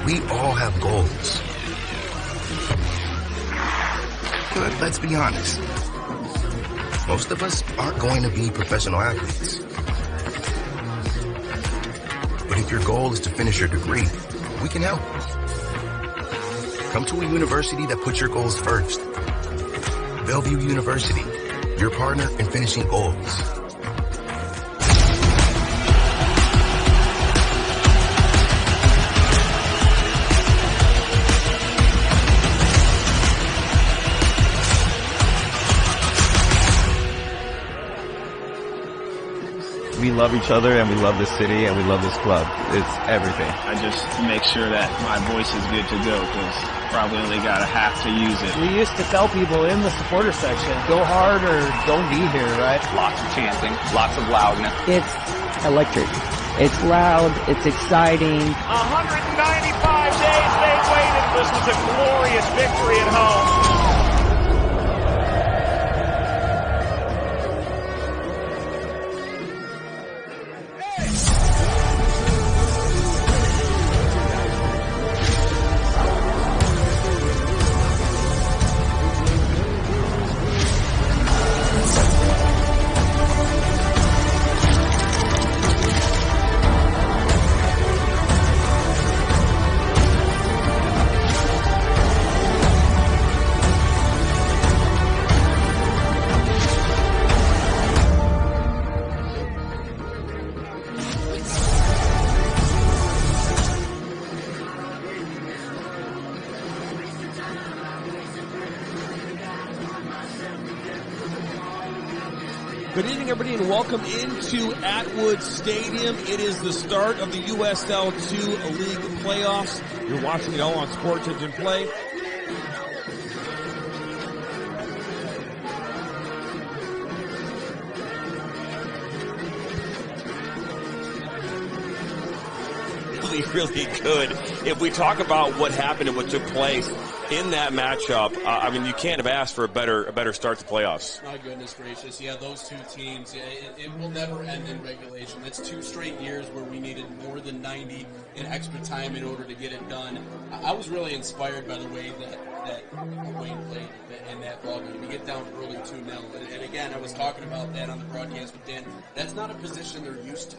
We all have goals. But let's be honest. Most of us aren't going to be professional athletes. But if your goal is to finish your degree, we can help. Come to a university that puts your goals first. Bellevue University, your partner in finishing goals. We love each other, and we love this city, and we love this club. It's everything. I just make sure that my voice is good to go, because probably only got a half to use it. We used to tell people in the supporter section, go hard or don't be here, right? Lots of chanting, lots of loudness. It's electric. It's loud. It's exciting. 195 days they waited. This was a glorious victory at home. Good evening, everybody, and welcome into Atwood Stadium. It is the start of the USL 2 League playoffs. You're watching it all on Sports Engine Play. Really good. If we talk about what happened and what took place in that matchup, I mean, you can't have asked for a better start to playoffs. My goodness gracious. Yeah, those two teams, it will never end in regulation. It's 2 straight years where we needed more than 90 in extra time in order to get it done. I was really inspired by the way that Wayne played in that ball game. You get down early 2-0. And again, I was talking about that on the broadcast with Dan. That's not a position they're used to.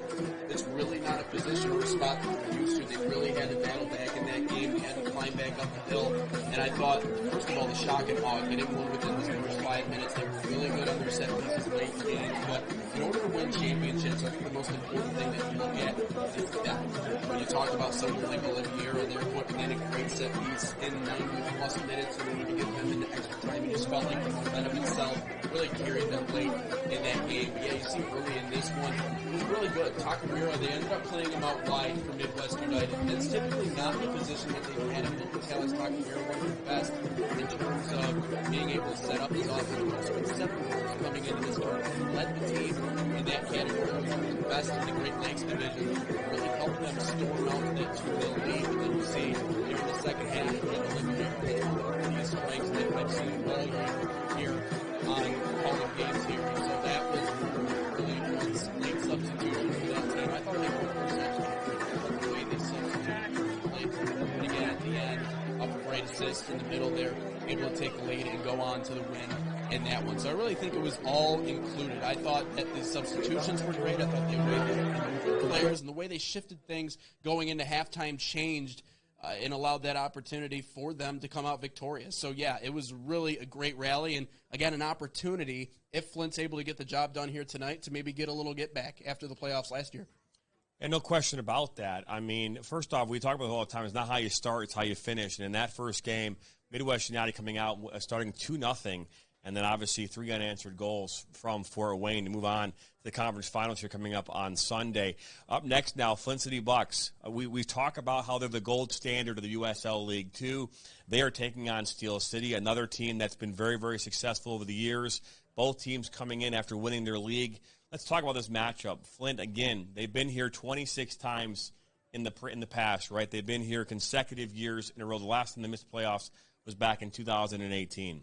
It's really not a position or a spot that they're used to. They really had to battle back in that game. They had to climb back up the hill. And I thought, first of all, the shock and awe. They didn't win within the first 5 minutes. They were really good on their set pieces late in the game. But in order to win championships, I think the most important thing that you look at is depth. When you talk about someone like Oliviera, they're putting in a great set piece in 90-plus minutes, and when you get them into extra time, you just felt like the momentum itself really carried them late in that game. But yeah, you see early in this one, it was really good. Takamura, they ended up playing him out wide for Midwest United. That's typically not the position that they've had in Locatellis. Takamura, one of the best in terms of being able to set up his offense. So it's 7 goals coming into this tournament. Led the team in that category. He was the best in the Great Lakes division. Really helped them storm out that 2-0 lead. And then you see here in the second half, these strikes that I've seen all year on calling games here. So that was really one late substitution for that team. I thought they were exceptional. The way they substituted. And again, at the end, a great assist in the middle there, able to take the lead and go on to the win in that one. So I really think it was all included. I thought that the substitutions were great. I thought the players and the way they shifted things going into halftime changed and allowed that opportunity for them to come out victorious. So, yeah, it was really a great rally. And, again, an opportunity, if Flint's able to get the job done here tonight, to maybe get a little get back after the playoffs last year. And no question about that. I mean, first off, we talk about it all the time. It's not how you start, it's how you finish. And in that first game, Midwest United coming out, starting 2-0, and then obviously 3 unanswered goals from Fort Wayne to move on to the conference finals here coming up on Sunday. Up next now, Flint City Bucks. We talk about how they're the gold standard of the USL League 2. They are taking on Steel City, another team that's been very, very successful over the years. Both teams coming in after winning their league. Let's talk about this matchup. Flint, again, they've been here 26 times in the past, right? They've been here consecutive years in a row. The last time they missed the playoffs was back in 2018.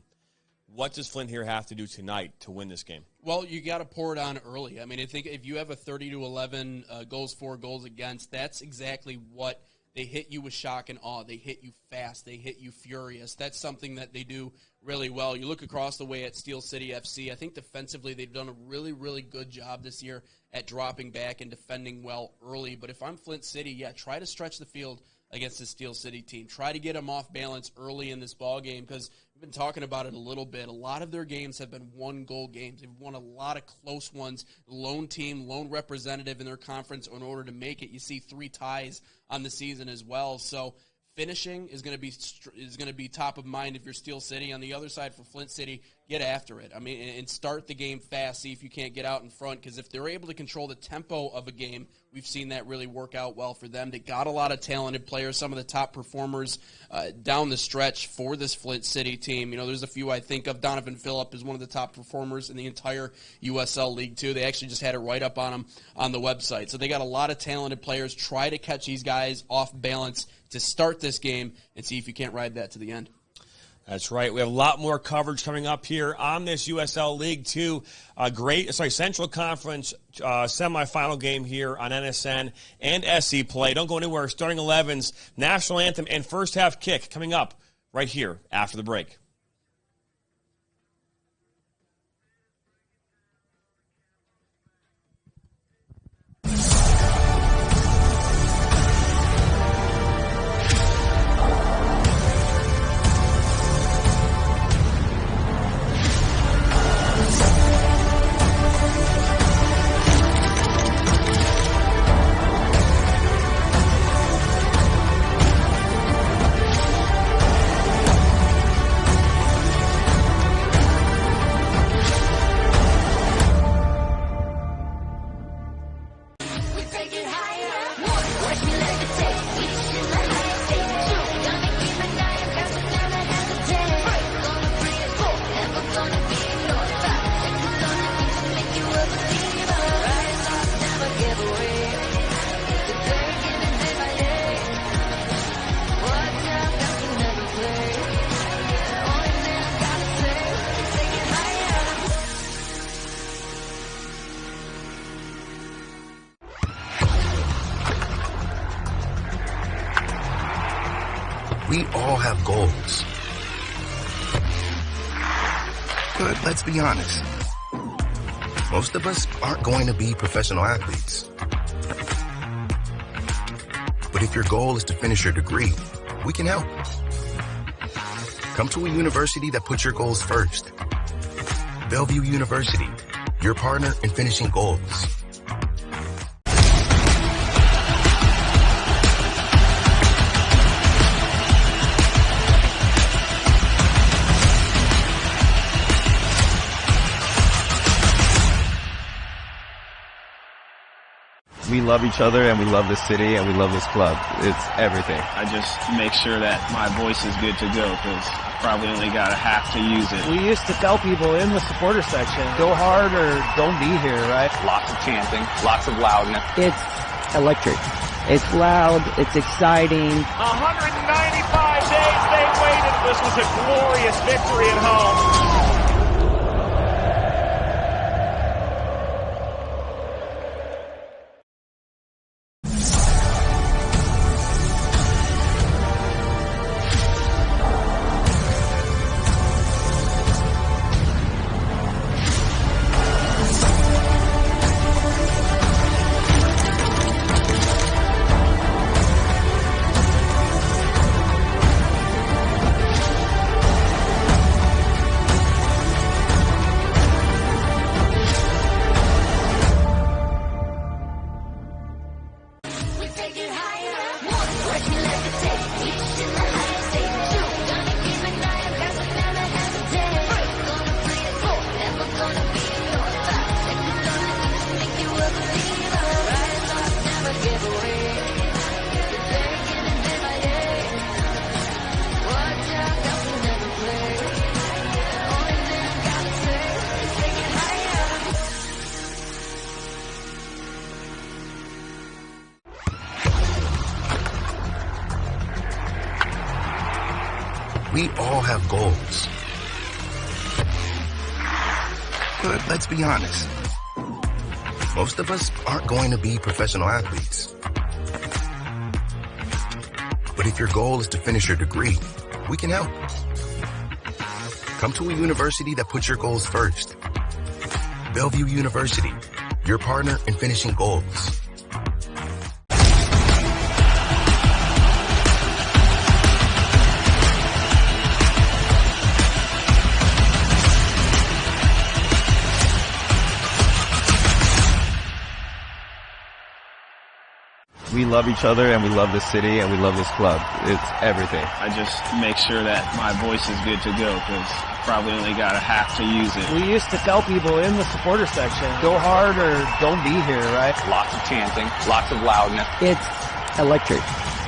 What does Flint here have to do tonight to win this game? Well, you got to pour it on early. I mean, I think if you have a 30-11 goals for, goals against, that's exactly what They hit you with shock and awe. They hit you fast. They hit you furious. That's something that they do really well. You look across the way at Steel City FC. I think defensively they've done a really, really good job this year at dropping back and defending well early. But if I'm Flint City, yeah, try to stretch the field against the Steel City team. Try to get them off balance early in this ball game because we've been talking about it a little bit. A lot of their games have been one-goal games. They've won a lot of close ones. Lone team, lone representative in their conference in order to make it. You see 3 ties on the season as well. So finishing is going to be top of mind if you're Steel City. On the other side for Flint City, get after it. I mean, and start the game fast. See if you can't get out in front because if they're able to control the tempo of a game, we've seen that really work out well for them. They got a lot of talented players, some of the top performers down the stretch for this Flint City team. You know, there's a few I think of. Donovan Phillip is one of the top performers in the entire USL League too. They actually just had it right up on him on the website. So they got a lot of talented players. Try to catch these guys off balance to start this game and see if you can't ride that to the end. That's right. We have a lot more coverage coming up here on this USL League 2 Central Conference semifinal game here on NSN and SC Play. Don't go anywhere. Starting 11's national anthem and first half kick coming up right here after the break. We all have goals. But let's be honest. Most of us aren't going to be professional athletes. But if your goal is to finish your degree, we can help. Come to a university that puts your goals first. Bellevue University, your partner in finishing goals. We love each other, and we love this city, and we love this club. It's everything. I just make sure that my voice is good to go because I probably only got a half to use it. We used to tell people in the supporter section, go hard or don't be here, right? Lots of chanting, lots of loudness. It's electric. It's loud. It's exciting. 195 days they waited. This was a glorious victory at home. We all have goals. But let's be honest. Most of us aren't going to be professional athletes. But if your goal is to finish your degree, we can help. Come to a university that puts your goals first. Bellevue University, your partner in finishing goals. We love each other and we love this city and we love this club. It's everything. I just make sure that my voice is good to go because probably only got a half to use it. We used to tell people in the supporter section, go hard or don't be here, right? Lots of chanting, lots of loudness. It's electric.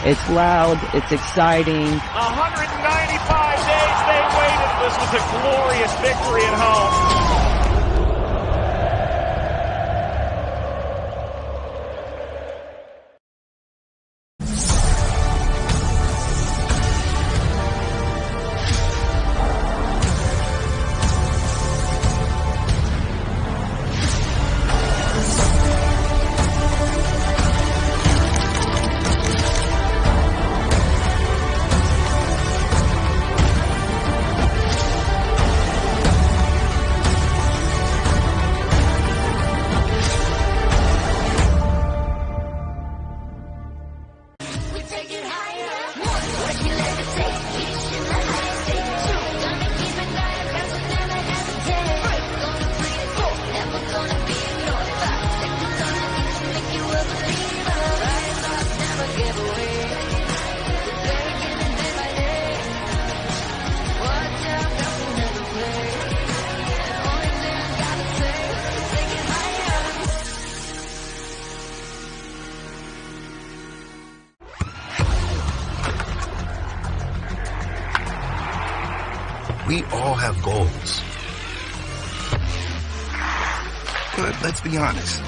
It's loud. It's exciting. 195 days they waited. This was a glorious victory at home. We all have goals. But let's be honest.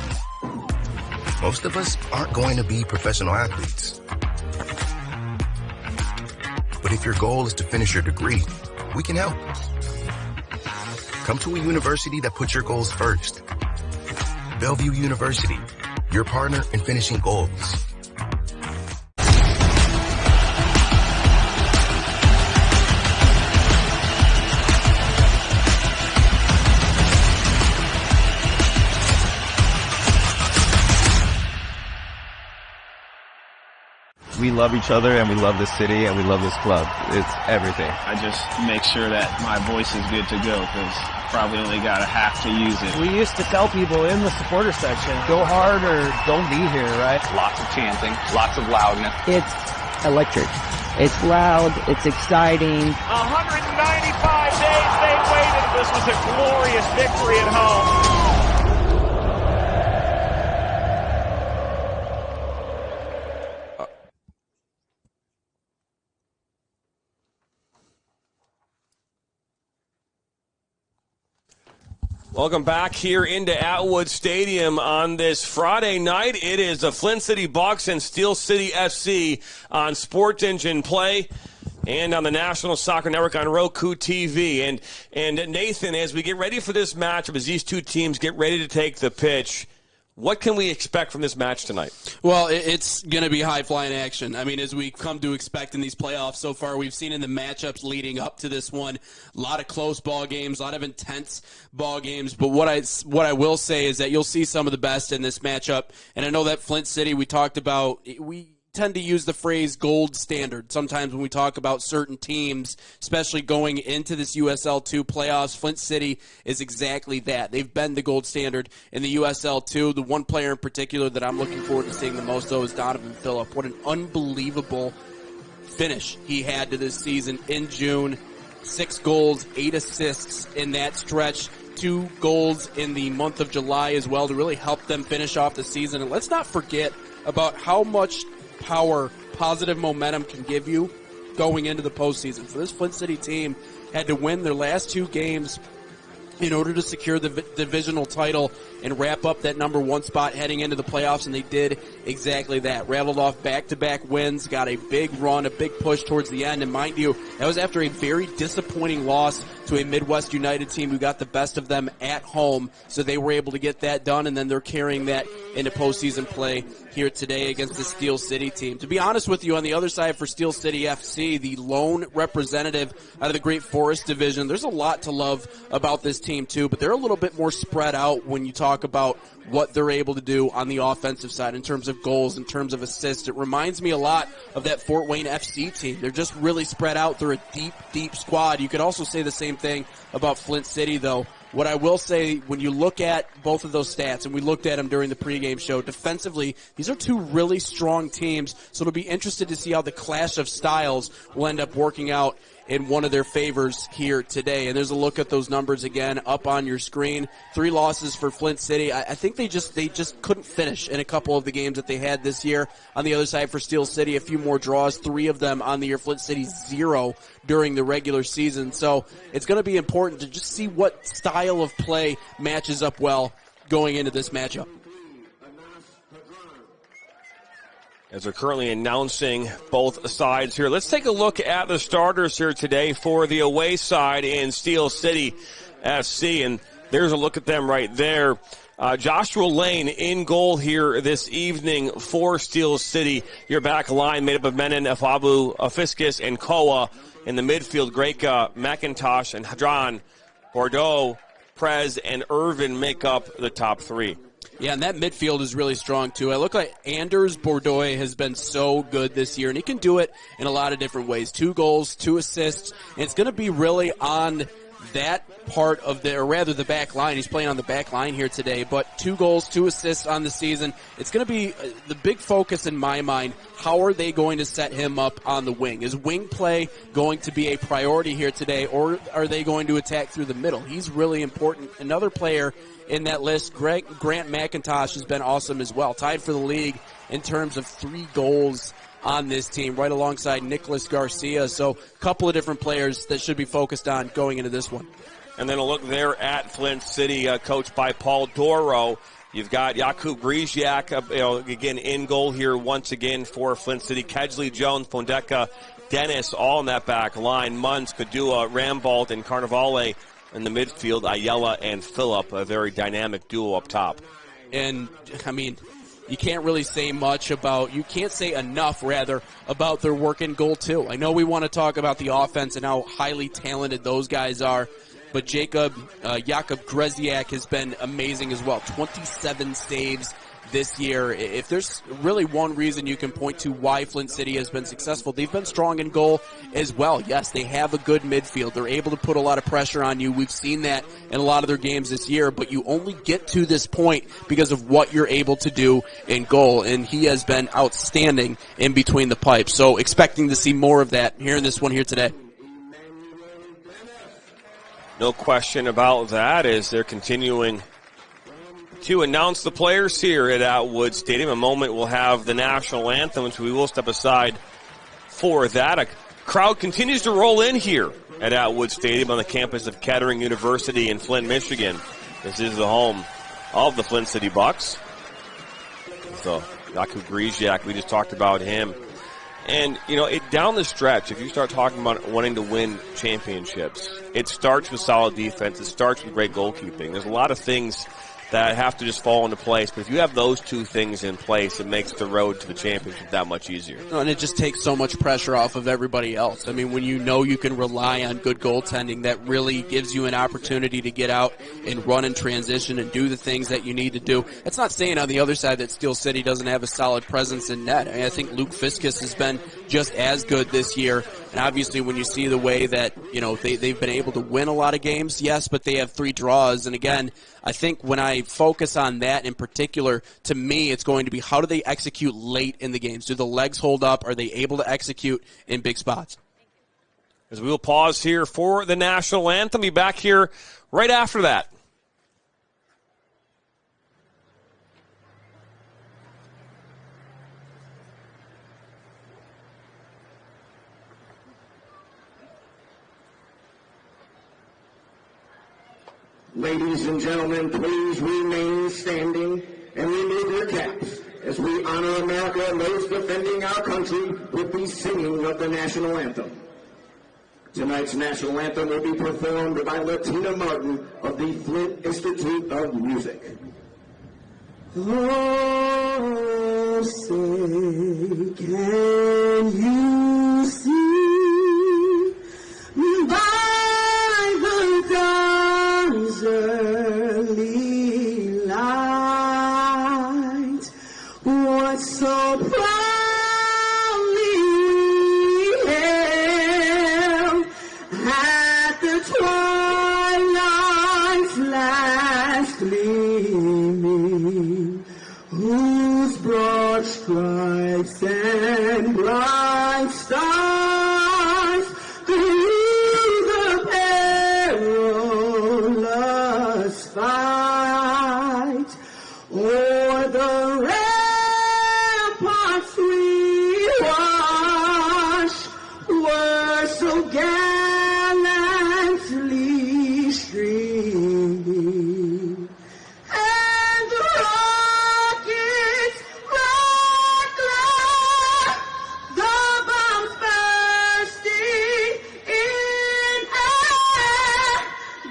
Most of us aren't going to be professional athletes. But if your goal is to finish your degree, we can help. Come to a university that puts your goals first. Bellevue University, your partner in finishing goals. We love each other and we love this city and we love this club. It's everything. I just make sure that my voice is good to go because probably only got a half to use it. We used to tell people in the supporter section, go hard or don't be here, right? Lots of chanting, lots of loudness. It's electric. It's loud. It's exciting. 195 days they waited. This was a glorious victory at home. Welcome back here into Atwood Stadium on this Friday night. It is the Flint City Bucks and Steel City FC on Sports Engine Play and on the National Soccer Network on Roku TV. And Nathan, as we get ready for this matchup, as these two teams get ready to take the pitch, what can we expect from this match tonight? Well, it's going to be high-flying action. I mean, as we come to expect in these playoffs so far, we've seen in the matchups leading up to this one, a lot of close ball games, a lot of intense ball games. But what I will say is that you'll see some of the best in this matchup. And I know that Flint City, we talked about, we tend to use the phrase gold standard sometimes when we talk about certain teams, especially going into this USL 2 playoffs. Flint City is exactly that. They've been the gold standard in the USL 2. The one player in particular that I'm looking forward to seeing the most, though, is Donovan Phillip. What an unbelievable finish he had to this season in June. 6 goals, 8 assists in that stretch. 2 goals in the month of July as well to really help them finish off the season. And let's not forget about how much power positive momentum can give you going into the postseason. So this Flint City team had to win their last 2 games in order to secure the divisional title and wrap up that number 1 spot heading into the playoffs, and they did exactly that. Rattled off back-to-back wins, got a big run, a big push towards the end, and mind you, that was after a very disappointing loss to a Midwest United team who got the best of them at home, so they were able to get that done, and then they're carrying that into postseason play here today against the Steel City team. To be honest with you, on the other side for Steel City FC, the lone representative out of the Great Forest Division, there's a lot to love about this team too, but they're a little bit more spread out when you talk about what they're able to do on the offensive side in terms of goals, in terms of assists. It reminds me a lot of that Fort Wayne FC team. They're just really spread out. They're a deep, deep squad. You could also say the same thing about Flint City, though. What I will say, when you look at both of those stats, and we looked at them during the pregame show, defensively, these are two really strong teams, so it'll be interested to see how the clash of styles will end up working out in one of their favors here today. And there's a look at those numbers again up on your screen. 3 losses for Flint City. I think they just couldn't finish in a couple of the games that they had this year. On the other side for Steel City, a few more draws, 3 of them on the year. Flint City 0 during the regular season. So it's going to be important to just see what style of play matches up well going into this matchup. As they're currently announcing both sides here. Let's take a look at the starters here today for the away side in Steel City FC. And there's a look at them right there. Joshua Lane in goal here this evening for Steel City. Your back line made up of Menon, Afabu, Fiskus, and Koa. In the midfield, Greka, McIntosh, and Hadran, Bordeaux, Prez, and Irvin make up the top 3. Yeah, and that midfield is really strong, too. I look like Anders Bordeaux has been so good this year, and he can do it in a lot of different ways. 2 goals, 2 assists, and it's going to be really on that part of the back line. He's playing on the back line here today, but 2 goals, 2 assists on the season. It's going to be the big focus in my mind. How are they going to set him up on the wing? Is wing play going to be a priority here today, or are they going to attack through the middle? He's really important. Another player in that list, Grant McIntosh, has been awesome as well. Tied for the league in terms of 3 goals on this team, right alongside Nicholas Garcia. So a couple of different players that should be focused on going into this one. And then a look there at Flint City, coached by Paul Doro. You've got Jakub Griziak, again, in goal here once again for Flint City. Kedgley, Jones, Pondeka, Dennis, all in that back line. Munz, Kadua, Rambalt, and Carnivale in the midfield. Ayala and Phillip, a very dynamic duo up top. And, I mean, you can't really say you can't say enough, rather, about their work in goal, too. I know we want to talk about the offense and how highly talented those guys are, but Jakub Griziak has been amazing as well. 27 saves this year. If there's really one reason you can point to why Flint City has been successful, they've been strong in goal as well. Yes, they have a good midfield. They're able to put a lot of pressure on you. We've seen that in a lot of their games this year, but you only get to this point because of what you're able to do in goal, and he has been outstanding in between the pipes. So expecting to see more of that here in this one here today. No question about that as they're continuing to announce the players here at Atwood Stadium. In a moment, we'll have the national anthem, which we will step aside for that. A crowd continues to roll in here at Atwood Stadium on the campus of Kettering University in Flint, Michigan. This is the home of the Flint City Bucks. So, Jakub Griziak, we just talked about him. And, down the stretch, if you start talking about wanting to win championships, it starts with solid defense. It starts with great goalkeeping. There's a lot of things that have to just fall into place. But if you have those 2 things in place, it makes the road to the championship that much easier. And it just takes so much pressure off of everybody else. I mean, when you know you can rely on good goaltending, that really gives you an opportunity to get out and run in transition and do the things that you need to do. That's not saying on the other side that Steel City doesn't have a solid presence in net. I mean, I think Luke Fiskus has been just as good this year. And obviously when you see the way that, they've been able to win a lot of games, yes, but they have 3 draws. And again, I think when I focus on that in particular, to me, it's going to be how do they execute late in the games? Do the legs hold up? Are they able to execute in big spots? As we will pause here for the national anthem, be back here right after that. Ladies and gentlemen, please remain standing and remove your caps as we honor America and those defending our country with the singing of the national anthem. Tonight's national anthem will be performed by Latina Martin of the Flint Institute of Music. Oh, say, can you see by the dawn's early light what so proudly we hailed at the twilight's last gleaming, whose broad stripes and bright stars through the perilous fight o'er the ramparts we watched were so gallantly streaming, and the rockets crackling, the bombs bursting in air,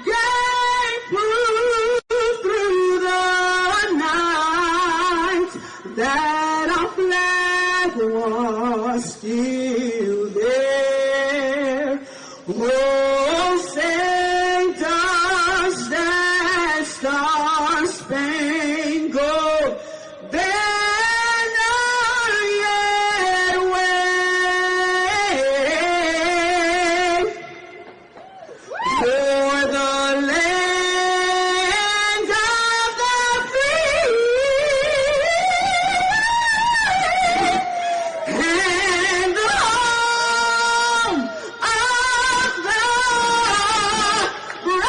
gave proof through the night that our flag was still there. Oh, say does that star-spangled banner yet wave for the land of the free and the home of the brave.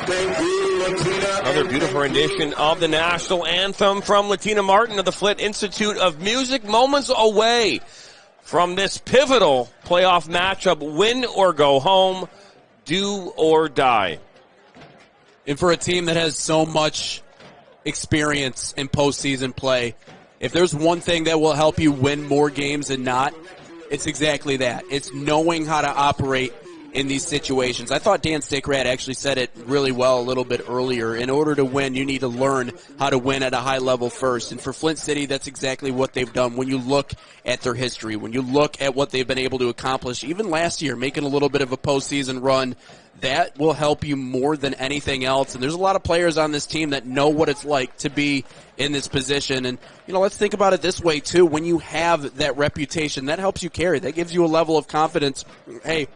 Thank you, Latina. Another beautiful rendition of the national anthem from Latina Martin of the Flint Institute of Music. Moments away from this pivotal playoff matchup, win or go home, do or die. And for a team that has so much experience in postseason play, if there's one thing that will help you win more games than not, it's exactly that. It's knowing how to operate in these situations. I thought Dan Stickrad actually said it really well a little bit earlier. In order to win, you need to learn how to win at a high level first. And for Flint City, that's exactly what they've done. When you look at their history, when you look at what they've been able to accomplish, even last year, making a little bit of a postseason run, that will help you more than anything else. And there's a lot of players on this team that know what it's like to be in this position. And, you know, let's think about it this way, too. When you have that reputation, that helps you carry. That gives you a level of confidence. Hey,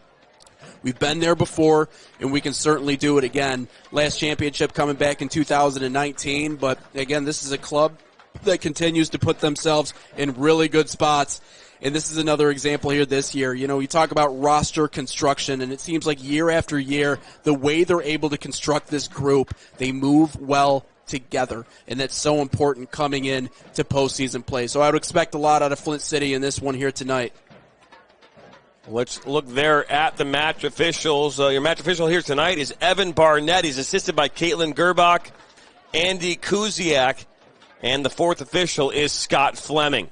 we've been there before, and we can certainly do it again. Last championship coming back in 2019, but again, this is a club that continues to put themselves in really good spots. And this is another example here this year. You know, you talk about roster construction, and it seems like year after year, the way they're able to construct this group, they move well together. And that's so important coming in to postseason play. So I would expect a lot out of Flint City in this one here tonight. Let's look there at the match officials. Your match official here tonight is Evan Barnett. He's assisted by Caitlin Gerbach, Andy Kuziak, and the fourth official is Scott Fleming.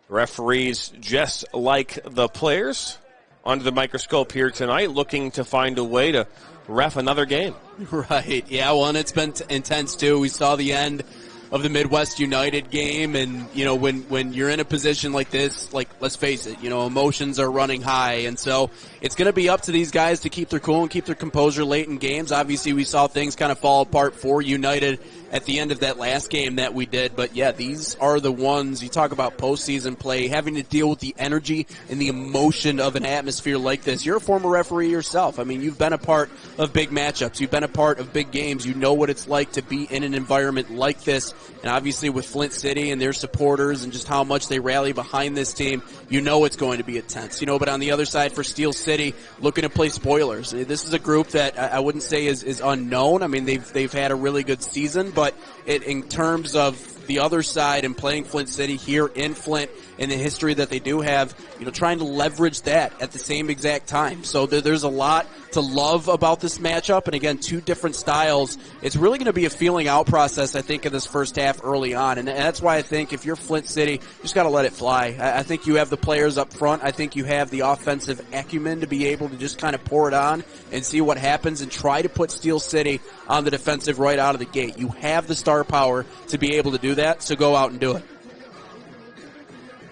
Referees, just like the players, under the microscope here tonight, looking to find a way to ref another game. Right, yeah, well, and it's been intense, too. We saw the end of the Midwest United game, and, you know, when you're in a position like this, like, let's face it, you know, emotions are running high, and so it's going to be up to these guys to keep their cool and keep their composure late in games. Obviously, we saw things kind of fall apart for United at the end of that last game that we did, but yeah, these are the ones, you talk about postseason play, having to deal with the energy and the emotion of an atmosphere like this. You're a former referee yourself. I mean, you've been a part of big matchups. You've been a part of big games. You know what it's like to be in an environment like this And obviously with Flint City and their supporters and just how much they rally behind this team, you know it's going to be intense. But on the other side for Steel City, looking to play spoilers. This is a group that I wouldn't say is unknown. I mean, they've had a really good season, but in terms of the other side and playing Flint City here in Flint and the history that they do have, trying to leverage that at the same exact time. So there's a lot to love about this matchup. And again, two different styles. It's really going to be a feeling out process, I think, in this first half early on. And that's why I think if you're Flint City, you just got to let it fly. I think you have the players up front. I think you have the offensive acumen to be able to just kind of pour it on and see what happens and try to put Steel City on the defensive right out of the gate. You have the star power to be able to do that, so go out and do it.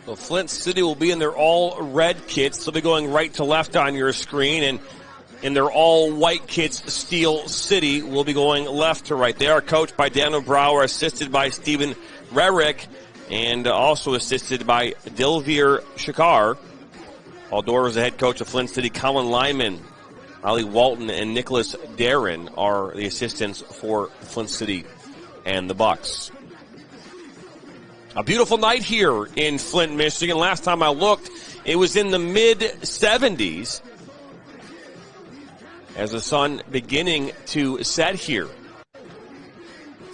So Flint City will be in their all-red kits. They'll be going right to left on your screen. And in their all-white kits, Steel City will be going left to right. They are coached by Daniel Brower, assisted by Stephen Rerick, and also assisted by Dilvir Shakar. Paul Dover is the head coach of Flint City. Colin Lyman, Ali Walton, and Nicholas Darren are the assistants for Flint City and the Bucks. A beautiful night here in Flint, Michigan. Last time I looked, it was in the mid-70s as the sun beginning to set here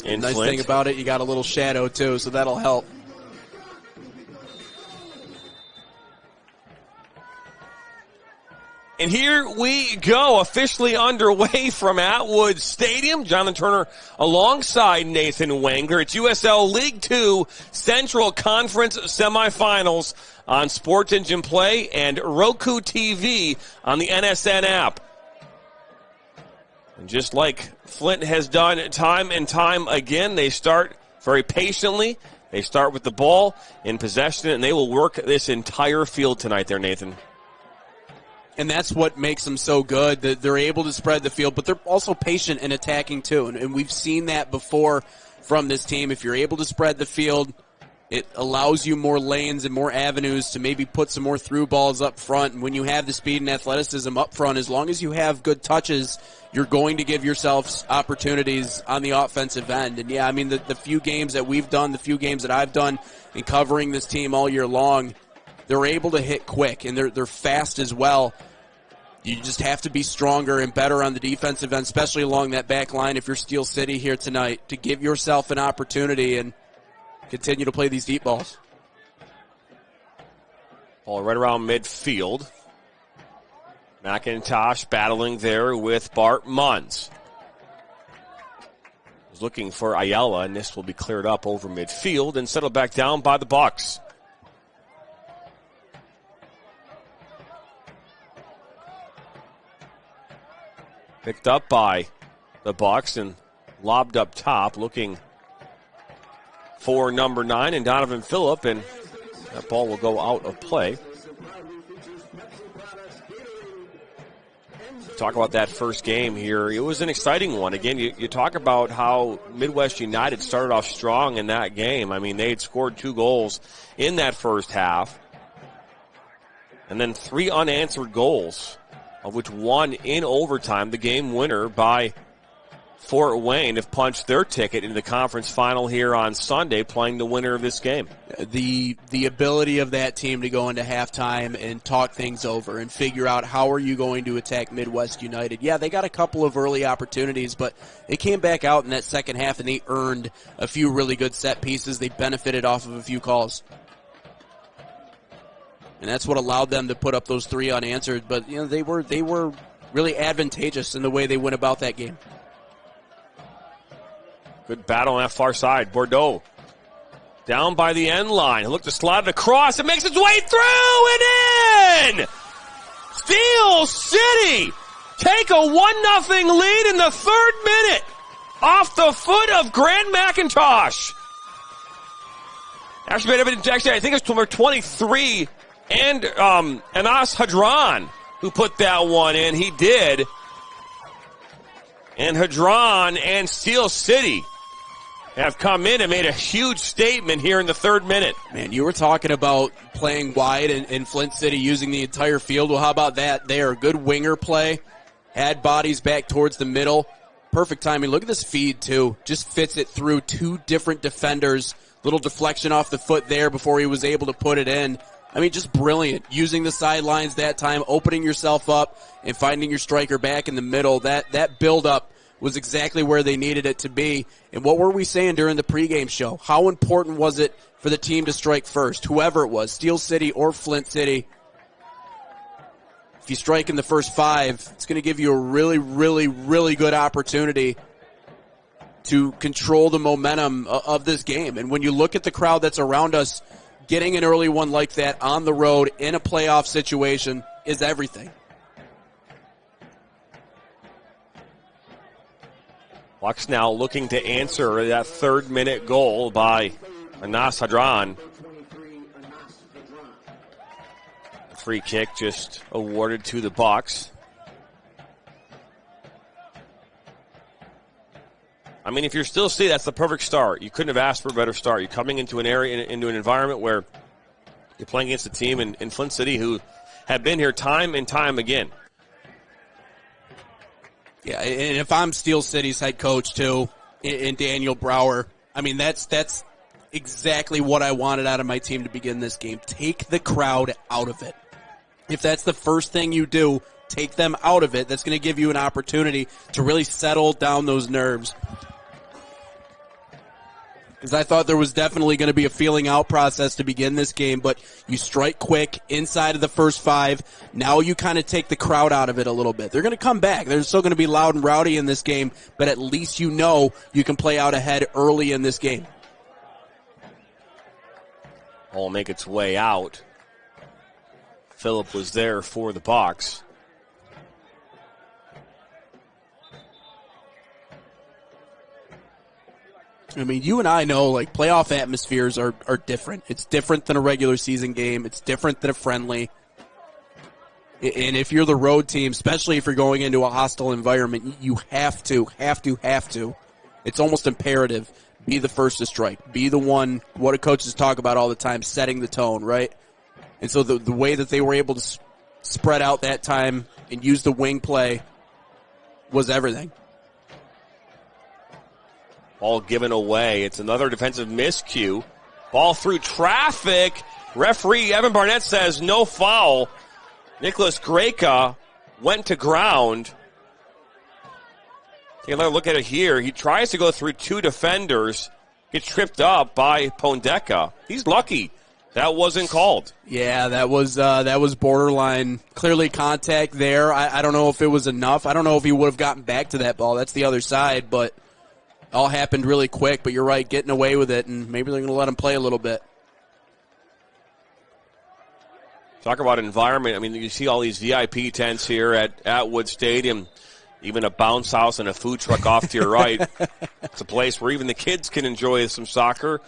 in Nice Flint. thing about it, you got a little shadow too, so that'll help. And here we go, officially underway from Atwood Stadium. Jonathan Turner alongside Nathan Wangler. It's USL League 2 Central Conference semifinals on Sports Engine Play and Roku TV on the NSN app. And just like Flint has done time and time again, they start very patiently. They start with the ball in possession, and they will work this entire field tonight there, Nathan. And that's what makes them so good, that they're able to spread the field, but they're also patient in attacking too. And we've seen that before from this team. If you're able to spread the field, it allows you more lanes and more avenues to maybe put some more through balls up front. And when you have the speed and athleticism up front, as long as you have good touches, you're going to give yourselves opportunities on the offensive end. And yeah, I mean, the few games that we've done, the few games that I've done in covering this team all year long, they're able to hit quick, and they're fast as well. You just have to be stronger and better on the defensive end, especially along that back line if you're Steel City here tonight, to give yourself an opportunity and continue to play these deep balls. Ball right around midfield. McIntosh battling there with Bart Munns. Was looking for Ayala, and this will be cleared up over midfield and settled back down by the Bucks. Picked up by the Bucks and lobbed up top, looking for number 9 and Donovan Phillip, and that ball will go out of play. Talk about that first game here. It was an exciting one. Again, you talk about how Midwest United started off strong in that game. I mean, they had scored 2 goals in that first half, and then 3 unanswered goals, of which 1 in overtime. The game winner by Fort Wayne have punched their ticket into the conference final here on Sunday, playing the winner of this game. The ability of that team to go into halftime and talk things over and figure out how are you going to attack Midwest United. Yeah, they got a couple of early opportunities, but they came back out in that second half and they earned a few really good set pieces. They benefited off of a few calls. And that's what allowed them to put up those 3 unanswered. But they were really advantageous in the way they went about that game. Good battle on that far side. Bordeaux down by the end line. Look to slide it across. It makes its way through and in! Steel City take a 1-0 lead in the 3rd minute off the foot of Grant McIntosh. Actually, I think it's number 23 and Anas Hadran who put that one in. He did. And Hadran and Steel City have come in and made a huge statement here in the 3rd minute. Man, you were talking about playing wide in Flint City, using the entire field. Well, how about that? They are good winger play, had bodies back towards the middle, Perfect timing. Look at this feed, too. Just fits it through two different defenders. Little deflection off the foot there before he was able to put it in. I mean, just brilliant. Using the sidelines that time, opening yourself up, and finding your striker back in the middle. That build-up was exactly where they needed it to be. And what were we saying during the pregame show? How important was it for the team to strike first? Whoever it was, Steel City or Flint City. If you strike in the first 5, it's going to give you a really, really, really good opportunity to control the momentum of this game. And when you look at the crowd that's around us, getting an early one like that on the road in a playoff situation is everything. Bucks now looking to answer that third-minute goal by Anas Hadran. Free kick just awarded to the Bucks. I mean, if you're still City, that's the perfect start. You couldn't have asked for a better start. You're coming into an area, into an environment where you're playing against a team in Flint City who have been here time and time again. Yeah, and if I'm Steel City's head coach too, and Daniel Brower, I mean that's exactly what I wanted out of my team to begin this game. Take the crowd out of it. If that's the first thing you do, take them out of it. That's going to give you an opportunity to really settle down those nerves. Because I thought there was definitely going to be a feeling out process to begin this game, but you strike quick inside of the first 5. Now you kind of take the crowd out of it a little bit. They're going to come back. They're still going to be loud and rowdy in this game, but at least you know you can play out ahead early in this game. Ball make its way out. Phillip was there for the Bucks. I mean, you and I know, like, playoff atmospheres are different. It's different than a regular season game. It's different than a friendly. And if you're the road team, especially if you're going into a hostile environment, you have to. It's almost imperative. Be the first to strike. Be the one, what do coaches talk about all the time, setting the tone, right? And so the way that they were able to spread out that time and use the wing play was everything. Ball given away. It's another defensive miscue. Ball through traffic. Referee Evan Barnett says no foul. Nicholas Greka went to ground. Take another look at it here. He tries to go through 2 defenders. Gets tripped up by Pondeka. He's lucky that wasn't called. Yeah, that was borderline. Clearly contact there. I don't know if it was enough. I don't know if he would have gotten back to that ball. That's the other side, but all happened really quick. But you're right, getting away with it, and maybe they're going to let him play a little bit. Talk about environment. I mean, you see all these VIP tents here at Atwood Stadium. Even a bounce house and a food truck off to your right. It's a place where even the kids can enjoy some soccer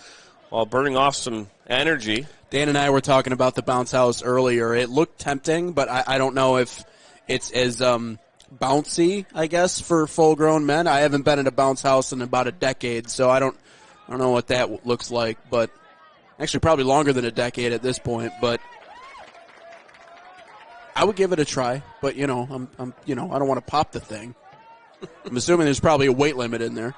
while burning off some energy. Dan and I were talking about the bounce house earlier. It looked tempting, but I don't know if it's as bouncy, I guess, for full-grown men. I haven't been in a bounce house in about a decade, so I don't know what that looks like. But actually, probably longer than a decade at this point. But I would give it a try, but I don't want to pop the thing. I'm assuming there's probably a weight limit in there.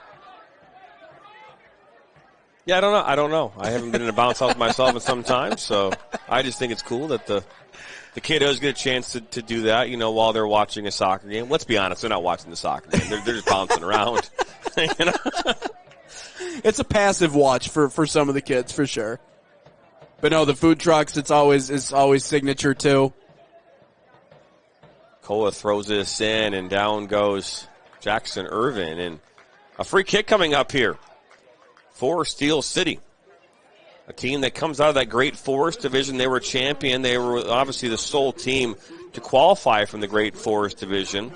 Yeah, I don't know. I haven't been in a bounce house myself in some time, so I just think it's cool that the kiddos get a chance to do that, while they're watching a soccer game. Let's be honest, they're not watching the soccer game. They're just bouncing around. It's a passive watch for some of the kids, for sure. But no, the food trucks, it's always signature too. Kola throws this in, and down goes Jackson Irvin. And a free kick coming up here for Steel City, a team that comes out of that Great Forest Division. They were champion. They were obviously the sole team to qualify from the Great Forest Division.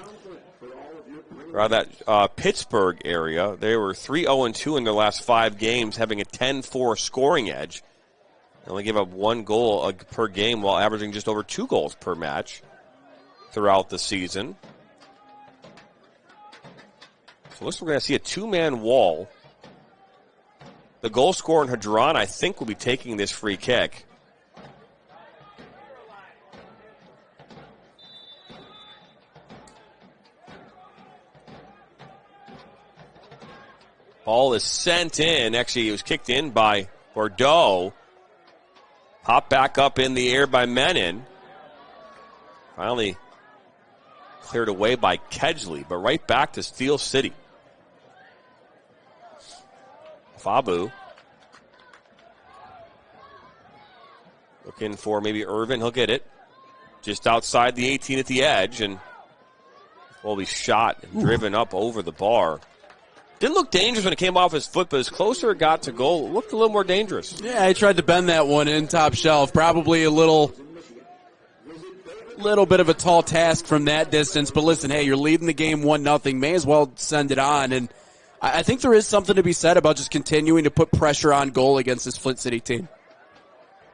Around that Pittsburgh area, they were 3-0-2 in their last 5 games, having a 10-4 scoring edge. They only give up 1 goal per game while averaging just over 2 goals per match throughout the season. So looks like we're going to see a 2-man wall. The goal scorer in Hadran, I think, will be taking this free kick. Ball is sent in. Actually, it was kicked in by Bordeaux. Popped back up in the air by Menon. Finally cleared away by Kedgley, but right back to Steel City. Fabu. Looking for maybe Irvin. He'll get it. Just outside the 18 at the edge, and will be shot and driven up over the bar. Didn't look dangerous when it came off his foot, but as closer it got to goal, it looked a little more dangerous. Yeah, I tried to bend that one in top shelf. Probably a little bit of a tall task from that distance. But listen, hey, you're leading the game 1-0. May as well send it on. And I think there is something to be said about just continuing to put pressure on goal against this Flint City team.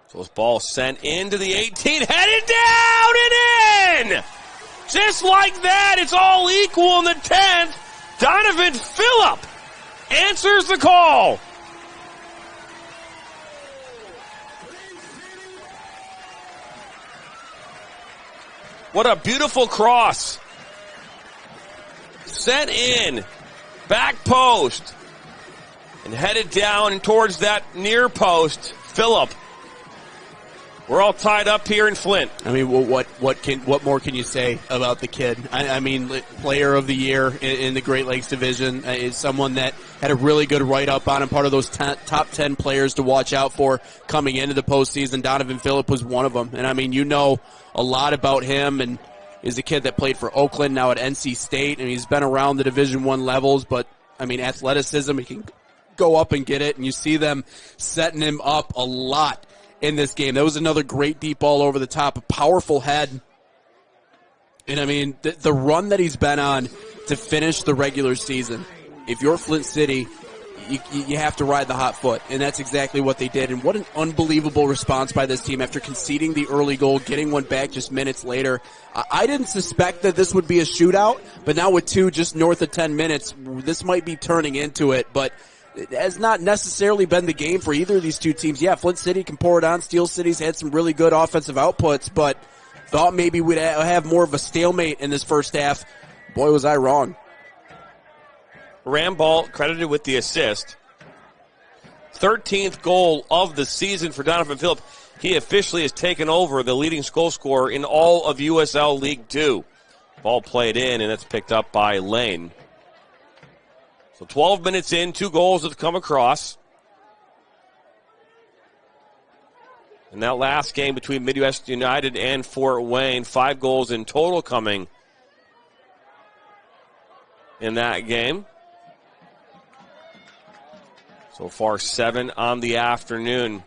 So this ball sent into the 18, headed down and in! Just like that, it's all equal in the 10th. Donovan Phillip answers the call. What a beautiful cross. Sent in, back post, and headed down towards that near post. Phillip. We're all tied up here in Flint. I mean, what more can you say about the kid? I mean, player of the year in the Great Lakes Division is someone that had a really good write-up on him, part of those top 10 players to watch out for coming into the postseason. Donovan Phillip was one of them. And, I mean, you know a lot about him, and is a kid that played for Oakland, now at NC State, and he's been around the Division I levels. But, I mean, athleticism, he can go up and get it, and you see them setting him up a lot in this game. That was another great deep ball over the top, a powerful head. And I mean, the run that he's been on to finish the regular season, if you're Flint City, you have to ride the hot foot. And that's exactly what they did. And what an unbelievable response by this team after conceding the early goal, getting one back just minutes later. I didn't suspect that this would be a shootout, but now with two just north of 10 minutes, this might be turning into it. But it has not necessarily been the game for either of these two teams. Yeah, Flint City can pour it on. Steel City's had some really good offensive outputs, but thought maybe we'd have more of a stalemate in this first half. Boy, was I wrong. Ramball credited with the assist. 13th goal of the season for Donovan Phillip. He officially has taken over the leading goal scorer in all of USL League 2. Ball played in, and it's picked up by Lane. So 12 minutes in, 2 goals have come across. In that last game between Midwest United and Fort Wayne, 5 goals in total coming in that game. So far, 7 on the afternoon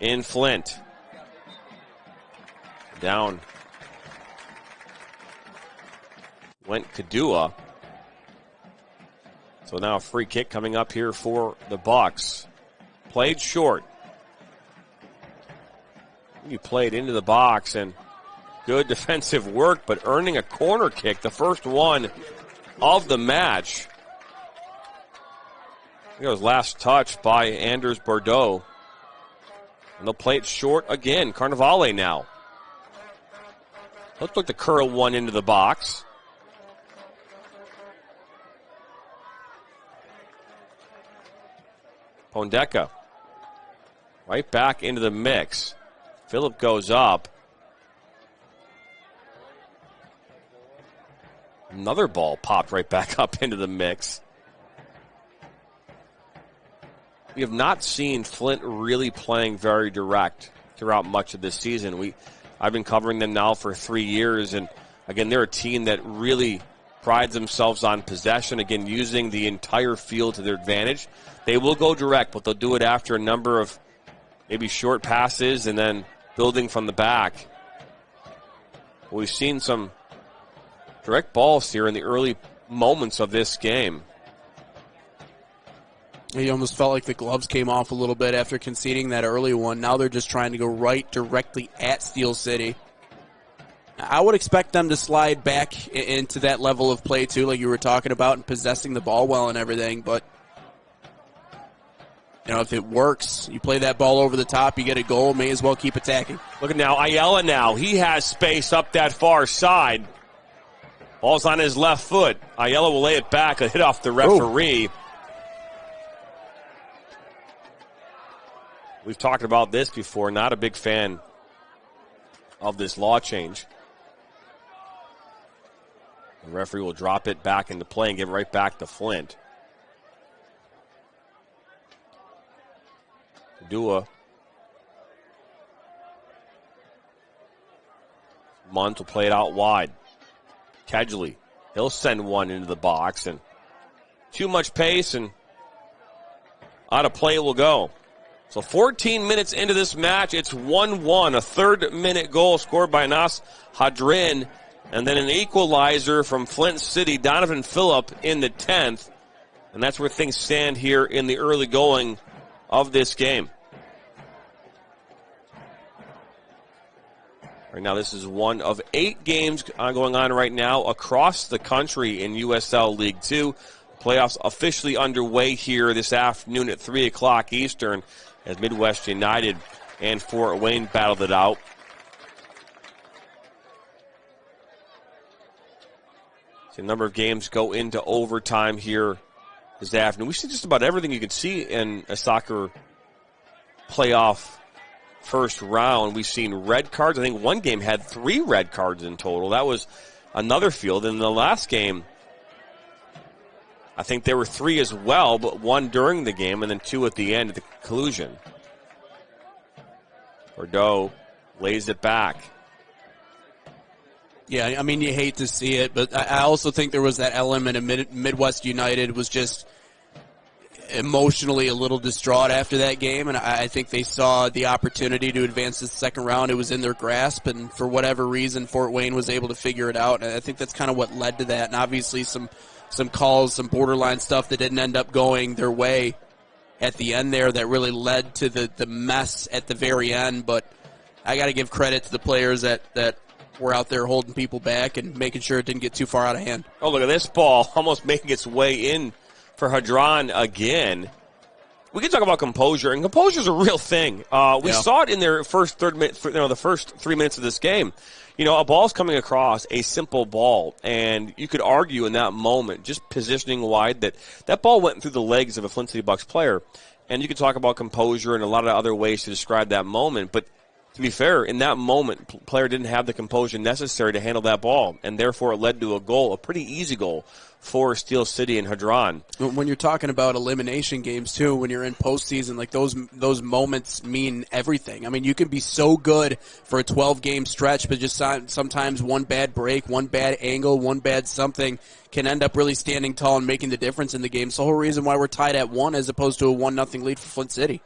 in Flint. Down went Kadua. So now a free kick coming up here for the Bucks. Played short. He played into the box, and good defensive work, but earning a corner kick, the first one of the match. I think it was last touch by Anders Bordeaux. And they'll play it short again. Carnevale now. Looked like the curl one into the box. Pondeka right back into the mix. Phillip goes up. Another ball popped right back up into the mix. We have not seen Flint really playing very direct throughout much of this season. I've been covering them now for 3 years, and again, they're a team that really prides themselves on possession, again, using the entire field to their advantage. They will go direct, but they'll do it after a number of maybe short passes and then building from the back. We've seen some direct balls here in the early moments of this game. He almost felt like the gloves came off a little bit after conceding that early one. Now they're just trying to go right directly at Steel City. I would expect them to slide back into that level of play too, like you were talking about, and possessing the ball well and everything. But, you know, if it works, you play that ball over the top, you get a goal, may as well keep attacking. Look at now, Ayala now. He has space up that far side. Ball's on his left foot. Ayala will lay it back. A hit off the referee. Ooh. We've talked about this before. Not a big fan of this law change. The referee will drop it back into play and give it right back to Flint. Dua. Munt will play it out wide. Kedgley, he'll send one into the box, and too much pace, and out of play it will go. So 14 minutes into this match, it's 1-1. A third-minute goal scored by Nas Hadrin, and then an equalizer from Flint City, Donovan Phillip, in the 10th. And that's where things stand here in the early going of this game. Right now, this is one of 8 games going on right now across the country in USL League 2. Playoffs officially underway here this afternoon at 3 o'clock Eastern as Midwest United and Fort Wayne battled it out. So a number of games go into overtime here this afternoon. We see just about everything you can see in a soccer playoff first round. We've seen red cards. I think one game had 3 red cards in total. That was another field. In the last game, I think there were 3 as well, but 1 during the game and then 2 at the end at the conclusion. Bordeaux lays it back. Yeah, I mean, you hate to see it, but I also think there was that element of Midwest United was just emotionally a little distraught after that game, and I think they saw the opportunity to advance to the second round. It was in their grasp, and for whatever reason, Fort Wayne was able to figure it out, and I think that's kind of what led to that, and obviously some calls, some borderline stuff that didn't end up going their way at the end there that really led to the mess at the very end, but I got to give credit to the players that were out there holding people back and making sure it didn't get too far out of hand. Oh, look at this ball almost making its way in for Hadron again. We can talk about composure, and composure is a real thing. We saw it in their first the first 3 minutes of this game. You know, a ball's coming across, a simple ball, and you could argue in that moment, just positioning wide, that ball went through the legs of a Flint City Bucks player. And you could talk about composure and a lot of other ways to describe that moment, but to be fair, in that moment, player didn't have the composure necessary to handle that ball, and therefore it led to a goal, a pretty easy goal for Steel City and Hadron. When you're talking about elimination games too, when you're in postseason, like those moments mean everything. I mean, you can be so good for a 12-game stretch, but just sometimes one bad break, one bad angle, one bad something can end up really standing tall and making the difference in the game. It's the whole reason why we're tied at 1 as opposed to a 1-0 lead for Flint City.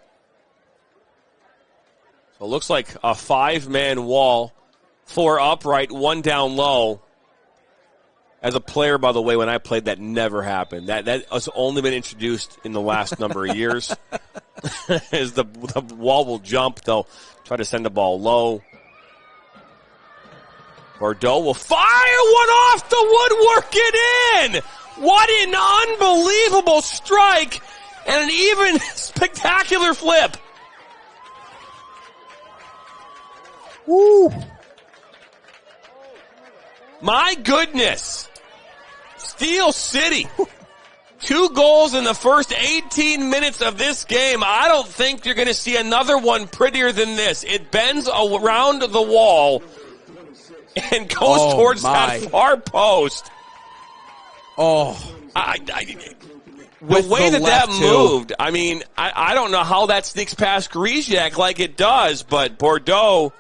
So it looks like a 5-man wall, 4 upright, 1 down low. As a player, by the way, when I played, that never happened. That has only been introduced in the last number of years. As the wall will jump, they'll try to send the ball low. Bordeaux will fire one off the woodwork and in! What an unbelievable strike and an even spectacular flip. Woo! My goodness. Steel City. 2 goals in the first 18 minutes of this game. I don't think you're going to see another one prettier than this. It bends around the wall and goes towards that far post. Oh. The way that moved, I mean, I don't know how that sneaks past Griziak like it does, but Bordeaux...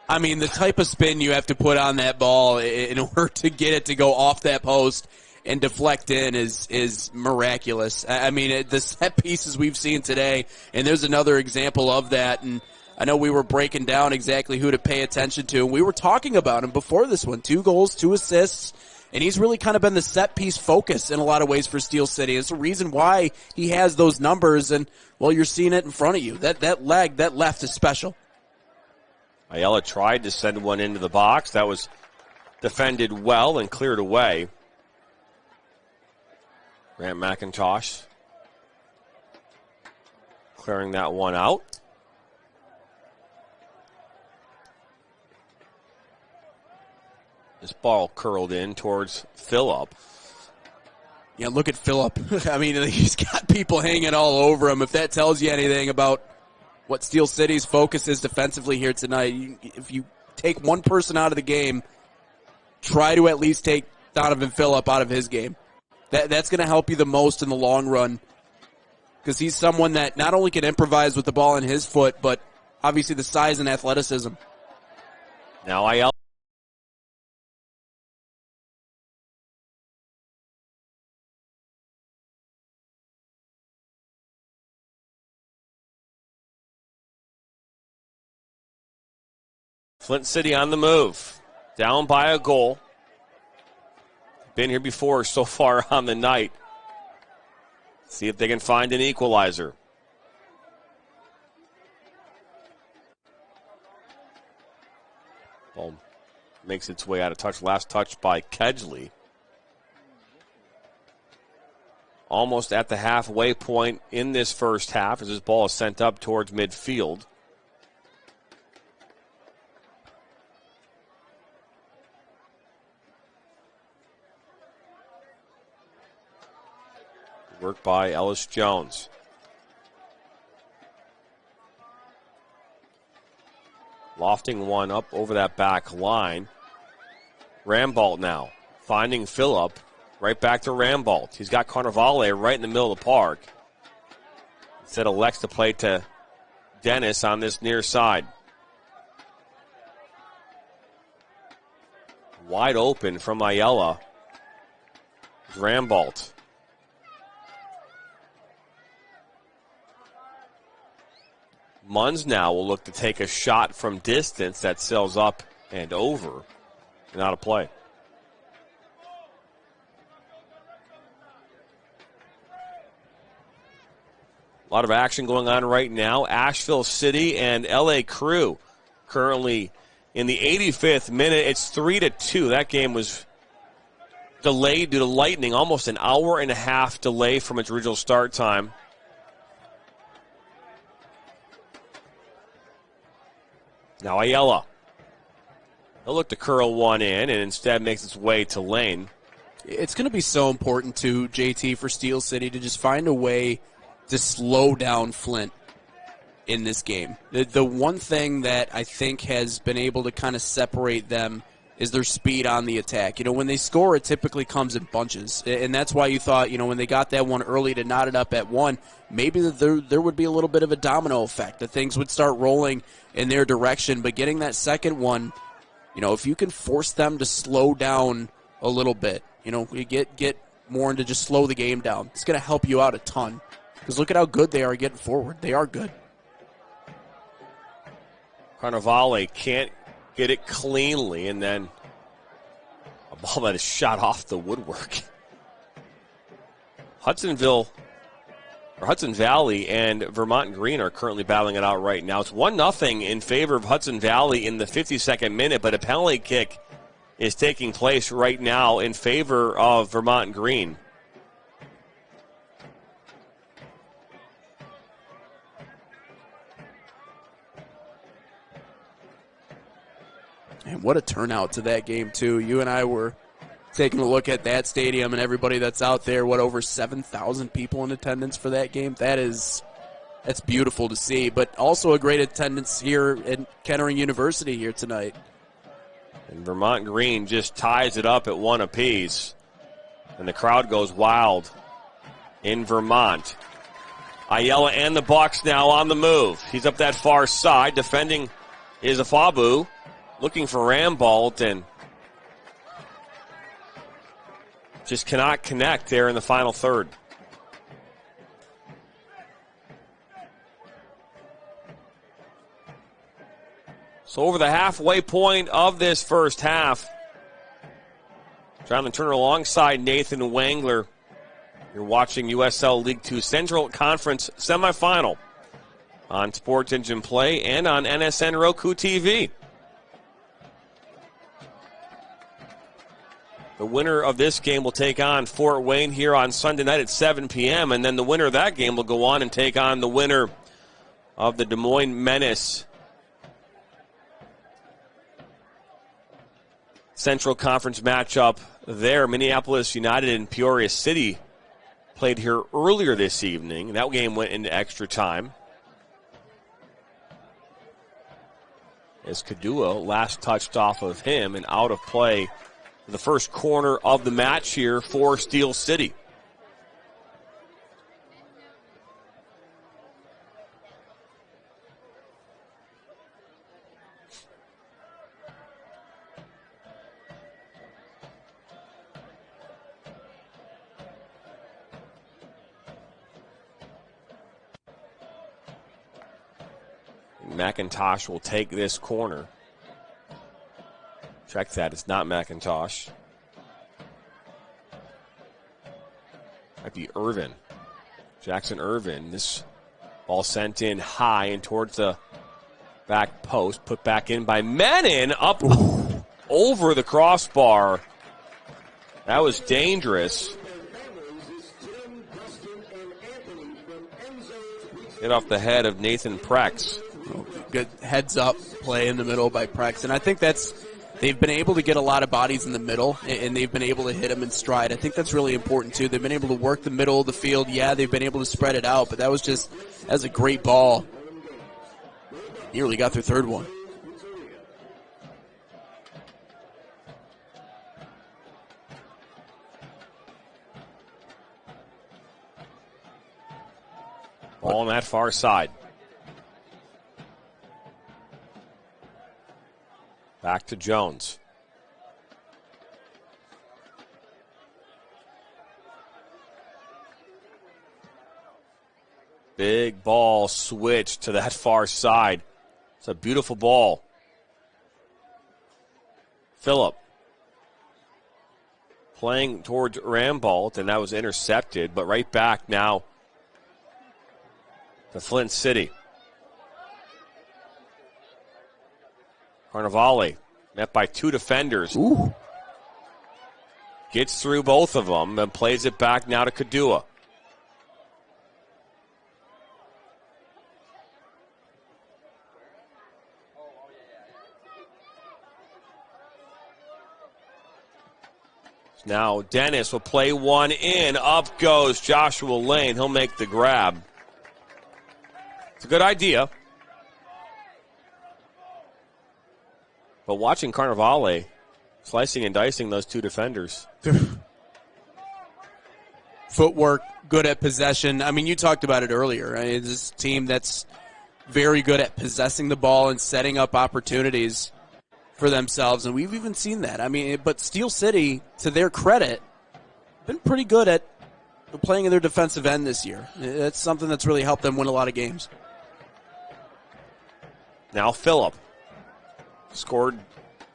I mean, the type of spin you have to put on that ball in order to get it to go off that post and deflect in is miraculous. I mean, the set pieces we've seen today, and there's another example of that, and I know we were breaking down exactly who to pay attention to, and we were talking about him before this one. 2 goals, 2 assists, and he's really kind of been the set piece focus in a lot of ways for Steel City. It's the reason why he has those numbers, and, well, you're seeing it in front of you. That leg, that left is special. Ayala tried to send one into the box. That was defended well and cleared away. Grant McIntosh clearing that one out. This ball curled in towards Phillip. Yeah, look at Phillip. I mean, he's got people hanging all over him. If that tells you anything about what Steel City's focus is defensively here tonight, if you take one person out of the game, try to at least take Donovan Phillip out of his game. That's going to help you the most in the long run, because he's someone that not only can improvise with the ball in his foot, but obviously the size and athleticism. Now Ayala. Flint City on the move. Down by a goal. Been here before so far on the night. See if they can find an equalizer. Ball makes its way out of touch. Last touch by Kedgley. Almost at the halfway point in this first half as this ball is sent up towards midfield. Work by Ellis Jones. Lofting one up over that back line. Rambolt now finding Phillip. Right back to Rambolt. He's got Carnevale right in the middle of the park. Instead elects to play to Dennis on this near side. Wide open from Ayala. Rambolt. Munns now will look to take a shot from distance that sails up and over and out of play. A lot of action going on right now. Asheville City and LA Crew currently in the 85th minute. It's 3-2. That game was delayed due to lightning, almost an hour and a half delay from its original start time. Now Ayala. He'll look to curl one in and instead makes its way to Lane. It's going to be so important to JT for Steel City to just find a way to slow down Flint in this game. The one thing that I think has been able to kind of separate them is their speed on the attack. You know, when they score, it typically comes in bunches. And that's why you thought, you know, when they got that one early to knot it up at one, maybe there would be a little bit of a domino effect, that things would start rolling in their direction. But getting that second one, you know, if you can force them to slow down a little bit, you know, you get more into just slow the game down, it's going to help you out a ton. Because look at how good they are getting forward. They are good. Carnevale can't get it cleanly, and then a ball that is shot off the woodwork. Hudson Valley and Vermont Green are currently battling it out right now. It's 1-0 in favor of Hudson Valley in the 52nd minute, but a penalty kick is taking place right now in favor of Vermont Green. And what a turnout to that game, too. You and I were taking a look at that stadium and everybody that's out there. What, over 7,000 people in attendance for that game? That's beautiful to see. But also a great attendance here at Kettering University here tonight. And Vermont Green just ties it up at 1 apiece. And the crowd goes wild in Vermont. Ayala and the Bucks now on the move. He's up that far side. Defending is Afabu. Looking for Rambolt and just cannot connect there in the final third. So over the halfway point of this first half, Jonathan Turner alongside Nathan Wangler. You're watching USL League 2 Central Conference semifinal on Sports Engine Play and on NSN Roku TV. The winner of this game will take on Fort Wayne here on Sunday night at 7 p.m., and then the winner of that game will go on and take on the winner of the Des Moines Menace Central Conference matchup there. Minneapolis United and Peoria City played here earlier this evening. That game went into extra time. As Kadua last touched off of him and out of play for the first corner of the match here for Steel City. McIntosh will take this corner. Check that, it's not McIntosh. Might be Irvin. Jackson Irvin. This ball sent in high and towards the back post. Put back in by Menon. Up over the crossbar. That was dangerous. Hit off the head of Nathan Prex. Good heads up play in the middle by Prex. And I think they've been able to get a lot of bodies in the middle, and they've been able to hit them in stride. I think that's really important, too. They've been able to work the middle of the field. Yeah, they've been able to spread it out, but that was a great ball. Nearly got their third one. Ball on that far side. Back to Jones. Big ball switch to that far side. It's a beautiful ball. Phillip playing towards Rambolt, and that was intercepted, but right back now to Flint City. Carnevale met by two defenders. Ooh. Gets through both of them and plays it back now to Kadua. Now Dennis will play one in. Up goes Joshua Lane. He'll make the grab. It's a good idea. But watching Carnevale slicing and dicing those two defenders. Footwork, good at possession. I mean, you talked about it earlier. Right? It's this team that's very good at possessing the ball and setting up opportunities for themselves, and we've even seen that. I mean, but Steel City, to their credit, been pretty good at playing in their defensive end this year. That's something that's really helped them win a lot of games. Now Phillip scored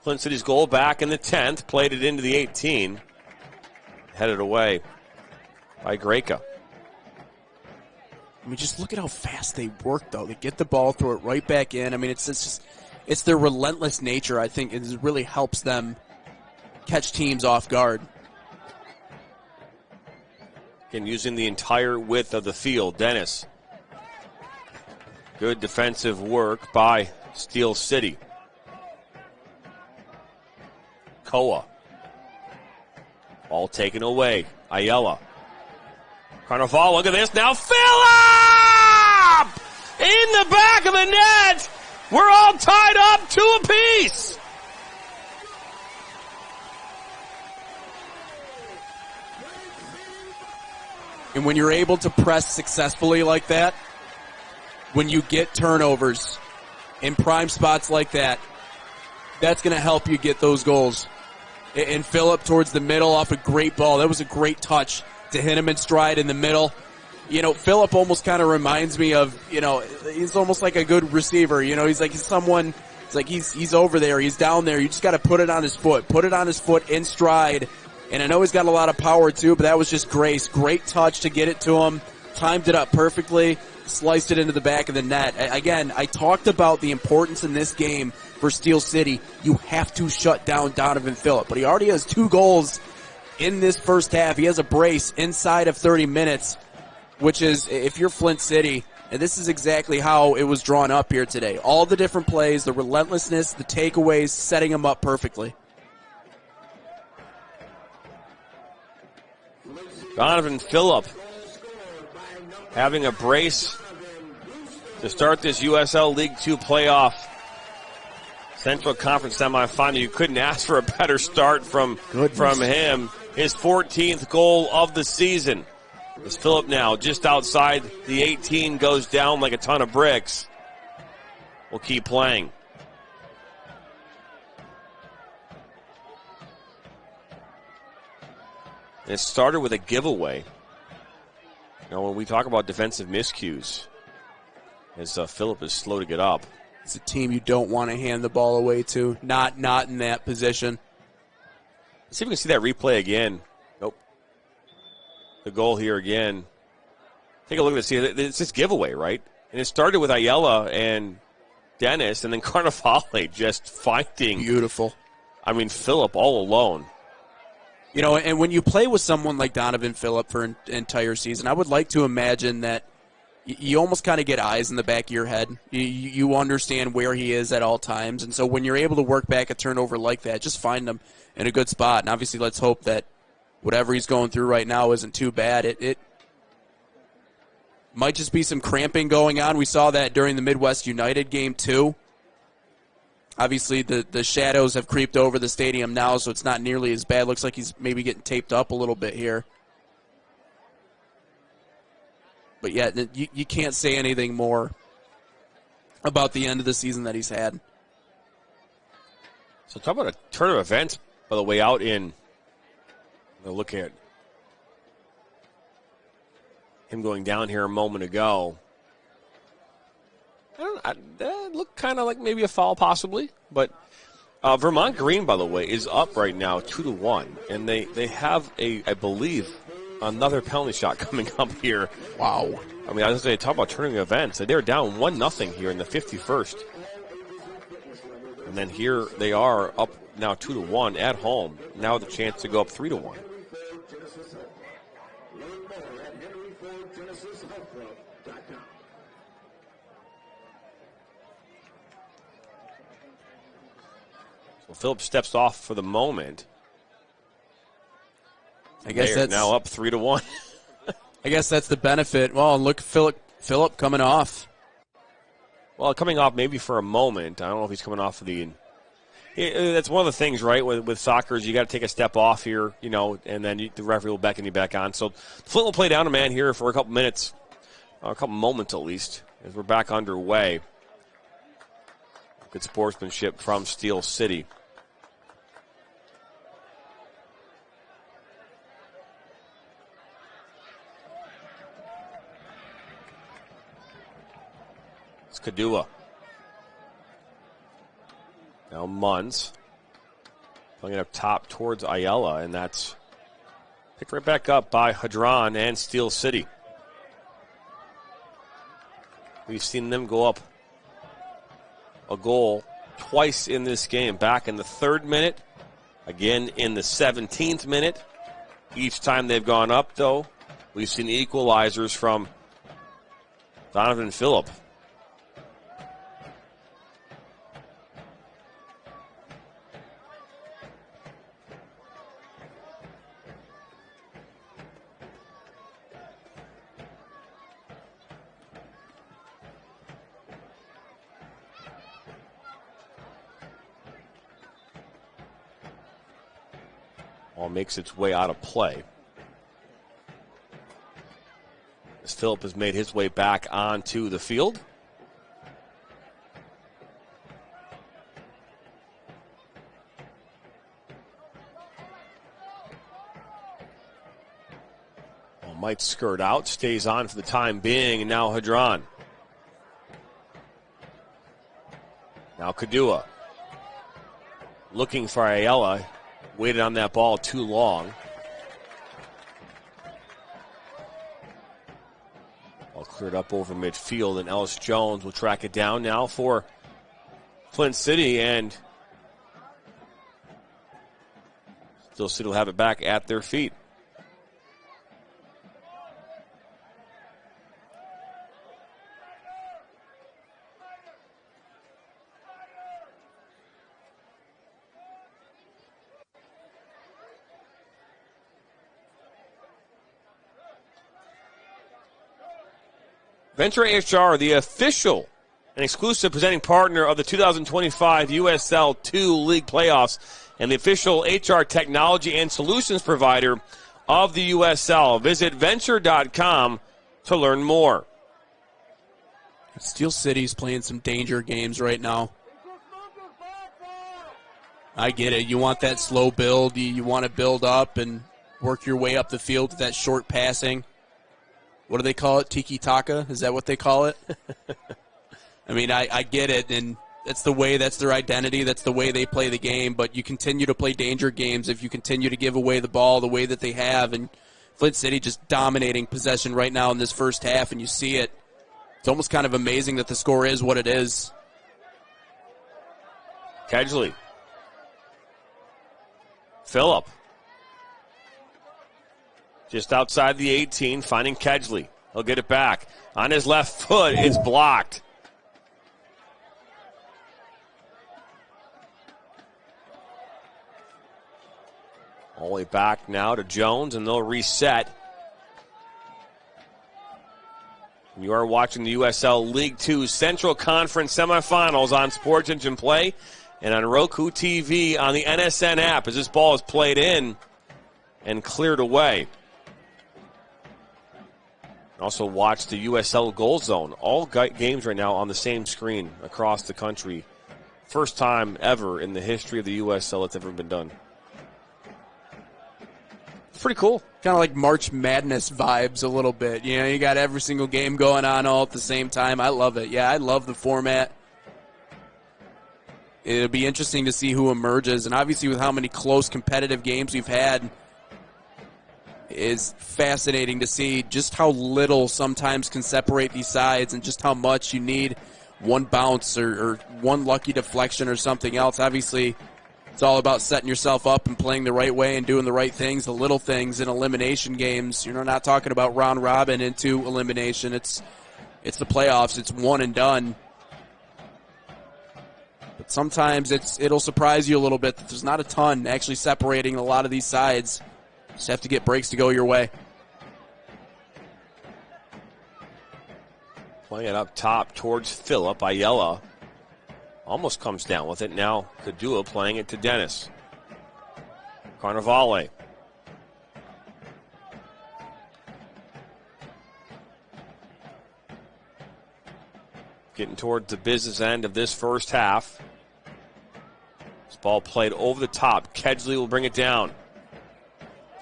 Flint City's goal back in the 10th, played it into the 18, headed away by Greca. I mean, just look at how fast they work, though. They get the ball, throw it right back in. I mean, it's their relentless nature, I think, it really helps them catch teams off guard. Again, using the entire width of the field. Dennis. Good defensive work by Steel City. Koa. Ball taken away. Ayala. Carnival, look at this now. Phillip! In the back of the net! We're all tied up 2 apiece! And when you're able to press successfully like that, when you get turnovers in prime spots like that, that's going to help you get those goals. And Phillip towards the middle off a great ball. That was a great touch to hit him in stride in the middle. You know, Phillip almost kind of reminds me of, you know, he's almost like a good receiver. You know, he's like someone, it's like he's over there, he's down there. You just got to put it on his foot in stride. And I know he's got a lot of power too, but that was just grace. Great touch to get it to him. Timed it up perfectly. Sliced it into the back of the net. Again, I talked about the importance in this game for Steel City. You have to shut down Donovan Phillip. But he already has 2 goals in this first half. He has a brace inside of 30 minutes, which is, if you're Flint City, and this is exactly how it was drawn up here today. All the different plays, the relentlessness, the takeaways, setting them up perfectly. Donovan Phillip having a brace to start this USL League 2 playoff Central Conference semifinal. You couldn't ask for a better start from him. His 14th goal of the season. As Phillip now just outside the 18 goes down like a ton of bricks. We'll keep playing. It started with a giveaway. You know, when we talk about defensive miscues, as Phillip is slow to get up. It's a team you don't want to hand the ball away to. Not in that position. Let's see if we can see that replay again. Nope. The goal here again. Take a look at this. It's this giveaway, right? And it started with Ayala and Dennis, and then Carnevale just fighting. Beautiful. I mean, Phillip all alone. You know, and when you play with someone like Donovan Phillip for an entire season, I would like to imagine that you almost kind of get eyes in the back of your head. You understand where he is at all times. And so when you're able to work back a turnover like that, just find him in a good spot. And obviously let's hope that whatever he's going through right now isn't too bad. It might just be some cramping going on. We saw that during the Midwest United game too. Obviously the shadows have creeped over the stadium now, so it's not nearly as bad. Looks like he's maybe getting taped up a little bit here. But yeah, you can't say anything more about the end of the season that he's had. So talk about a turn of events, by the way, out in, look at him going down here a moment ago. That looked kind of like maybe a foul possibly, but Vermont Green, by the way, is up right now 2-1, and they have I believe, another penalty shot coming up here. Wow. I mean, I was going to talk about turning events. They're down 1-0 here in the 51st. And then here they are up now 2-1 at home. Now the chance to go up 3-1. So Phillip steps off for the moment. I guess that's now up 3-1. I guess that's the benefit. Well, look, Phillip coming off. Well, coming off maybe for a moment. I don't know if he's coming off of the. That's one of the things, right? With soccer, is you got to take a step off here, you know, and then the referee will beckon you back on. So Flint will play down a man here for a couple minutes, a couple moments at least, as we're back underway. Good sportsmanship from Steel City. Kadua. Now Munns playing it up top towards Ayala, and that's picked right back up by Hadron and Steel City. We've seen them go up a goal twice in this game, back in the 3rd minute, again in the 17th minute. Each time they've gone up, though, we've seen equalizers from Donovan Phillip. Ball makes its way out of play. As Phillip has made his way back onto the field. Ball might skirt out, stays on for the time being, and now Hadron. Now Kadua. Looking for Ayala. Waited on that ball too long. Ball cleared up over midfield, and Ellis Jones will track it down now for Flint City, and Steel City will have it back at their feet. Venture HR, the official and exclusive presenting partner of the 2025 USL 2 League Playoffs and the official HR technology and solutions provider of the USL. Visit venture.com to learn more. Steel City's playing some danger games right now. I get it. You want that slow build. You want to build up and work your way up the field with that short passing. What do they call it? Tiki-taka? Is that what they call it? I mean, I get it, and that's their identity, that's the way they play the game, but you continue to play danger games if you continue to give away the ball the way that they have, and Flint City just dominating possession right now in this first half, and you see it. It's almost kind of amazing that the score is what it is. Kedgley. Phillip. Just outside the 18, finding Kedgley. He'll get it back. On his left foot, it's blocked. All the way back now to Jones, and they'll reset. You are watching the USL League 2 Central Conference semifinals on Sports Engine Play and on Roku TV on the NSN app as this ball is played in and cleared away. Also watch the USL Goal Zone. All games right now on the same screen across the country. First time ever in the history of the USL it's ever been done. It's pretty cool. Kind of like March Madness vibes a little bit. You know, you got every single game going on all at the same time. I love it. Yeah, I love the format. It'll be interesting to see who emerges. And obviously with how many close competitive games we've had, is fascinating to see just how little sometimes can separate these sides and just how much you need one bounce or one lucky deflection or something else. Obviously, it's all about setting yourself up and playing the right way and doing the right things, the little things in elimination games. You're not talking about round robin into elimination. It's the playoffs. It's one and done. But sometimes it'll surprise you a little bit that there's not a ton actually separating a lot of these sides. Just have to get breaks to go your way. Playing it up top towards Phillip. Ayala almost comes down with it. Now Kadua playing it to Dennis. Carnevale. Getting towards the business end of this first half. This ball played over the top. Kedgley will bring it down.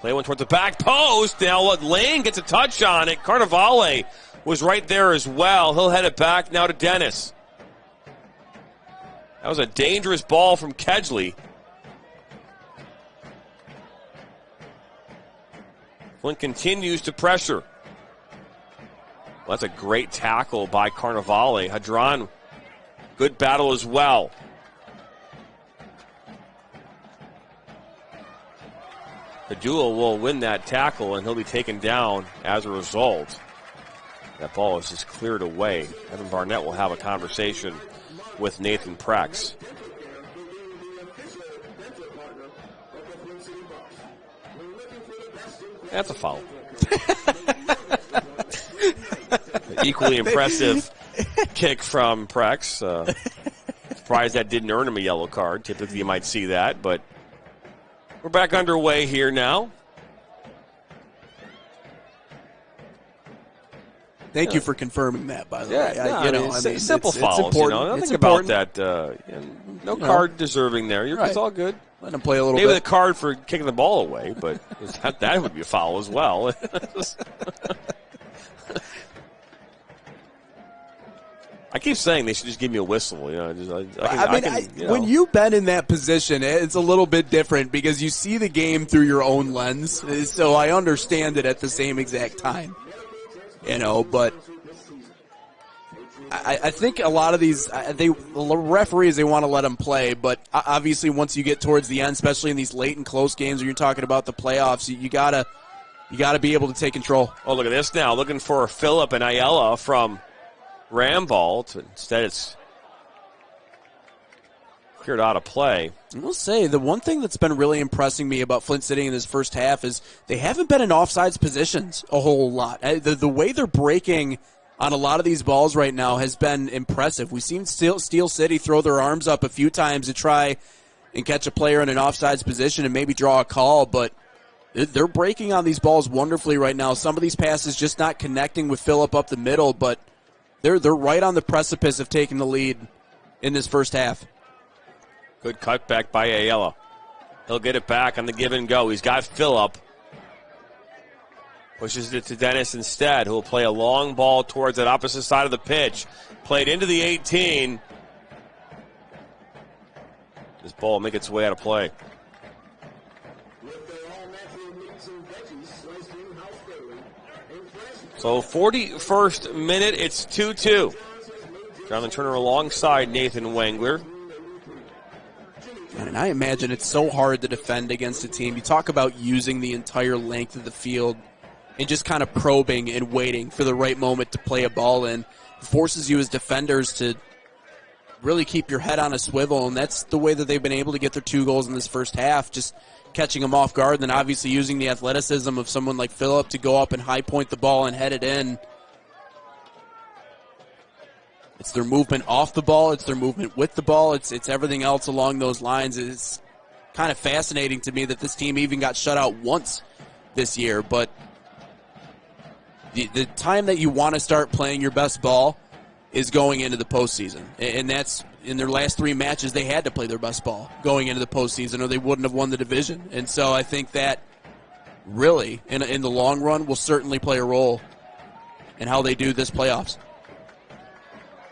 Play one towards the back post. Now Lane gets a touch on it. Carnevale was right there as well. He'll head it back now to Dennis. That was a dangerous ball from Kedgley. Flint continues to pressure. Well, that's a great tackle by Carnevale. Hadron, good battle as well. Padula will win that tackle, and he'll be taken down as a result. That ball is just cleared away. Evan Barnett will have a conversation with Nathan Prex. That's a foul. Equally impressive kick from Prex. Surprised that didn't earn him a yellow card. Typically you might see that, but we're back underway here now. Thank you for confirming that, by the way. Simple fouls. It's important. Nothing it's about important. that. No card deserving there. It's all good. Let him play a little Maybe bit. the card for kicking the ball away, but that would be a foul as well. I keep saying they should just give me a whistle. When you've been in that position, it's a little bit different because you see the game through your own lens. So I understand it at the same exact time. But I think a lot of these, the referees, they want to let them play, but obviously once you get towards the end, especially in these late and close games where you're talking about the playoffs, you gotta be able to take control. Oh, look at this now, looking for Phillip and Ayala from Rambold. Instead, it's cleared out of play. I will say, the one thing that's been really impressing me about Flint City in this first half is they haven't been in offsides positions a whole lot. The way they're breaking on a lot of these balls right now has been impressive. We've seen Steel City throw their arms up a few times to try and catch a player in an offsides position and maybe draw a call, but they're breaking on these balls wonderfully right now. Some of these passes just not connecting with Phillip up the middle, but they're right on the precipice of taking the lead in this first half. Good cutback by Ayala. He'll get it back on the give and go. He's got Phillip. Pushes it to Dennis instead, who will play a long ball towards that opposite side of the pitch. Played into the 18. This ball will make its way out of play. So 41st minute, it's 2-2. Jonathan Turner alongside Nathan Wengler. And I imagine it's so hard to defend against a team. You talk about using the entire length of the field and just kind of probing and waiting for the right moment to play a ball in. It forces you as defenders to really keep your head on a swivel, and that's the way that they've been able to get their 2 goals in this first half, just catching them off guard, and then obviously using the athleticism of someone like Phillip to go up and high point the ball and head it in. It's their movement off the ball, it's their movement with the ball, it's everything else along those lines. It's kind of fascinating to me that this team even got shut out once this year, but the time that you want to start playing your best ball is going into the postseason. And that's, in their last 3 matches, they had to play their best ball going into the postseason or they wouldn't have won the division. And so I think that really, in the long run, will certainly play a role in how they do this playoffs.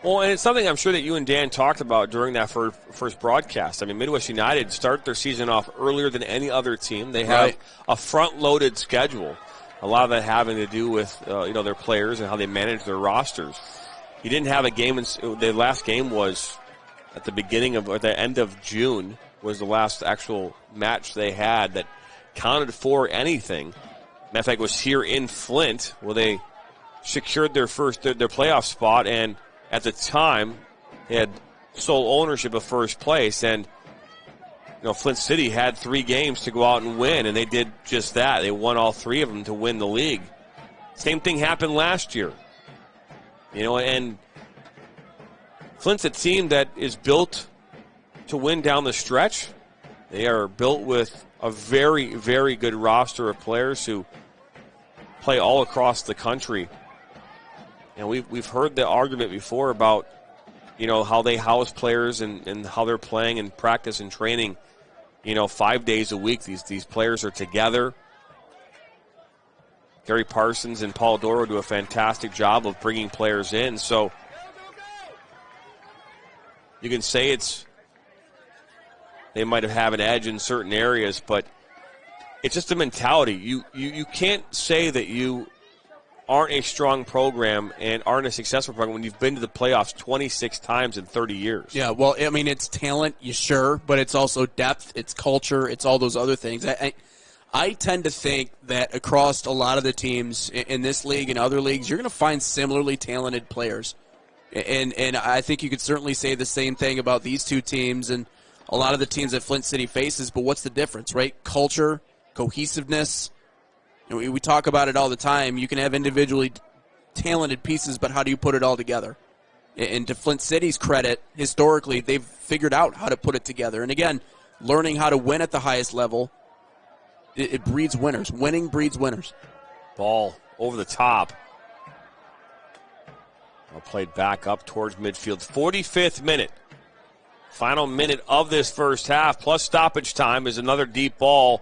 Well, and it's something I'm sure that you and Dan talked about during that first broadcast. I mean, Midwest United start their season off earlier than any other team. They have a front-loaded schedule. A lot of that having to do with their players and how they manage their rosters. You didn't have a game. The last game was at the beginning of, or the end of June was the last actual match they had that counted for anything. Matter of fact, it was here in Flint where they secured their playoff spot, and at the time they had sole ownership of first place, and Flint City had 3 games to go out and win, and they did just that. They won all 3 of them to win the league. Same thing happened last year. And Flint's a team that is built to win down the stretch. They are built with a very, very good roster of players who play all across the country. And we've heard the argument before about, how they house players and how they're playing and practice and training, 5 days a week. These players are together. Gary Parsons and Paul Doro do a fantastic job of bringing players in. So you can say they might have an edge in certain areas, but it's just a mentality. You can't say that you aren't a strong program and aren't a successful program when you've been to the playoffs 26 times in 30 years. Yeah, well, I mean, it's talent, sure, but it's also depth, it's culture, it's all those other things. I tend to think that across a lot of the teams in this league and other leagues, you're going to find similarly talented players. And I think you could certainly say the same thing about these 2 teams and a lot of the teams that Flint City faces, but what's the difference, right? Culture, cohesiveness. We talk about it all the time. You can have individually talented pieces, but how do you put it all together? And to Flint City's credit, historically, they've figured out how to put it together. And again, learning how to win at the highest level, it breeds winners. Winning breeds winners. Ball over the top. Played back up towards midfield. 45th minute. Final minute of this first half, plus stoppage time, is another deep ball.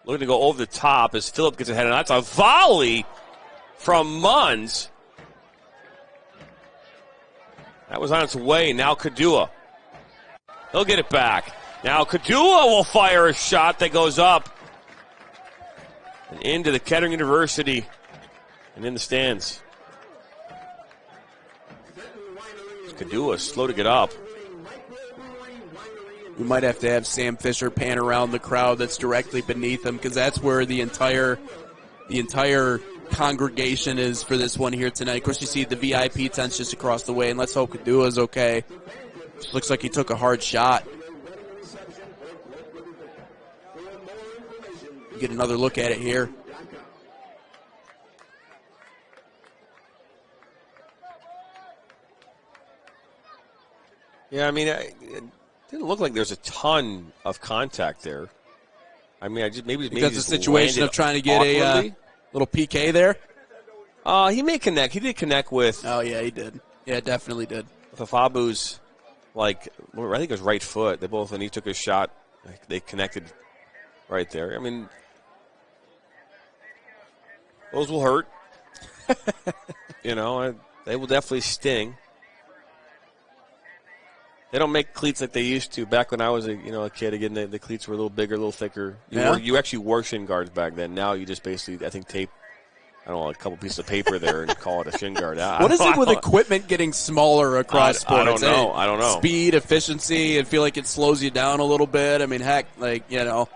Looking to go over the top as Phillip gets ahead, and that's a volley from Munns. That was on its way. Now Kadua. He'll get it back. Now Kadua will fire a shot that goes up and into the Kettering University and in the stands. Kadua slow to get up. We might have to have Sam Fisher pan around the crowd that's directly beneath him, because that's where the entire congregation is for this one here tonight. Of course, you see the VIP tents just across the way, and let's hope Kadua's okay. Just looks like he took a hard shot. Get another look at it here. Yeah, I mean, it didn't look like there's a ton of contact there. I mean, maybe that's a situation of trying to get a little PK there. He may connect. He did connect with. Oh yeah, he did. Yeah, definitely did. Fafabu's, I think it was right foot. They both, and he took a shot. They connected right there. I mean, those will hurt. They will definitely sting. They don't make cleats like they used to. Back when I was a kid, again, the cleats were a little bigger, a little thicker. You actually wore shin guards back then. Now you just basically, I think, tape, a couple pieces of paper there and call it a shin guard. What is it with equipment getting smaller across sports? I don't know. Speed, efficiency, and feel like it slows you down a little bit. I mean, heck, Well,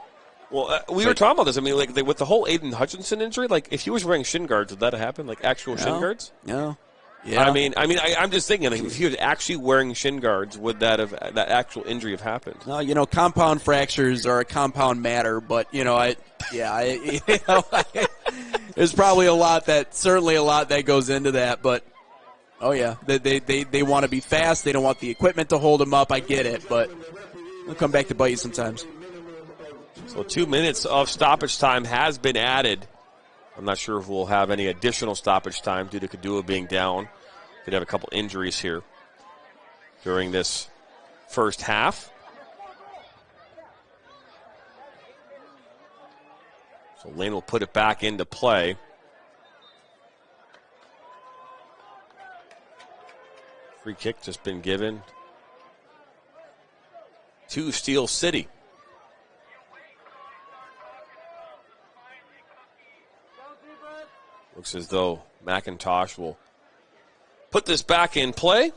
we were talking about this. I mean, with the whole Aiden Hutchinson injury, if he was wearing shin guards, would that have happened? Actual shin guards? No. Yeah. I'm just thinking, if he was actually wearing shin guards, would that actual injury have happened? No, compound fractures are a compound matter, but there's probably a lot that goes into that. But oh yeah, they want to be fast. They don't want the equipment to hold them up. I get it, but it'll come back to bite you sometimes. So 2 minutes of stoppage time has been added. I'm not sure if we'll have any additional stoppage time due to Kadua being down. Could have a couple injuries here during this first half. So Lane will put it back into play. Free kick just been given to Steel City. Looks as though McIntosh will put this back in play.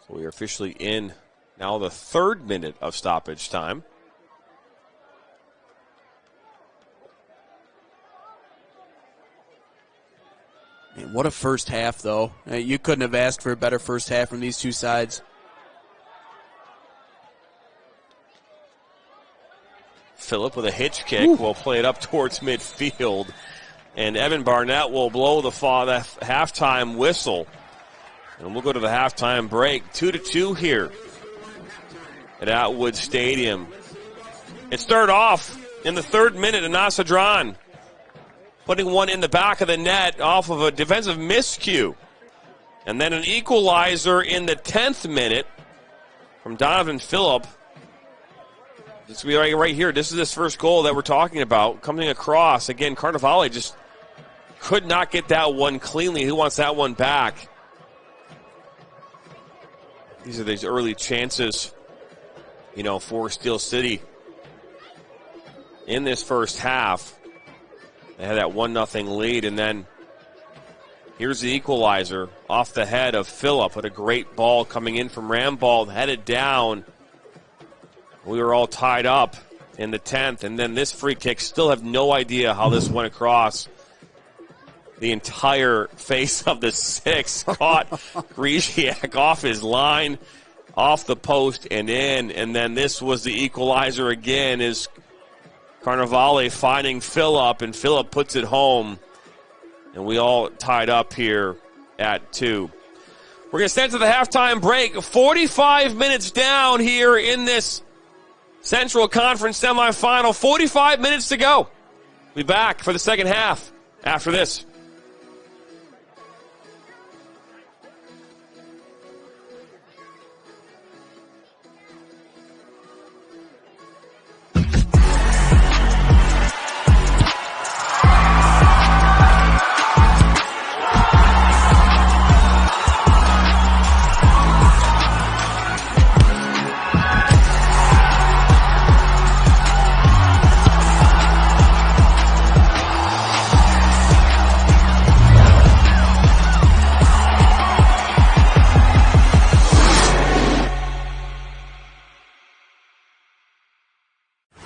So we are officially in now the 3rd minute of stoppage time. Man, what a first half, though. You couldn't have asked for a better first half from these two sides. Phillip with a hitch kick will play it up towards midfield. And Evan Barnett will blow the halftime whistle. And we'll go to the halftime break. 2-2 here at Atwood Stadium. It started off in the 3rd minute, Anas Hadran putting one in the back of the net off of a defensive miscue. And then an equalizer in the 10th minute from Donovan Phillip. This will be right here. This is his first goal that we're talking about. Coming across. Again, Carnevale just could not get that one cleanly. Who wants that one back? These are these early chances, for Steel City in this first half. They had that 1-0 lead, and then here's the equalizer off the head of Phillip. What a great ball coming in from Rambald, headed down. We were all tied up in the 10th, and then this free kick. Still have no idea how this went across the entire face of the 6. Caught Grisiak off his line, off the post and in. And then this was the equalizer again, is Carnevale finding Phillip, and Phillip puts it home. And we all tied up here at 2. We're going to stand to the halftime break. 45 minutes down here in this Central Conference semifinal. 45 minutes to go. We'll be back for the second half after this.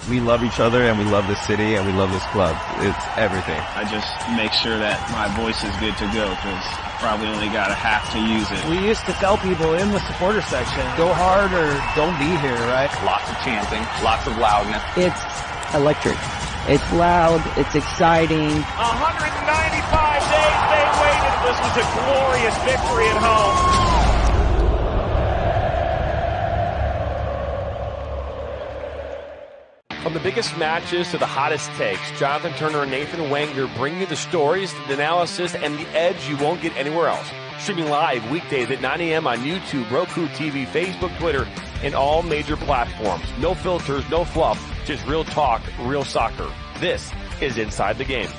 We love each other, and we love this city, and we love this club. It's everything. I just make sure that my voice is good to go because probably only got a half to use it. We used to tell people in the supporter section, go hard or don't be here, right? Lots of chanting, lots of loudness. It's electric. It's loud. It's exciting. 195 days they waited. This was a glorious victory at home. From the biggest matches to the hottest takes, Jonathan Turner and Nathan Wenger bring you the stories, the analysis, and the edge you won't get anywhere else. Streaming live weekdays at 9 a.m. on YouTube, Roku TV, Facebook, Twitter, and all major platforms. No filters, no fluff, just real talk, real soccer. This is Inside the Game.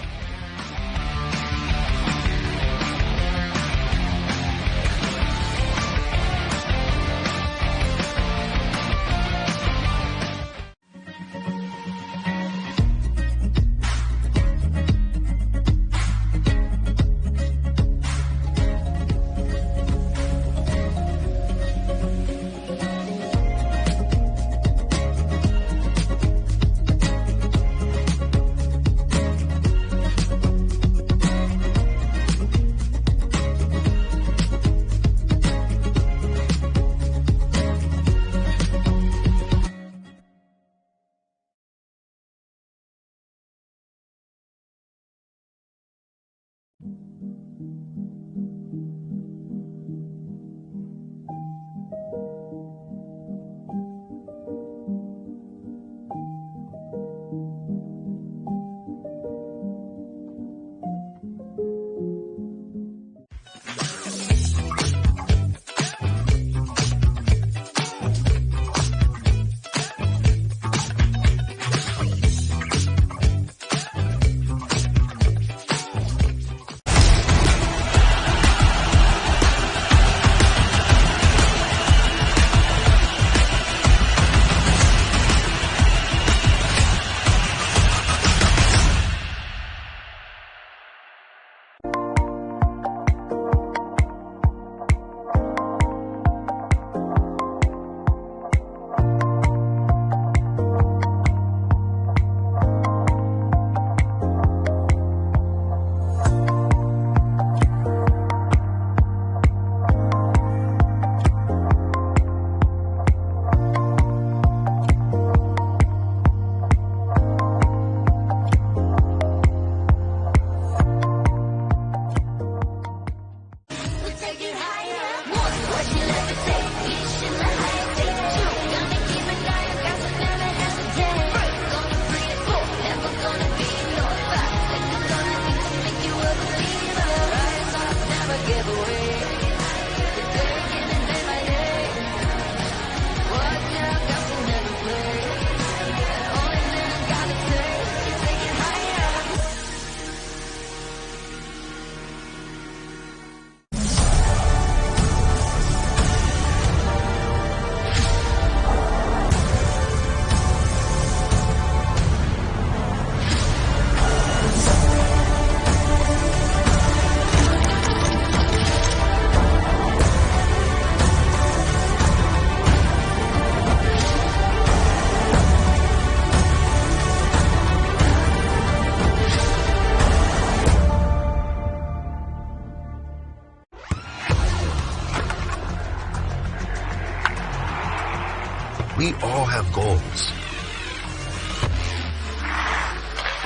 We all have goals.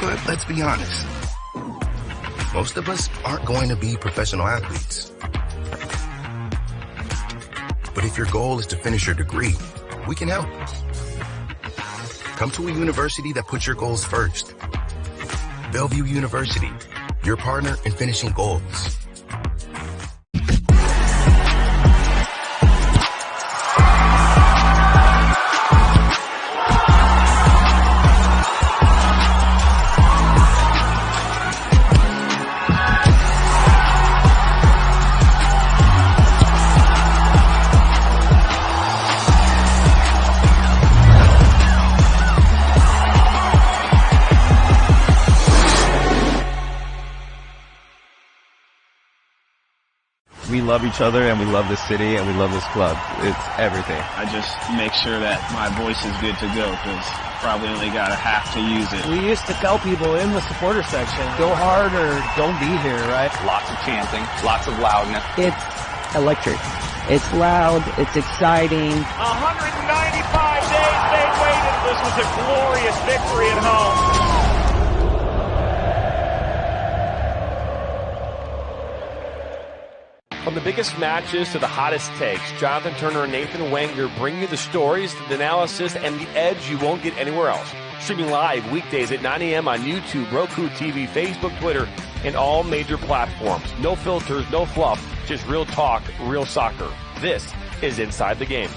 But let's be honest. Most of us aren't going to be professional athletes. But if your goal is to finish your degree, we can help. Come to a university that puts your goals first. Bellevue University, your partner in finishing goals. We love each other, and we love this city, and we love this club. It's everything. I just make sure that my voice is good to go because probably only got a half to use it. We used to tell people in the supporter section, go hard or don't be here, right? Lots of chanting, lots of loudness. It's electric. It's loud. It's exciting. 195 days they waited. This was a glorious victory at home. From the biggest matches to the hottest takes, Jonathan Turner and Nathan Wenger bring you the stories, the analysis, and the edge you won't get anywhere else. Streaming live weekdays at 9 a.m. on YouTube, Roku TV, Facebook, Twitter, and all major platforms. No filters, no fluff, just real talk, real soccer. This is Inside the Game.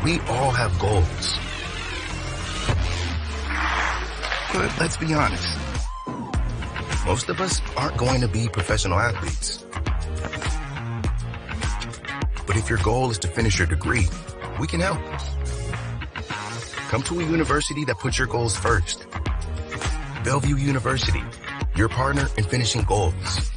We all have goals. But let's be honest. Most of us aren't going to be professional athletes. But if your goal is to finish your degree, we can help. Come to a university that puts your goals first. Bellevue University, your partner in finishing goals.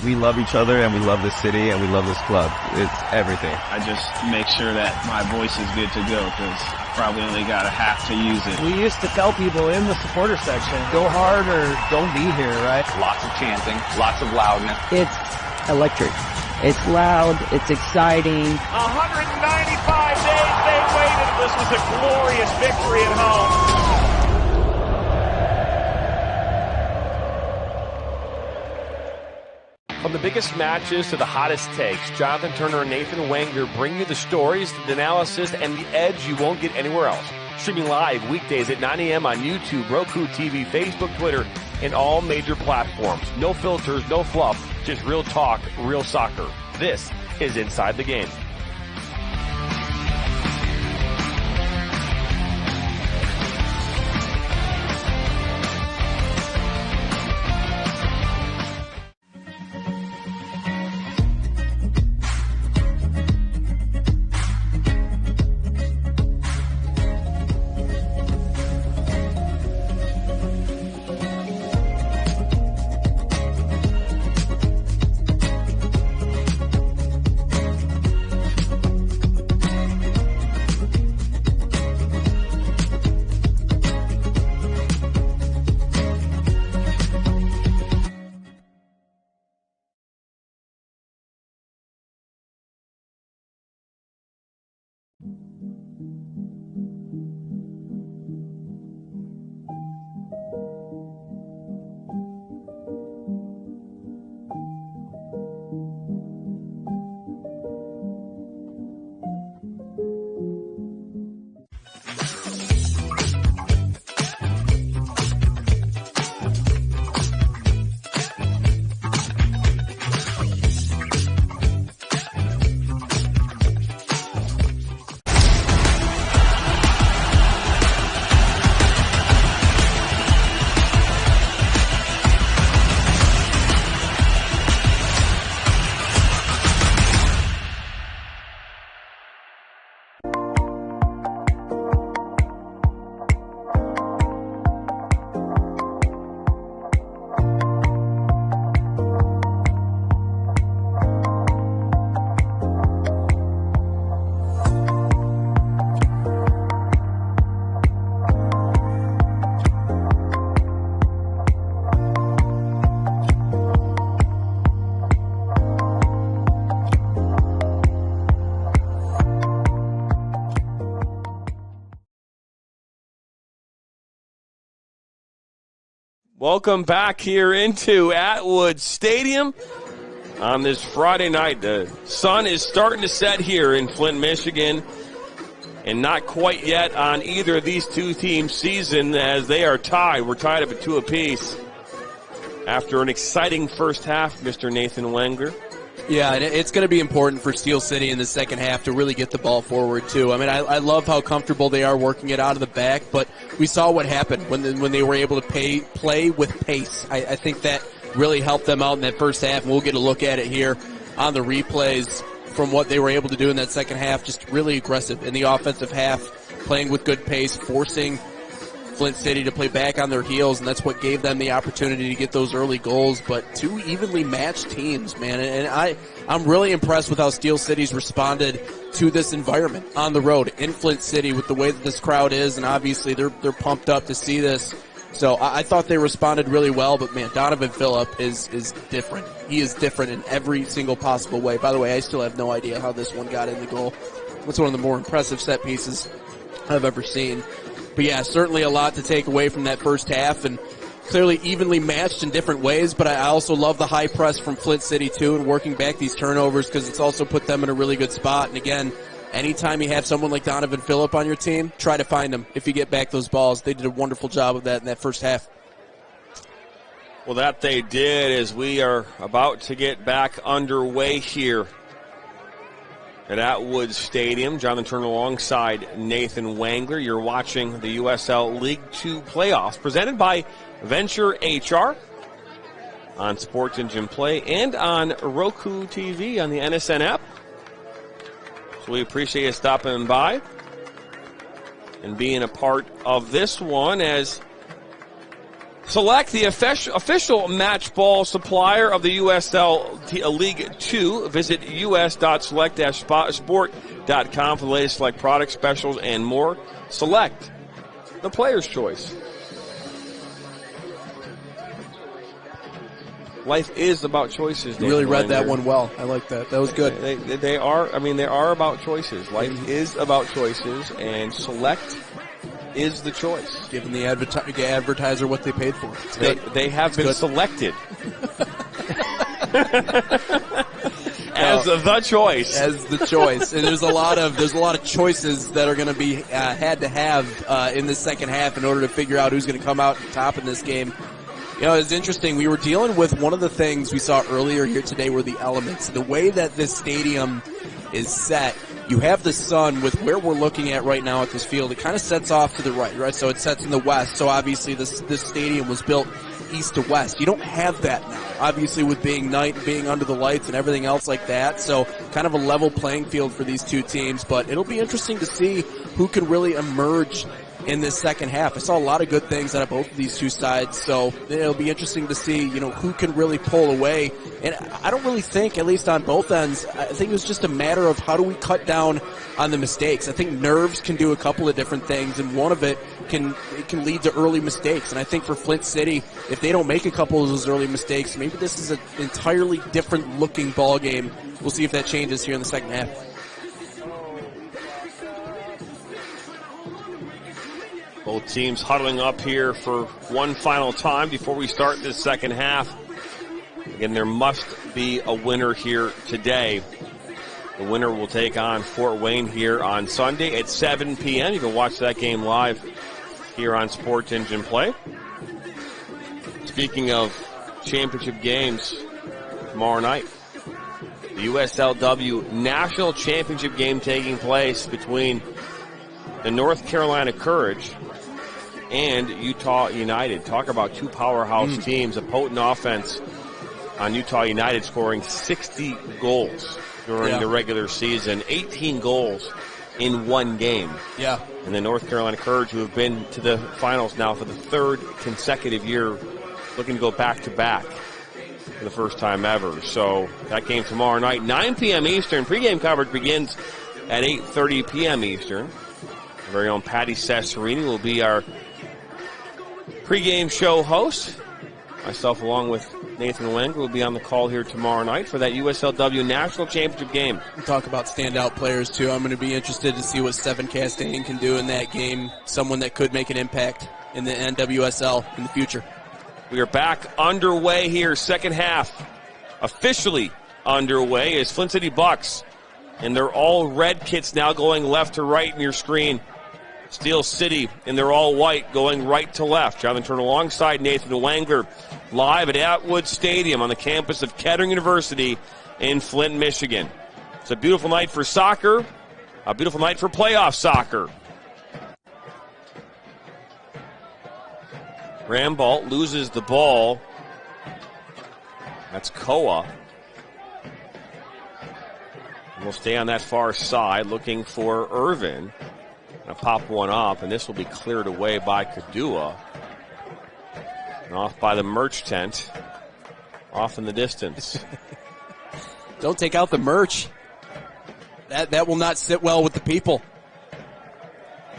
We love each other and we love this city and we love this club. It's everything. I just make sure that my voice is good to go because probably only got a half to use it. We used to tell people in the supporter section, go hard or don't be here, right? Lots of chanting, lots of loudness. It's electric. It's loud. It's exciting. 195 days they waited. This was a glorious victory at home. From the biggest matches to the hottest takes, Jonathan Turner and Nathan Wenger bring you the stories, the analysis, and the edge you won't get anywhere else. Streaming live weekdays at 9 a.m. on YouTube, Roku TV, Facebook, Twitter, and all major platforms. No filters, no fluff, just real talk, real soccer. This is Inside the Game. Welcome back here into Atwood Stadium on this Friday night. The sun is starting to set here in Flint, Michigan, and not quite yet on either of these two teams' season as they are tied. We're tied up at 2 apiece after an exciting first half, Mr. Nathan Wenger. Yeah, and it's going to be important for Steel City in the second half to really get the ball forward, too. I mean, I love how comfortable they are working it out of the back, but we saw what happened when they were able to play with pace. I think that really helped them out in that first half, and we'll get a look at it here on the replays from what they were able to do in that second half. Just really aggressive in the offensive half, playing with good pace, forcing Flint City to play back on their heels, and that's what gave them the opportunity to get those early goals. But two evenly matched teams, man, and I'm really impressed with how Steel City's responded to this environment on the road in Flint City with the way that this crowd is, and obviously they're pumped up to see this. So I thought they responded really well, but man, Donovan Phillip is different. He is different in every single possible way. By the way, I still have no idea how this one got in the goal. It's one of the more impressive set pieces I've ever seen. But yeah, certainly a lot to take away from that first half, and clearly evenly matched in different ways. But I also love the high press from Flint City too, and working back these turnovers, because it's also put them in a really good spot. And again, anytime you have someone like Donovan Phillip on your team, try to find them if you get back those balls. They did a wonderful job of that in that first half. Well, that they did, as we are about to get back underway here at Atwood Stadium. Jonathan Turner alongside Nathan Wangler. You're watching the USL League 2 playoffs presented by Venture HR on Sports Engine Play and on Roku TV on the NSN app. So we appreciate you stopping by and being a part of this one as Select, the official match ball supplier of the USL League 2. Visit us.select-sport.com for the latest Select product specials and more. Select, the player's choice. Life is about choices. You really read that one well. I like that. That was good. They are about choices. Life is about choices, and Select is the choice. Giving the advertiser what they paid for. They have been selected. As the choice. As the choice. And there's a lot of choices that are going to be had to have in the second half in order to figure out who's going to come out on top in this game. You know, it's interesting. We were dealing with one of the things we saw earlier here today were the elements. The way that this stadium is set, you have the sun with where we're looking at right now at this field. It kind of sets off to the right? So it sets in the west. So obviously this stadium was built east to west. You don't have that now, obviously, with being night and being under the lights and everything else like that. So kind of a level playing field for these two teams, but it'll be interesting to see who can really emerge in this second half. I saw a lot of good things out of both of these two sides, so it'll be interesting to see, who can really pull away. And I don't really think, at least on both ends, I think it was just a matter of how do we cut down on the mistakes. I think nerves can do a couple of different things, and one of it can lead to early mistakes. And I think for Flint City, if they don't make a couple of those early mistakes, maybe this is an entirely different looking ball game. We'll see if that changes here in the second half. Both teams huddling up here for one final time before we start this second half. Again, there must be a winner here today. The winner will take on Fort Wayne here on Sunday at 7 p.m. You can watch that game live here on Sports Engine Play. Speaking of championship games, tomorrow night, the USLW National Championship game taking place between the North Carolina Courage and Utah United. Talk about two powerhouse teams, a potent offense on Utah United scoring 60 goals during the regular season, 18 goals in one game. Yeah. And the North Carolina Courage, who have been to the finals now for the third consecutive year, looking to go back-to-back for the first time ever. So that game tomorrow night, 9 p.m. Eastern. Pregame coverage begins at 8:30 p.m. Eastern. Our very own Patty Cesarini will be our pregame show host. Myself, along with Nathan Wenger, will be on the call here tomorrow night for that USLW National Championship game. We'll talk about standout players, too. I'm going to be interested to see what Seven Castaigne can do in that game. Someone that could make an impact in the NWSL in the future. We are back underway here, second half officially underway as Flint City Bucks, and they're all red kits now going left to right in your screen. Steel City in their all white going right to left. Jonathan Turner alongside Nathan Wangler live at Atwood Stadium on the campus of Kettering University in Flint, Michigan. It's a beautiful night for soccer, a beautiful night for playoff soccer. Rambolt loses the ball. That's Koa. We'll stay on that far side looking for Irvin. Gonna pop one up, and this will be cleared away by Kadua. And off by the merch tent. Off in the distance. Don't take out the merch. That will not sit well with the people.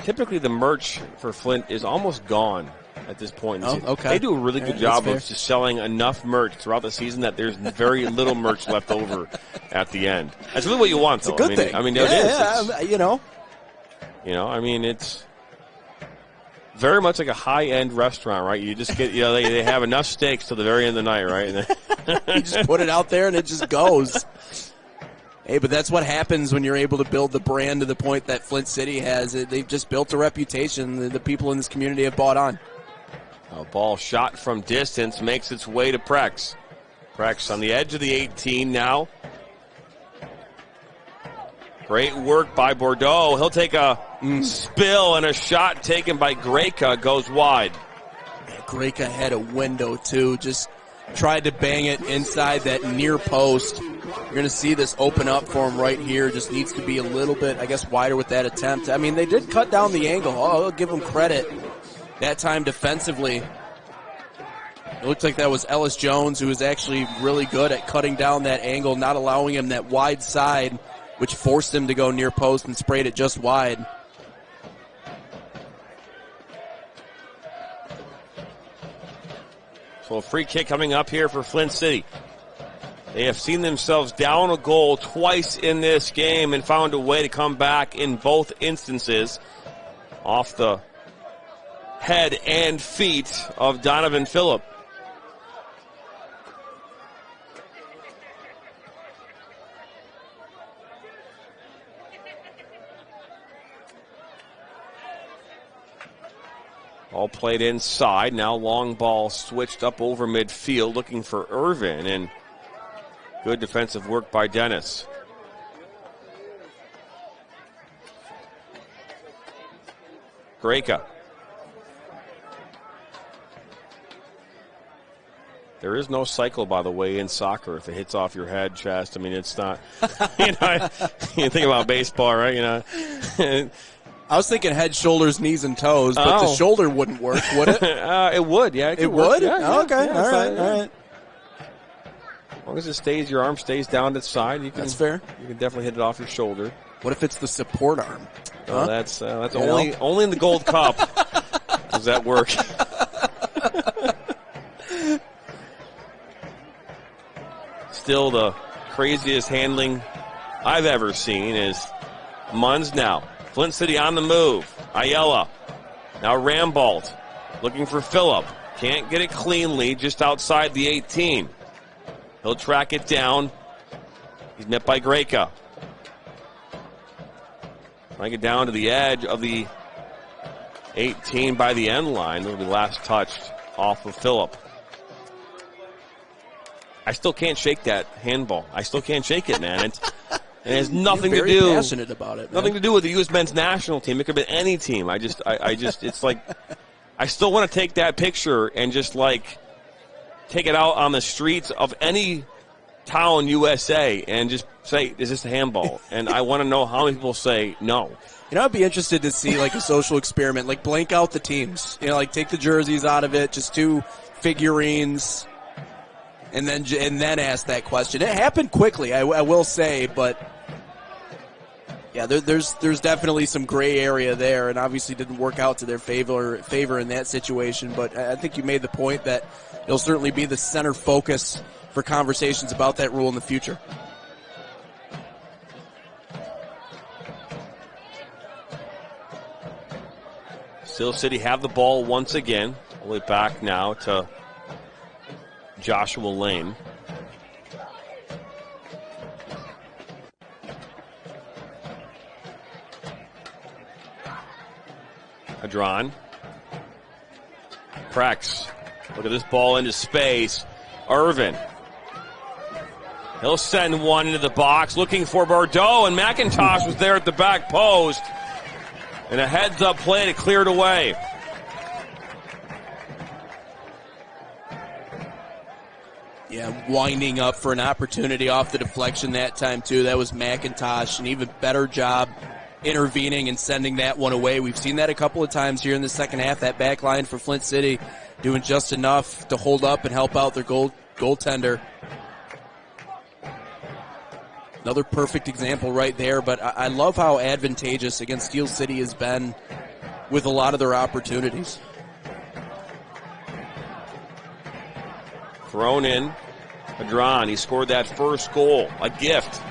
Typically the merch for Flint is almost gone at this point. Okay. They do a really good job of just selling enough merch throughout the season that there's very little merch left over at the end. That's really what you want, though. It's a good thing. I mean, it is. It's very much like a high-end restaurant, right? You just get, they have enough steaks till the very end of the night, right? You just put it out there and it just goes. Hey, but that's what happens when you're able to build the brand to the point that Flint City has. They've just built a reputation. The people in this community have bought on. A ball shot from distance makes its way to Prex. Prex on the edge of the 18 now. Great work by Bordeaux. He'll take a spill, and a shot taken by Greca goes wide. Greca had a window, too. Just tried to bang it inside that near post. You're going to see this open up for him right here. Just needs to be a little bit, I guess, wider with that attempt. I mean, they did cut down the angle. I'll give them credit. That time defensively, it looked like that was Ellis Jones, who was actually really good at cutting down that angle, not allowing him that wide side, which forced him to go near post and sprayed it just wide. So a free kick coming up here for Flint City. They have seen themselves down a goal twice in this game and found a way to come back in both instances off the head and feet of Donovan Phillip. Ball played inside. Now long ball switched up over midfield looking for Irvin. And good defensive work by Dennis. Greka. There is no cycle, by the way, in soccer. If it hits off your head, chest, I mean, it's not, you think about baseball, right? I was thinking head, shoulders, knees, and toes, but the shoulder wouldn't work, would it? It would, yeah. It would? Yeah, okay, yeah, all right. As long as your arm stays down to the side, that's fair. You can definitely hit it off your shoulder. What if it's the support arm? Huh? That's only in the Gold Cup does that work. Still the craziest handling I've ever seen is Munz now. Flint City on the move. Ayala. Now Rambold looking for Phillip. Can't get it cleanly, just outside the 18. He'll track it down. He's met by Greka. Trying to get down to the edge of the 18 by the end line. It'll be last touched off of Phillip. I still can't shake that handball. I still can't shake it, man. It has nothing to do. You're very passionate about it. Nothing to do with the U.S. men's national team. It could have been any team. I just, it's like, I still want to take that picture and just like take it out on the streets of any town USA and just say, is this a handball? And I want to know how many people say no. I'd be interested to see like a social experiment, like blank out the teams. Like take the jerseys out of it, just 2 figurines. And then ask that question. It happened quickly, I will say, but yeah, there's definitely some gray area there, and obviously didn't work out to their favor in that situation. But I think you made the point that it'll certainly be the center focus for conversations about that rule in the future. Steel City have the ball once again. All the way back now to Joshua Lane. Adron. Prex. Look at this ball into space. Irvin. He'll send one into the box looking for Bordeaux, and McIntosh was there at the back post. And a heads-up play to clear it away. Yeah, winding up for an opportunity off the deflection that time, too. That was McIntosh. An even better job intervening and sending that one away. We've seen that a couple of times here in the second half. That back line for Flint City doing just enough to hold up and help out their goaltender. Another perfect example right there, but I love how advantageous against Steel City has been with a lot of their opportunities. Thrown in. Adron, he scored that first goal. A gift.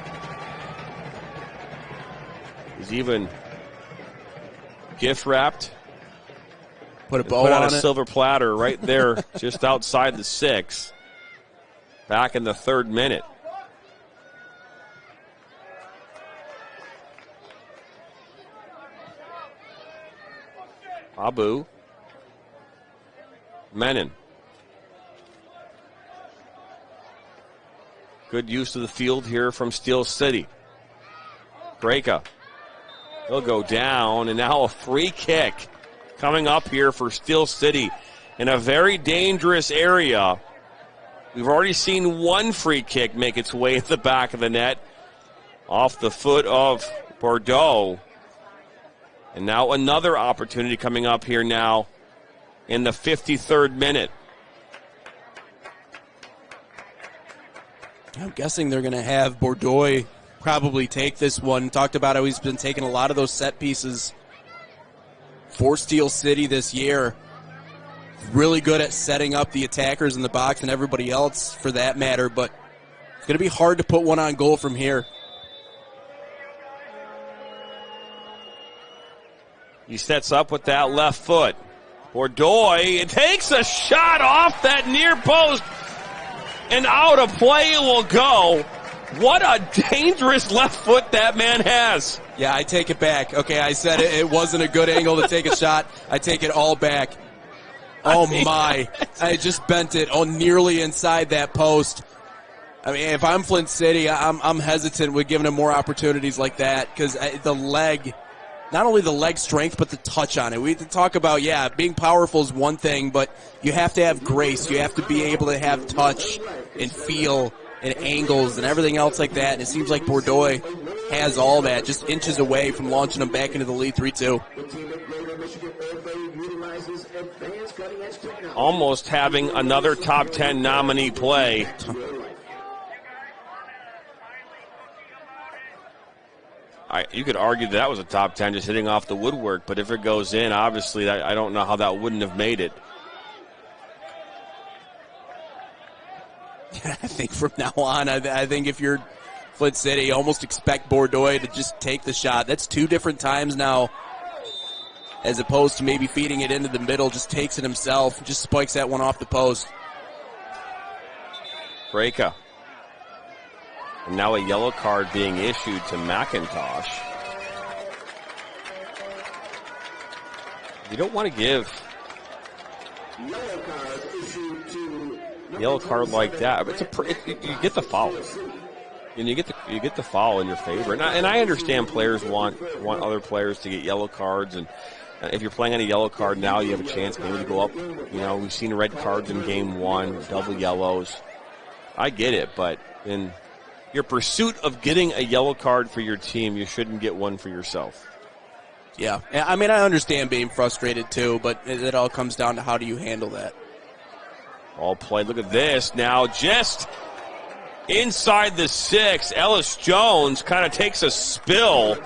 He's even gift wrapped. Put a bow on a it. Silver platter right there just outside the 6. Back in the 3rd minute. Abu. Menon. Good use of the field here from Steel City. Greka. He'll go down, and now a free kick coming up here for Steel City in a very dangerous area. We've already seen one free kick make its way at the back of the net off the foot of Bordeaux. And now another opportunity coming up here now in the 53rd minute. I'm guessing they're going to have Bordeaux probably take this one. Talked about how he's been taking a lot of those set pieces for Steel City this year. Really good at setting up the attackers in the box and everybody else for that matter, but it's going to be hard to put one on goal from here. He sets up with that left foot. Bordeaux, it takes a shot off that near post. And out of play it will go. What a dangerous left foot that man has. Yeah, I take it back. Okay, I said it wasn't a good angle to take a shot. I take it all back. Oh, my. I just bent it nearly inside that post. I mean, if I'm Flint City, I'm hesitant with giving him more opportunities like that because the leg, not only the leg strength, but the touch on it. We talk about, being powerful is one thing, but you have to have grace. You have to be able to have touch and feel and angles and everything else like that. And it seems like Bordeaux has all that, just inches away from launching them back into the lead 3-2. Almost having another top 10 nominee play. You could argue that was a top 10 just hitting off the woodwork, but if it goes in, obviously, I don't know how that wouldn't have made it. I think from now on, I think if you're Flint City, you almost expect Bordeaux to just take the shot. That's 2 different times now, as opposed to maybe feeding it into the middle, just takes it himself, just spikes that one off the post. Breka. And now a yellow card being issued to McIntosh. You don't want to give yellow card like that. You get the foul, and you get the foul in your favor. And I understand players want other players to get yellow cards, and if you're playing on a yellow card now, you have a chance maybe to go up. We've seen red cards in game 1, double yellows. I get it, but in your pursuit of getting a yellow card for your team, you shouldn't get one for yourself. Yeah, I mean, I understand being frustrated too, but it all comes down to how do you handle that. All played. Look at this now, just inside the 6. Ellis Jones kind of takes a spill.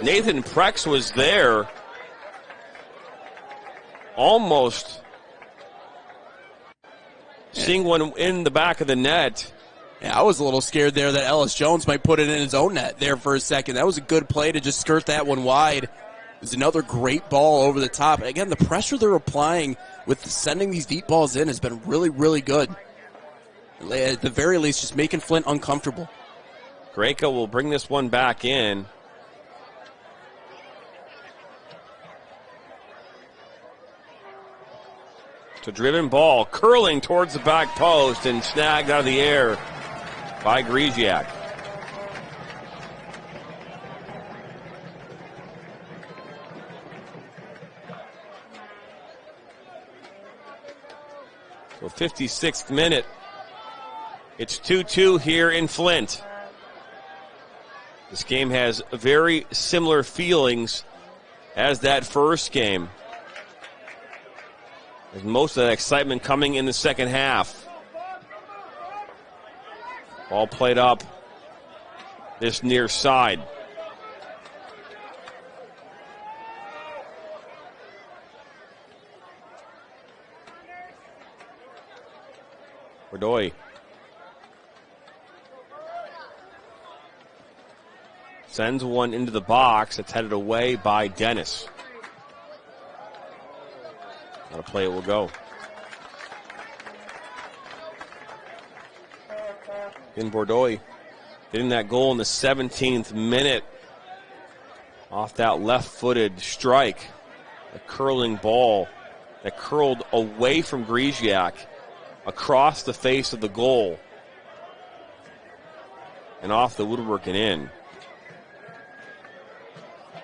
Nathan Prex was there, almost seeing one in the back of the net. Yeah, I was a little scared there that Ellis Jones might put it in his own net there for a second. That was a good play to just skirt that one wide. It was another great ball over the top. Again, the pressure they're applying with sending these deep balls in has been really, really good. At the very least, just making Flint uncomfortable. Greka will bring this one back in. It's a driven ball, curling towards the back post and snagged out of the air by Griziak. So 56th minute. It's 2-2 here in Flint. This game has very similar feelings as that first game. There's most of that excitement coming in the second half. Ball played up this near side. Bordeaux sends one into the box. It's headed away by Dennis. How to play it will go. In Bordeaux, getting that goal in the 17th minute off that left-footed strike. A curling ball that curled away from Griziak across the face of the goal and off the woodwork and in.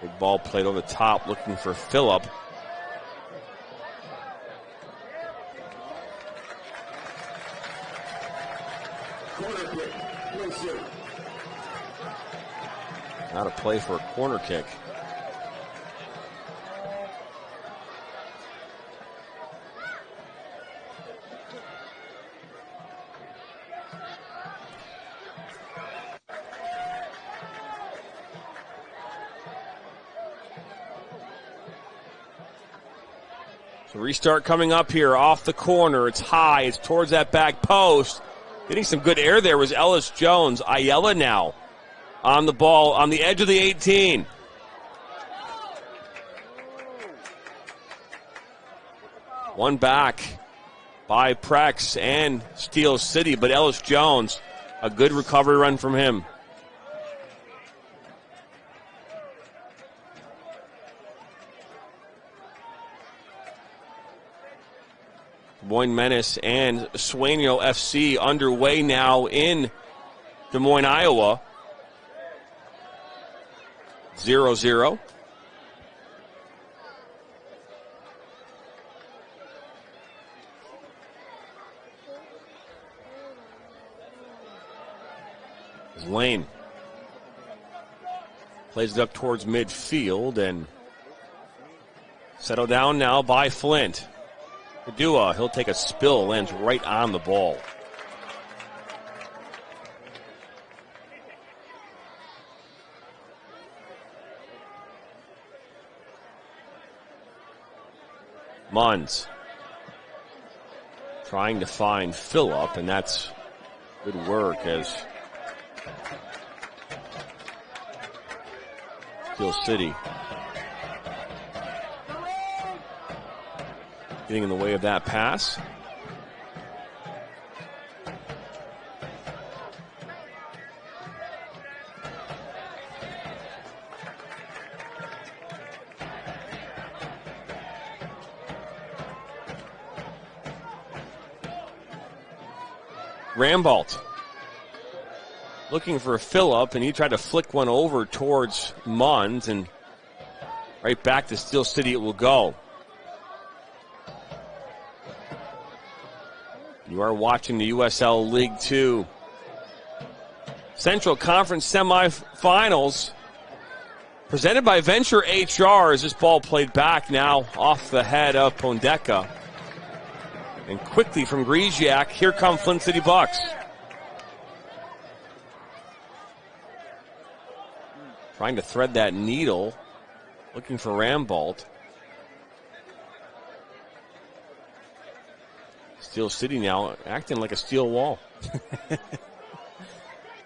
Big ball played over the top looking for Phillip. Not a play for a corner kick. So restart coming up here off the corner. It's high. It's towards that back post. Getting some good air there was Ellis Jones. Ayala now on the ball on the edge of the 18. One back by Prex and Steel City, but Ellis Jones, a good recovery run from him. Moines Menace and Sueño FC underway now in Des Moines, Iowa. 0-0. Lane plays it up towards midfield and settled down now by Flint. Padua, he'll take a spill, lands right on the ball. Munns trying to find Phillip, and that's good work as Steel City getting in the way of that pass. Rambolt looking for a fill-up, and he tried to flick one over towards Munns, and right back to Steel City it will go. You are watching the USL League 2 Central Conference semifinals presented by Venture HR as this ball played back now off the head of Pondeka. And quickly from Griziak, here come Flint City Bucks. Trying to thread that needle, looking for Rambolt. Steel City now acting like a steel wall.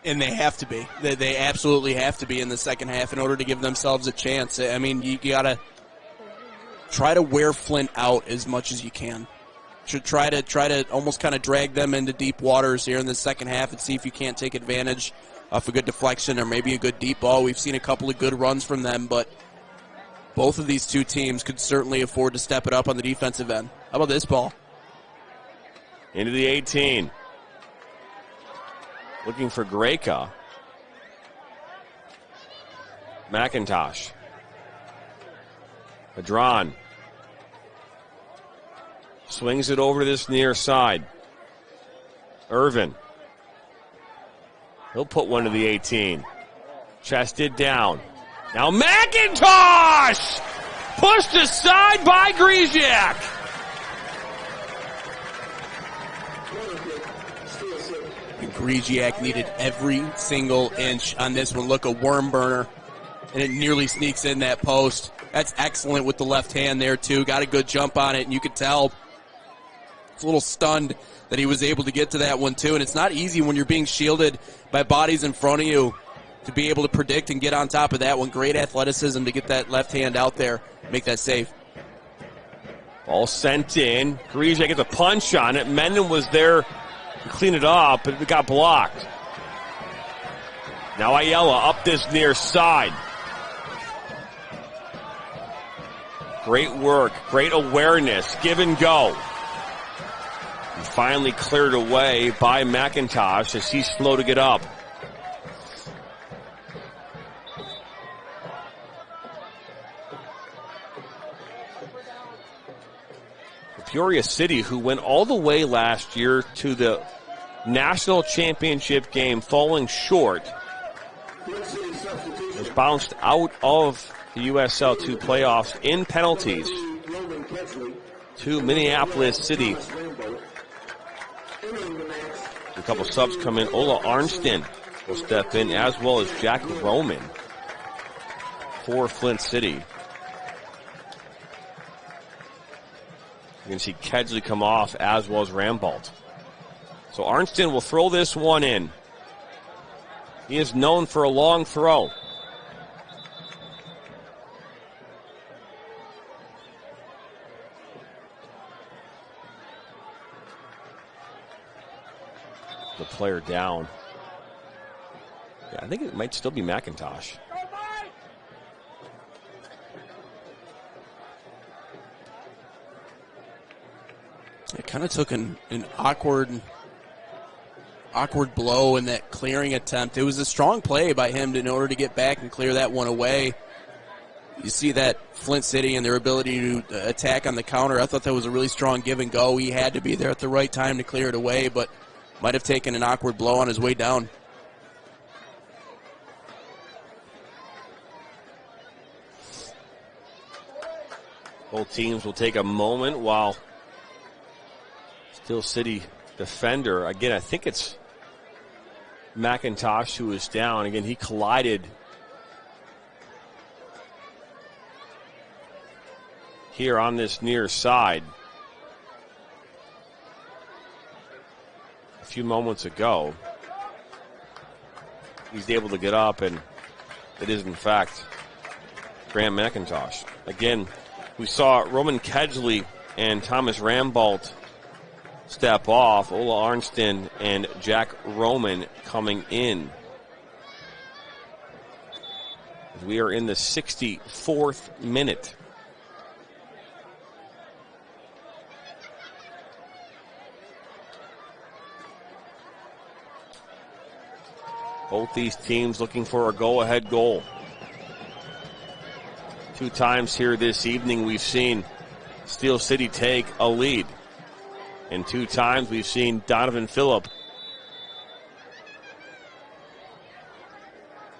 And they have to be. They absolutely have to be in the second half in order to give themselves a chance. I mean, you got to try to wear Flint out as much as you can. Should try to almost kind of drag them into deep waters here in the second half and see if you can't take advantage of a good deflection or maybe a good deep ball. We've seen a couple of good runs from them, but both of these two teams could certainly afford to step it up on the defensive end. How about this ball? Into the 18. Looking for Greka. McIntosh. Padron. Swings it over to this near side. Irvin. He'll put one to the 18. Chested down. Now McIntosh! Pushed aside by Griziak. Griziak needed every single inch on this one. Look, a worm burner. And it nearly sneaks in that post. That's excellent with the left hand there, too. Got a good jump on it, and you could tell it's a little stunned that he was able to get to that one, too. And it's not easy when you're being shielded by bodies in front of you to be able to predict and get on top of that one. Great athleticism to get that left hand out there, make that save. Ball sent in. Griziak gets a punch on it. Menden was there to clean it up, but it got blocked. Now Ayala up this near side. Great work, great awareness, give and go. And finally cleared away by McIntosh as he's slow to get up. Peoria City, who went all the way last year to the national championship game, falling short, was bounced out of the USL 2 playoffs in penalties to Minneapolis City. A couple subs come in. Ola Arnston will step in, as well as Jack Roman for Flint City. You can see Kedgley come off, as well as Rambolt. So Arnston will throw this one in. He is known for a long throw. The player down. Yeah, I think it might still be McIntosh. It kind of took an awkward blow in that clearing attempt. It was a strong play by him in order to get back and clear that one away. You see that Flint City and their ability to attack on the counter. I thought that was a really strong give and go. He had to be there at the right time to clear it away, but might have taken an awkward blow on his way down. Both teams will take a moment while Steel City defender, again, I think it's McIntosh who is down. Again, he collided here on this near side a few moments ago. He's able to get up, and it is, in fact, Graham McIntosh. Again, we saw Roman Kedgley and Thomas Rambolt step off. Ola Arnston and Jack Roman coming in. We are in the 64th minute. Both these teams looking for a go-ahead goal. 2 times here this evening we've seen Steel City take a lead. And 2 times we've seen Donovan Phillip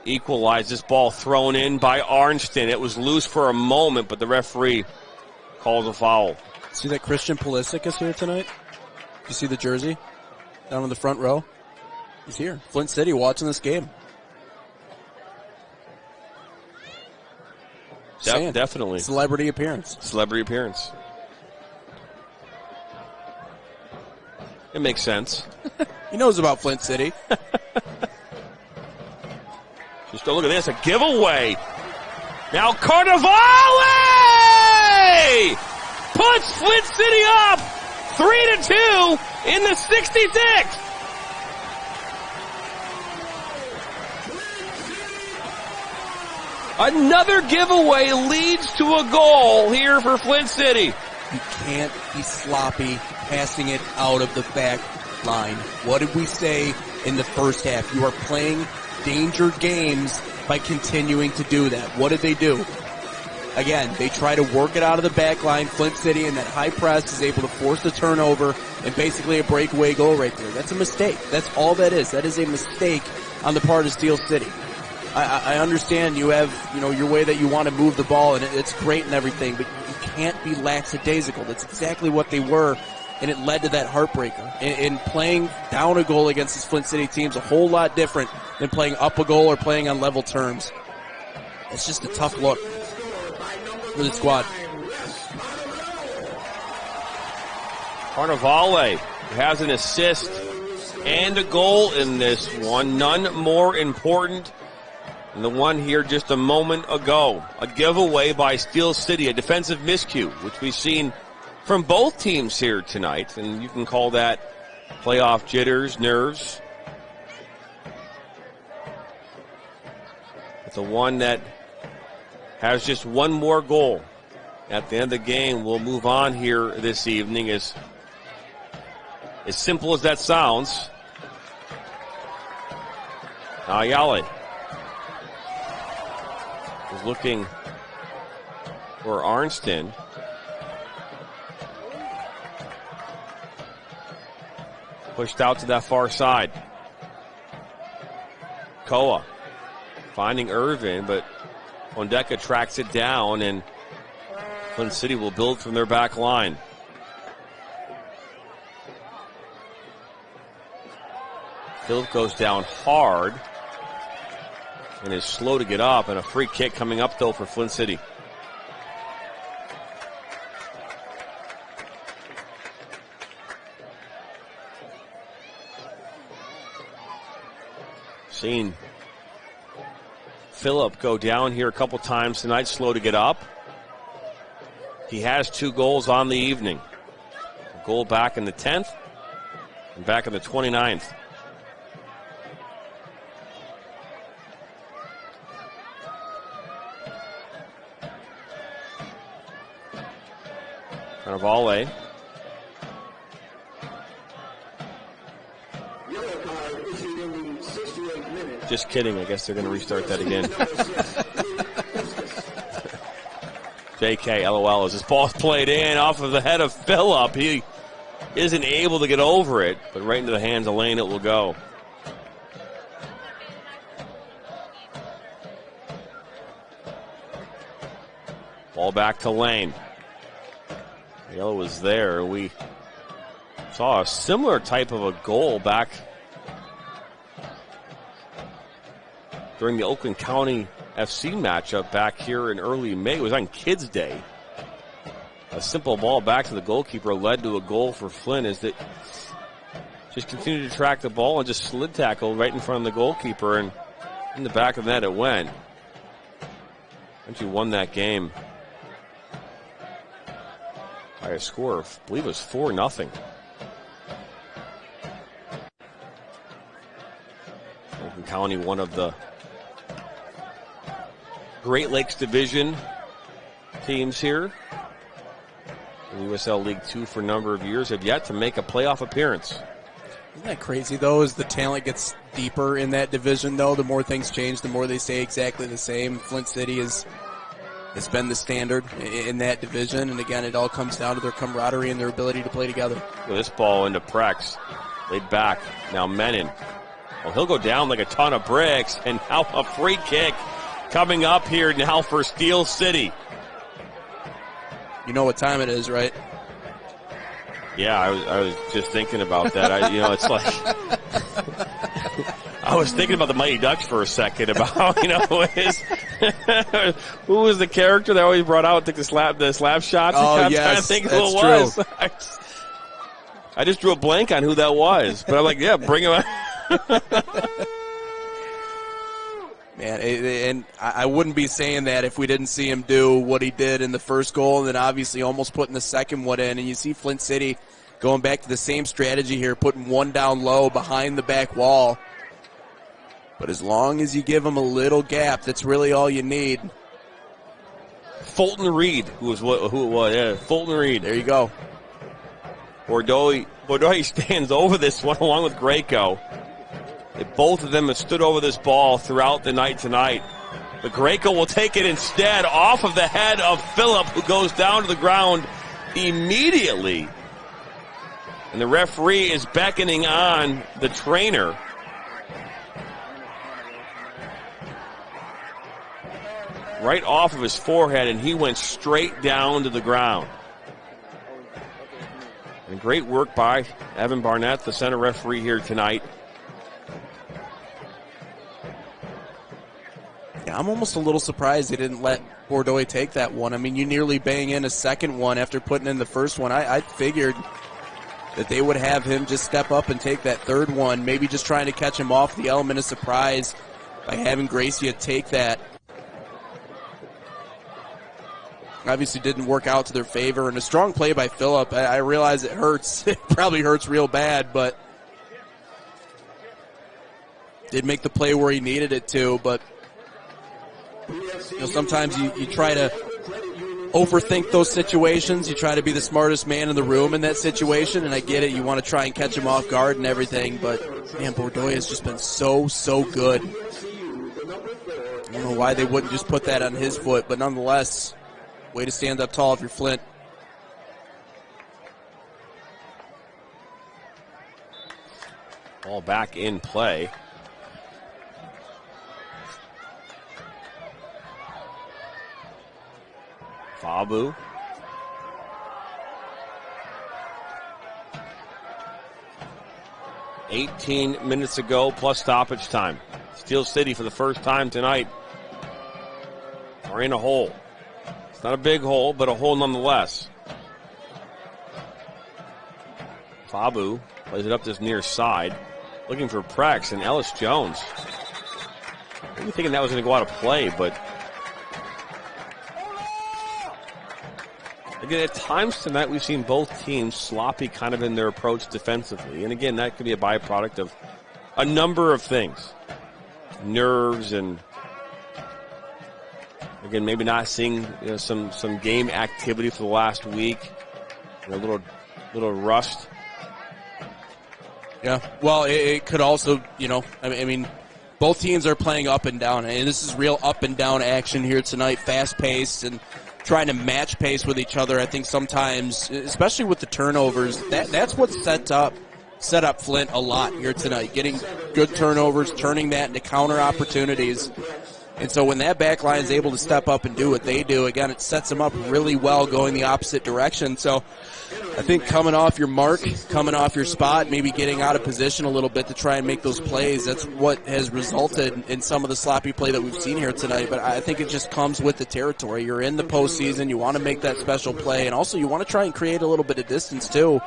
equalize. This ball thrown in by Arnston. It was loose for a moment, but the referee calls a foul. See that Christian Pulisic is here tonight? You see the jersey down in the front row? He's here. Flint City watching this game. Definitely. Celebrity appearance. Celebrity appearance. It makes sense. He knows about Flint City. Just look at this, a giveaway. Now Carnivale puts Flint City up 3-2 in the 66th. Another giveaway leads to a goal here for Flint City. You can't be sloppy passing it out of the back line. What did we say in the first half? You are playing danger games by continuing to do that. What did they do? Again, they try to work it out of the back line. Flint City in that high press is able to force the turnover and basically a breakaway goal right there. That's a mistake. That's all that is. That is a mistake on the part of Steel City. I understand you have, your way that you want to move the ball, and it's great and everything, but you can't be lackadaisical. That's exactly what they were, and it led to that heartbreaker. And playing down a goal against this Flint City team is a whole lot different than playing up a goal or playing on level terms. It's just a tough look for the squad. Carnivale has an assist and a goal in this one. None more important than the one here just a moment ago. A giveaway by Steel City, a defensive miscue, which we've seen from both teams here tonight. And you can call that playoff jitters, nerves. But the one that has just one more goal at the end of the game will move on here this evening. As simple as that sounds. Ayale is looking for Arnston. Pushed out to that far side. Koa finding Irvin, but Ondeka tracks it down, and Flint City will build from their back line. Phillip goes down hard and is slow to get up, and a free kick coming up, though, for Flint City. Seen Phillip go down here a couple times tonight, slow to get up. He has 2 goals on the evening. A goal back in the 10th and back in the 29th. Carnivale Just kidding. I guess they're going to restart that again. JK, LOL, as this ball's played in off of the head of Phillip. He isn't able to get over it, but right into the hands of Lane it will go. Ball back to Lane. Yellow was there. We saw a similar type of a goal back during the Oakland County FC matchup back here in early May. It was on Kids Day. A simple ball back to the goalkeeper led to a goal for Flint as they just continued to track the ball and just slid tackle right in front of the goalkeeper, and in the back of the net it went. Once you won that game by a score of, I believe it was 4-0. Oakland County, one of the Great Lakes Division teams here. USL League 2 for a number of years, have yet to make a playoff appearance. Isn't that crazy, though, as the talent gets deeper in that division, though? The more things change, the more they stay exactly the same. Flint City has been the standard in that division, and again, it all comes down to their camaraderie and their ability to play together. This ball into Prex, laid back, now Menon. Well, he'll go down like a ton of bricks, and now a free kick coming up here now for Steel City. You know what time it is, right? Yeah, I was just thinking about that. It's like I was thinking about the Mighty Ducks for a second about, who was the character that always brought out the slap shots? Oh, I'm yes, trying to think who it was. I just drew a blank on who that was, but I'm like, yeah, bring him out. Man, and I wouldn't be saying that if we didn't see him do what he did in the first goal, and then obviously almost putting the second one in. And you see Flint City going back to the same strategy here, putting one down low behind the back wall. But as long as you give them a little gap, that's really all you need. Fulton Reed, who it was, yeah, Fulton Reed. There you go. Bordeaux stands over this one along with Greco. Both of them have stood over this ball throughout the night tonight. But Greco will take it instead off of the head of Phillip, who goes down to the ground immediately. And the referee is beckoning on the trainer. Right off of his forehead, and he went straight down to the ground. And great work by Evan Barnett, the center referee here tonight. Yeah, I'm almost a little surprised they didn't let Bordeaux take that one. I mean, you nearly bang in a second one after putting in the first one. I figured that they would have him just step up and take that third one, maybe just trying to catch him off the element of surprise by having Gracia take that. Obviously didn't work out to their favor, and a strong play by Phillip. I realize it hurts. It probably hurts real bad, but did make the play where he needed it to. But sometimes you try to overthink those situations. You try to be the smartest man in the room in that situation, and I get it. You want to try and catch him off guard and everything, but man, Bordeaux has just been so good. I don't know why they wouldn't just put that on his foot, but nonetheless, way to stand up tall if you're Flint. Ball back in play. Fabu. $18 minutes ago plus stoppage time. Steel City for the first time tonight are in a hole. It's not a big hole, but a hole nonetheless. Fabu plays it up this near side, looking for Prex and Ellis Jones. Maybe thinking that was going to go out of play, but again, at times tonight we've seen both teams sloppy kind of in their approach defensively. And again, that could be a byproduct of a number of things. Nerves and, again, maybe not seeing some game activity for the last week. A little rust. Yeah, well, it could also, I mean, both teams are playing up and down, and this is real up and down action here tonight, fast-paced and trying to match pace with each other. I think sometimes, especially with the turnovers, that's what set up Flint a lot here tonight, getting good turnovers, turning that into counter opportunities. And so when that back line is able to step up and do what they do, again, it sets them up really well going the opposite direction. So I think coming off your mark, coming off your spot, maybe getting out of position a little bit to try and make those plays, that's what has resulted in some of the sloppy play that we've seen here tonight. But I think it just comes with the territory. You're in the postseason, you want to make that special play, and also you want to try and create a little bit of distance too.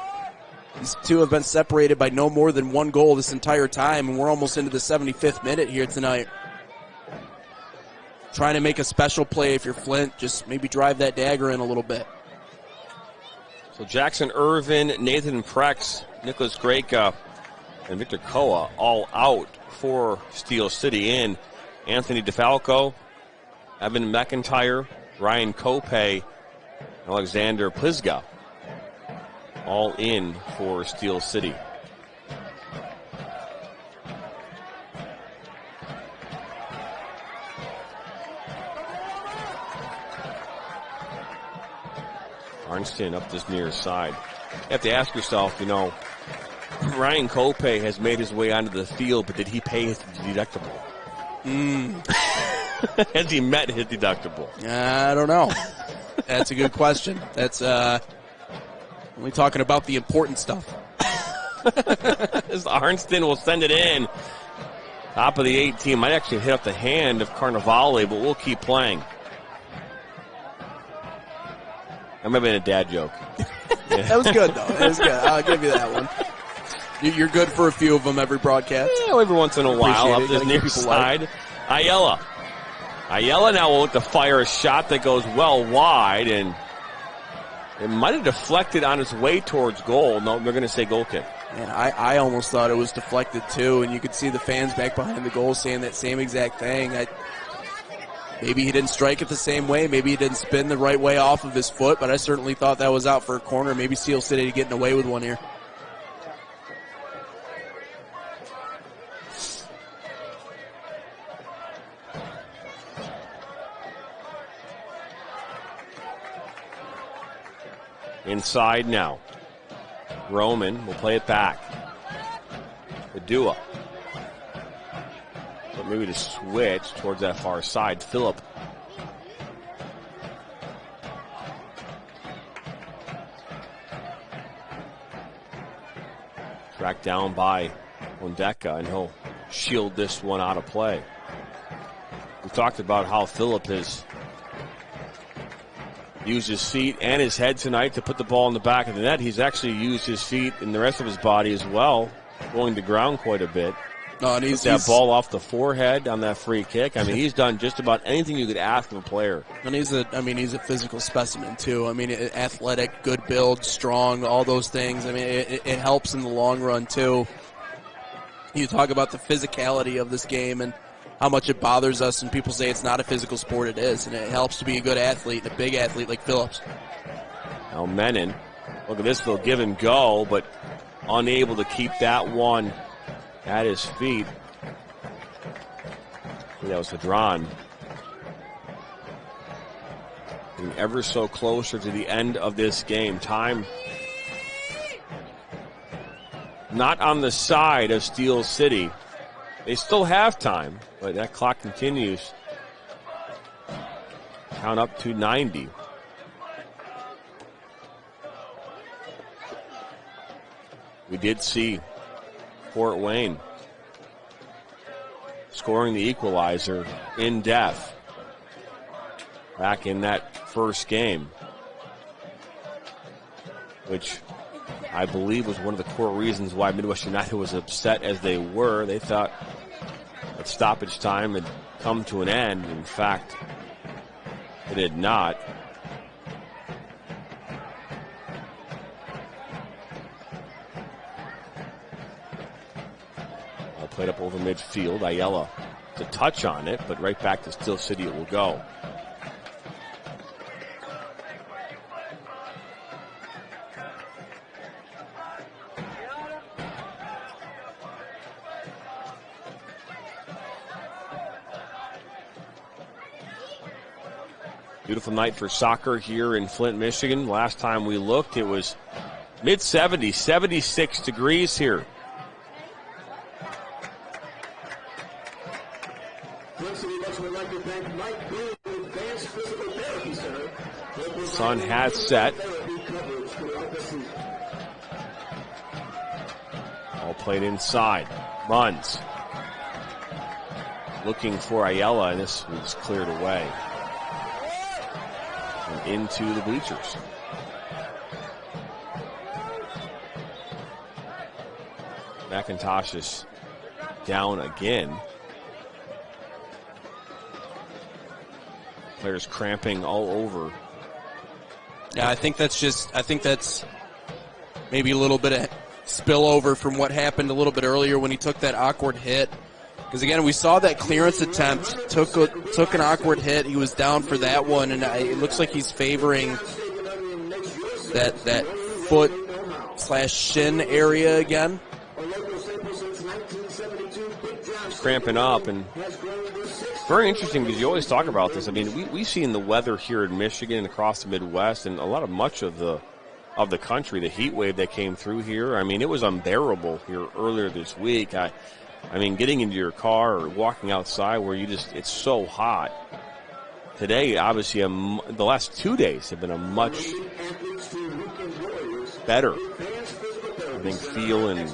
These two have been separated by no more than one goal this entire time, and we're almost into the 75th minute here tonight. Trying to make a special play if you're Flint, just maybe drive that dagger in a little bit. So Jackson Irvin, Nathan Prex, Nicholas Greka, and Victor Koa all out for Steel City in. Anthony DeFalco, Evan McIntyre, Ryan Kope, Alexander Plizga all in for Steel City. Arnston up this near side. You have to ask yourself, Ryan Kope has made his way onto the field, but did he pay his deductible? Has he met his deductible? I don't know. That's a good question. That's only talking about the important stuff. Arnston will send it in. Top of the 18. Might actually hit up the hand of Carnivale, but we'll keep playing. That might have been a dad joke. Yeah. That was good, though. That was good. I'll give you that one. You're good for a few of them every broadcast. Yeah, every once in a while. Up this near side. Ayala. Ayala now will look to fire a shot that goes well wide, and it might have deflected on its way towards goal. No, they're going to say goal kick. Man, I almost thought it was deflected, too, and you could see the fans back behind the goal saying that same exact thing. Maybe he didn't strike it the same way. Maybe he didn't spin the right way off of his foot, but I certainly thought that was out for a corner. Maybe Steel City getting away with one here. Inside now. Roman will play it back. Padua. But maybe to switch towards that far side. Phillip. Tracked down by Ondeka, and he'll shield this one out of play. We talked about how Phillip has used his feet and his head tonight to put the ball in the back of the net. He's actually used his feet and the rest of his body as well, going to ground quite a bit. No, and he's that ball off the forehead on that free kick. I mean, he's done just about anything you could ask of a player. And he's a physical specimen too. I mean, athletic, good build, strong, all those things. I mean, it helps in the long run too. You talk about the physicality of this game and how much it bothers us, and people say it's not a physical sport. It is, and it helps to be a good athlete, a big athlete like Phillips. Now Menon, look at this, they'll give and go, but unable to keep that one at his feet. That was Hadron. And ever so closer to the end of this game. Time not on the side of Steel City. They still have time, but that clock continues. Count up to 90. We did see Fort Wayne scoring the equalizer in depth back in that first game, which I believe was one of the core reasons why Midwest United was upset as they were. They thought that stoppage time had come to an end. In fact, it had not. Played up over midfield. Ayala to touch on it, but right back to Steel City it will go. Beautiful night for soccer here in Flint, Michigan. Last time we looked, it was mid-70s, 76 degrees here. Sun has set. All played inside. Runs. Looking for Ayala, and this was cleared away. And into the bleachers. McIntosh is down again. Players cramping all over. Yeah, I think that's maybe a little bit of spillover from what happened a little bit earlier when he took that awkward hit. Because again, we saw that clearance attempt, took an awkward hit. He was down for that one, and it looks like he's favoring that foot/shin area again. Cramping up, and very interesting because you always talk about this. I mean, we've seen the weather here in Michigan and across the Midwest and much of the country, the heat wave that came through here. I mean, it was unbearable here earlier this week. I mean, getting into your car or walking outside where it's so hot. Today, obviously, the last 2 days have been a much better, I think, feel in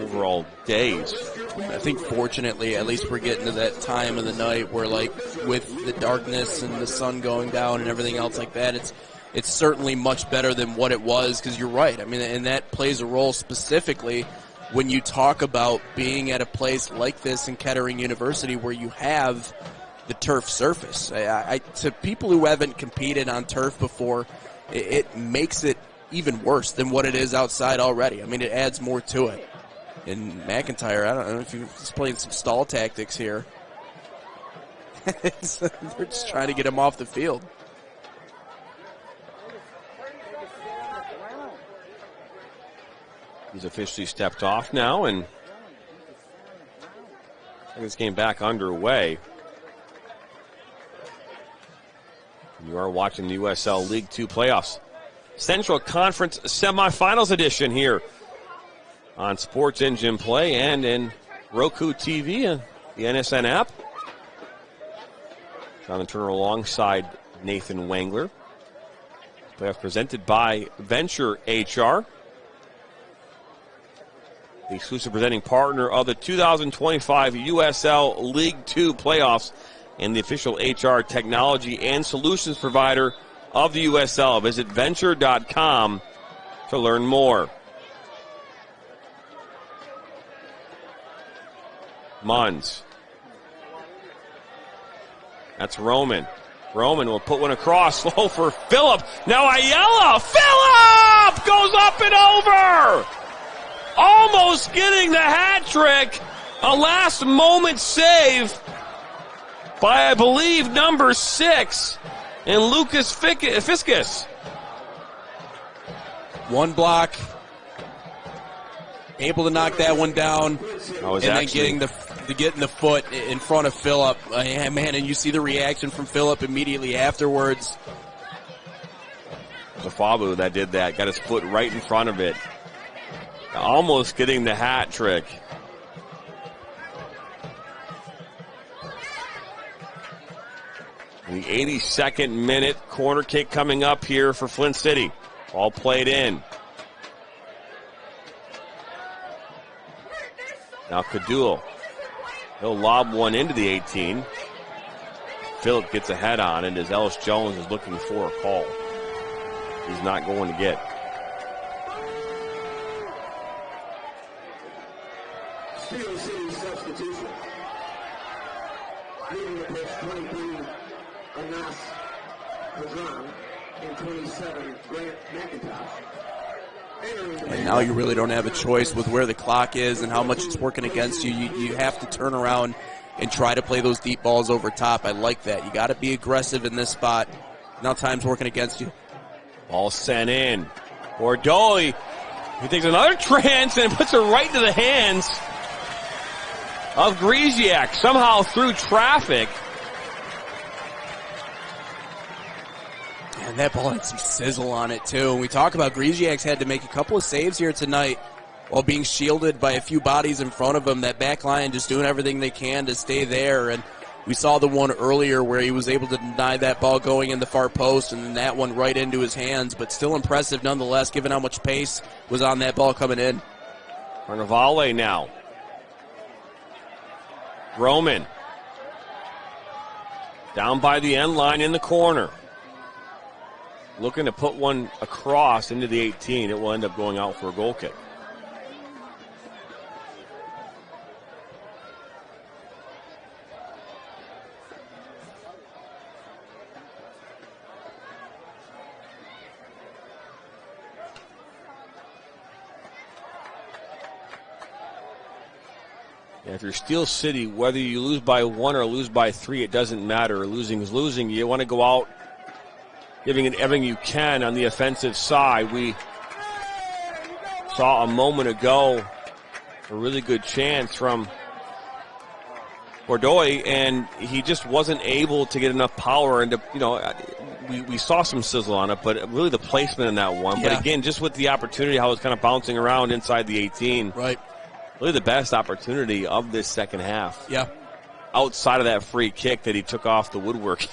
overall days. I think fortunately, at least we're getting to that time of the night where, like, with the darkness and the sun going down and everything else like that, it's certainly much better than what it was, because you're right. I mean, and that plays a role specifically when you talk about being at a place like this in Kettering University where you have the turf surface. To people who haven't competed on turf before, it makes it even worse than what it is outside already. I mean, it adds more to it. And McIntyre, I don't know if he's playing some stall tactics here. They're just trying to get him off the field. He's officially stepped off now, and this game back underway. You are watching the USL League 2 playoffs. Central Conference semifinals edition here on Sports Engine Play and in Roku TV and the NSN app. Jonathan Turner alongside Nathan Wangler. Playoff presented by Venture HR, the exclusive presenting partner of the 2025 USL League 2 playoffs and the official HR technology and solutions provider of the USL. Visit venture.com to learn more. Munns. That's Roman. Roman will put one across. Low for Phillip. Now Ayala. Phillip goes up and over. Almost getting the hat trick. A last moment save by, I believe, number 6 and Lucas Fiskus. One block. Able to knock that one down. And then getting the foot in front of Phillip. Man, and you see the reaction from Phillip immediately afterwards. Zafabu that did that. Got his foot right in front of it. Almost getting the hat trick. The 82nd minute corner kick coming up here for Flint City. All played in. Now Kadul. He'll lob one into the 18. Phillip gets a head on it as Ellis Jones is looking for a call. He's not going to get. Steel City substitution. Leading the pitch, 23, Anas Kazan, and 27, Grant McIntosh. And now you really don't have a choice with where the clock is and how much it's working against you. You have to turn around and try to play those deep balls over top. I like that. You got to be aggressive in this spot. Now time's working against you. Ball sent in. Bordeaux, he takes another chance and puts it right into the hands of Griziak, somehow through traffic. And that ball had some sizzle on it, too. And we talk about Griziak's had to make a couple of saves here tonight while being shielded by a few bodies in front of him. That back line just doing everything they can to stay there. And we saw the one earlier where he was able to deny that ball going in the far post, and then that one right into his hands. But still impressive nonetheless, given how much pace was on that ball coming in. Carnevale now. Roman. Down by the end line in the corner. Looking to put one across into the 18. It will end up going out for a goal kick. If you're Steel City, whether you lose by 1 or lose by 3, it doesn't matter. Losing is losing. You want to go out giving it everything you can on the offensive side. We saw a moment ago a really good chance from Bordeaux, and he just wasn't able to get enough power. And we saw some sizzle on it, but really the placement in that one. Yeah. But again, just with the opportunity, how it was kind of bouncing around inside the 18. Right. Really the best opportunity of this second half. Yeah. Outside of that free kick that he took off the woodwork.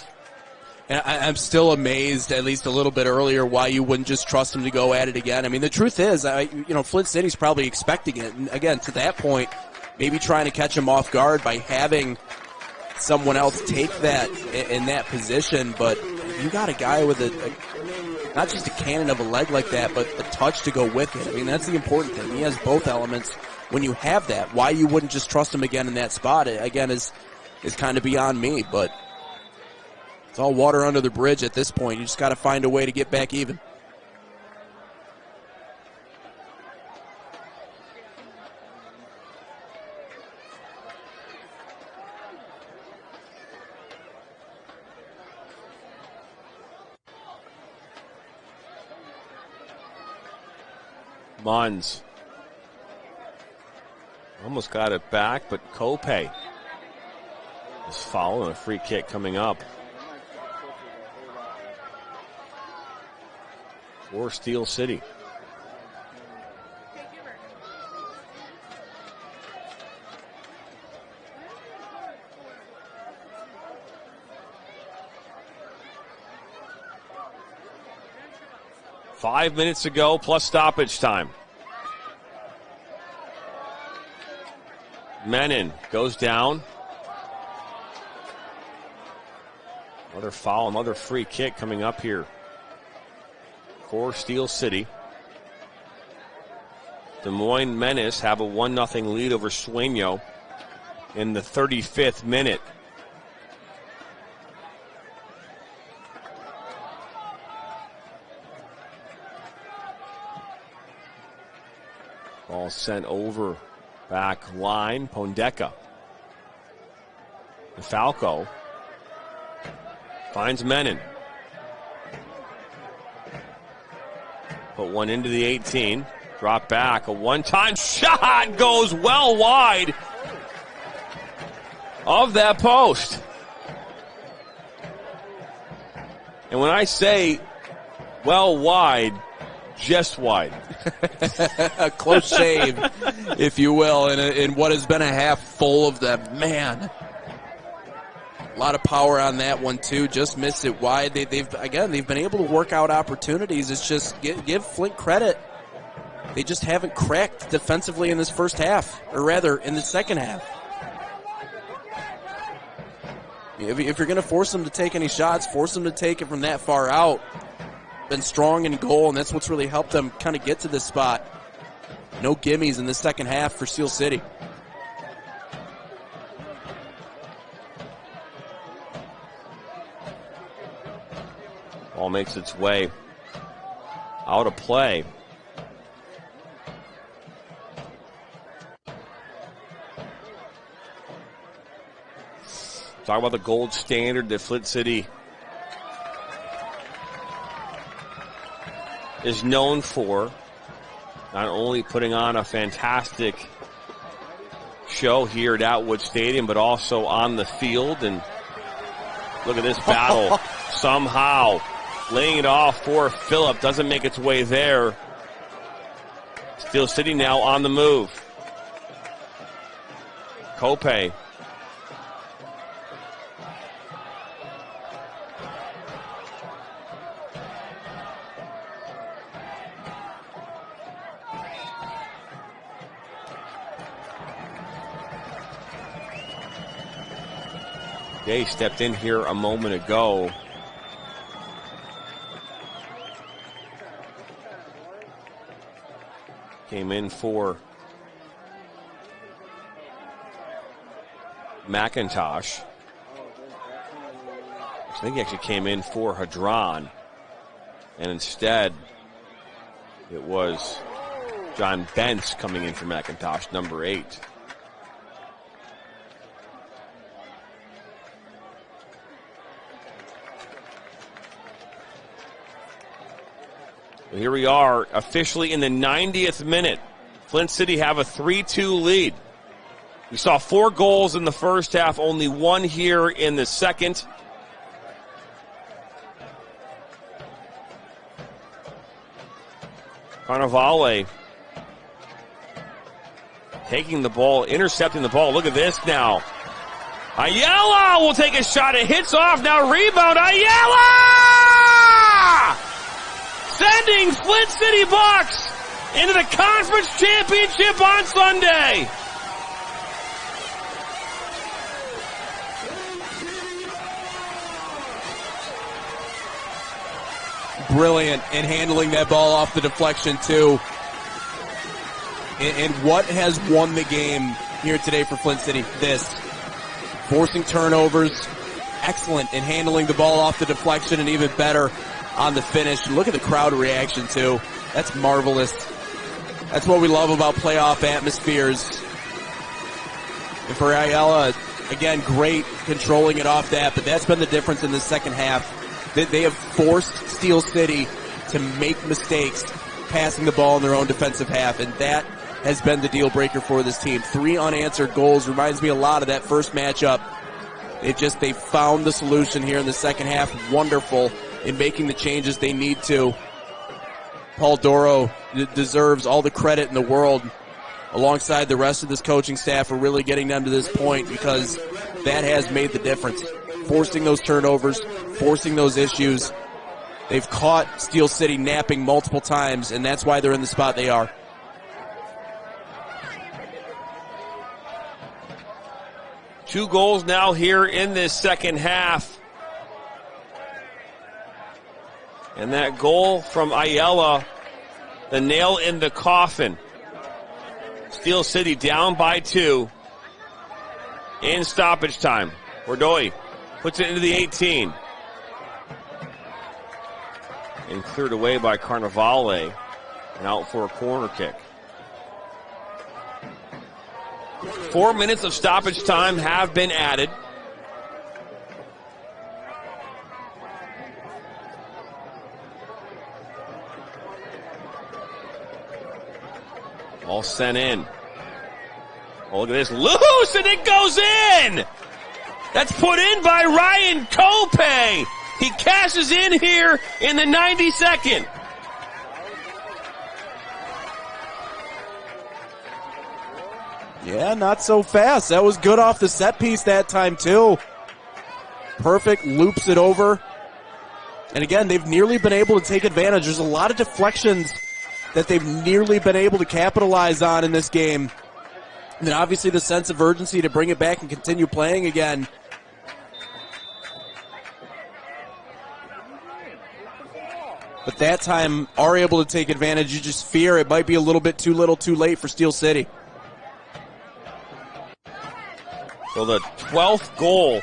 And I'm still amazed, at least a little bit earlier, why you wouldn't just trust him to go at it again. I mean, the truth is, Flint City's probably expecting it. And again, to that point, maybe trying to catch him off guard by having someone else take that in that position. But you got a guy with not just a cannon of a leg like that, but a touch to go with it. I mean, that's the important thing. He has both elements. When you have that, why you wouldn't just trust him again in that spot, again, is kind of beyond me. But it's all water under the bridge at this point. You just got to find a way to get back even. Mons. Almost got it back, but Kope is foul, a free kick coming up for Steel City. Five minutes to go plus stoppage time. Menon goes down. Another foul, another free kick coming up here for Steel City. Des Moines Menace have a 1-0 lead over Sueño in the 35th minute. Ball sent over. Back line, Pondeka. Falco finds Menon. Put one into the 18. Drop back. A one-time shot goes well wide of that post. And when I say well wide, just wide. A close shave, if you will, in what has been a half full of them. Man, a lot of power on that one too. Just missed it wide. They've been able to work out opportunities. It's just give Flint credit. They just haven't cracked defensively in this first half, or rather in the second half. If you're going to force them to take any shots, force them to take it from that far out. Been strong in goal, and that's what's really helped them kind of get to this spot. No gimmies in the second half for Steel City. Ball makes its way out of play. Talk about the gold standard that Flint City is known for. Not only putting on a fantastic show here at Atwood Stadium, but also on the field. And look at this battle. Somehow laying it off for Phillip. Doesn't make its way there. Steel City now on the move. Kope. Gay stepped in here a moment ago. Came in for McIntosh. I think he actually came in for Hadron. And instead, it was John Bentz coming in for McIntosh, number 8. Here we are, officially in the 90th minute. Flint City have a 3-2 lead. We saw 4 goals in the first half, only 1 here in the second. Carnevale taking the ball, intercepting the ball. Look at this now. Ayala will take a shot. It hits off. Now rebound. Ayala! Sending Flint City Bucks into the conference championship on Sunday. Brilliant in handling that ball off the deflection too. And what has won the game here today for Flint City? This. Forcing turnovers. Excellent in handling the ball off the deflection, and even better on the finish. Look at the crowd reaction too. That's marvelous. That's what we love about playoff atmospheres. And for Ayala, again, great controlling it off that, but that's been the difference in the second half. They have forced Steel City to make mistakes passing the ball in their own defensive half, and that has been the deal breaker for this team. 3 unanswered goals reminds me a lot of that first matchup. They found the solution here in the second half. Wonderful in making the changes they need to. Paul Doro deserves all the credit in the world alongside the rest of this coaching staff for really getting them to this point, because that has made the difference. Forcing those turnovers, forcing those issues. They've caught Steel City napping multiple times, and that's why they're in the spot they are. Two goals now here in this second half. And that goal from Ayala, the nail in the coffin. Steel City down by 2 in stoppage time. Bordoy puts it into the 18. And cleared away by Carnevale and out for a corner kick. 4 minutes of stoppage time have been added. All sent in. Oh, look at this. Loose, and it goes in! That's put in by Ryan Kope. He cashes in here in the 92nd. Yeah, not so fast. That was good off the set piece that time, too. Perfect, loops it over. And again, they've nearly been able to take advantage. There's a lot of deflections that they've nearly been able to capitalize on in this game. And then obviously the sense of urgency to bring it back and continue playing again. But that time are able to take advantage. You just fear it might be a little bit too little too late for Steel City. So the 12th goal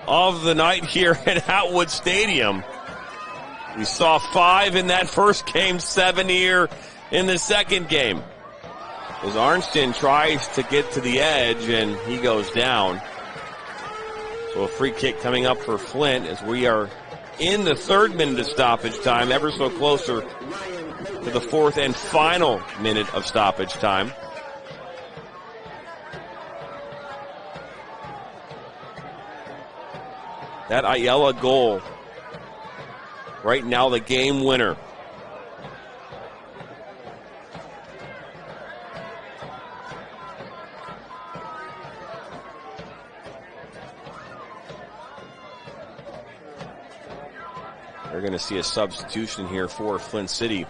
of the night here at Atwood Stadium. We saw 5 in that first game, 7 here in the second game. As Arnston tries to get to the edge and he goes down. So a free kick coming up for Flint as we are in the 3rd minute of stoppage time, ever so closer to the 4th and final minute of stoppage time. That Ayala goal right now the game winner. They're going to see a substitution here for Flint City.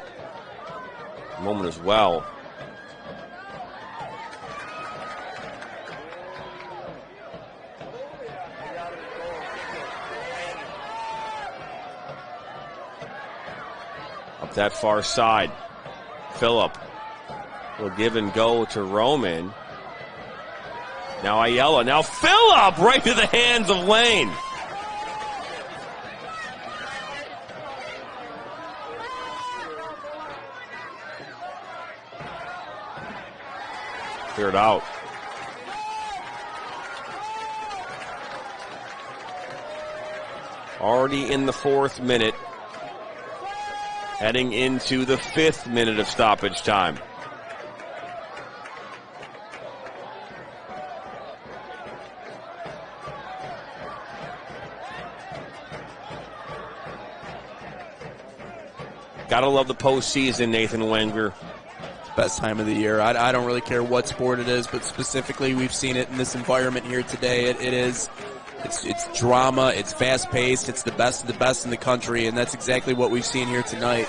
A moment as well. Up that far side. Phillip will give and go to Roman. Now Ayala. Now Phillip right to the hands of Lane. Cleared out. Already in the 4th minute. Heading into the 5th minute of stoppage time. Gotta love the postseason, Nathan Wenger. Best time of the year. I don't really care what sport it is, but specifically we've seen it in this environment here today. It's drama, it's fast-paced, it's the best of the best in the country, and that's exactly what we've seen here tonight.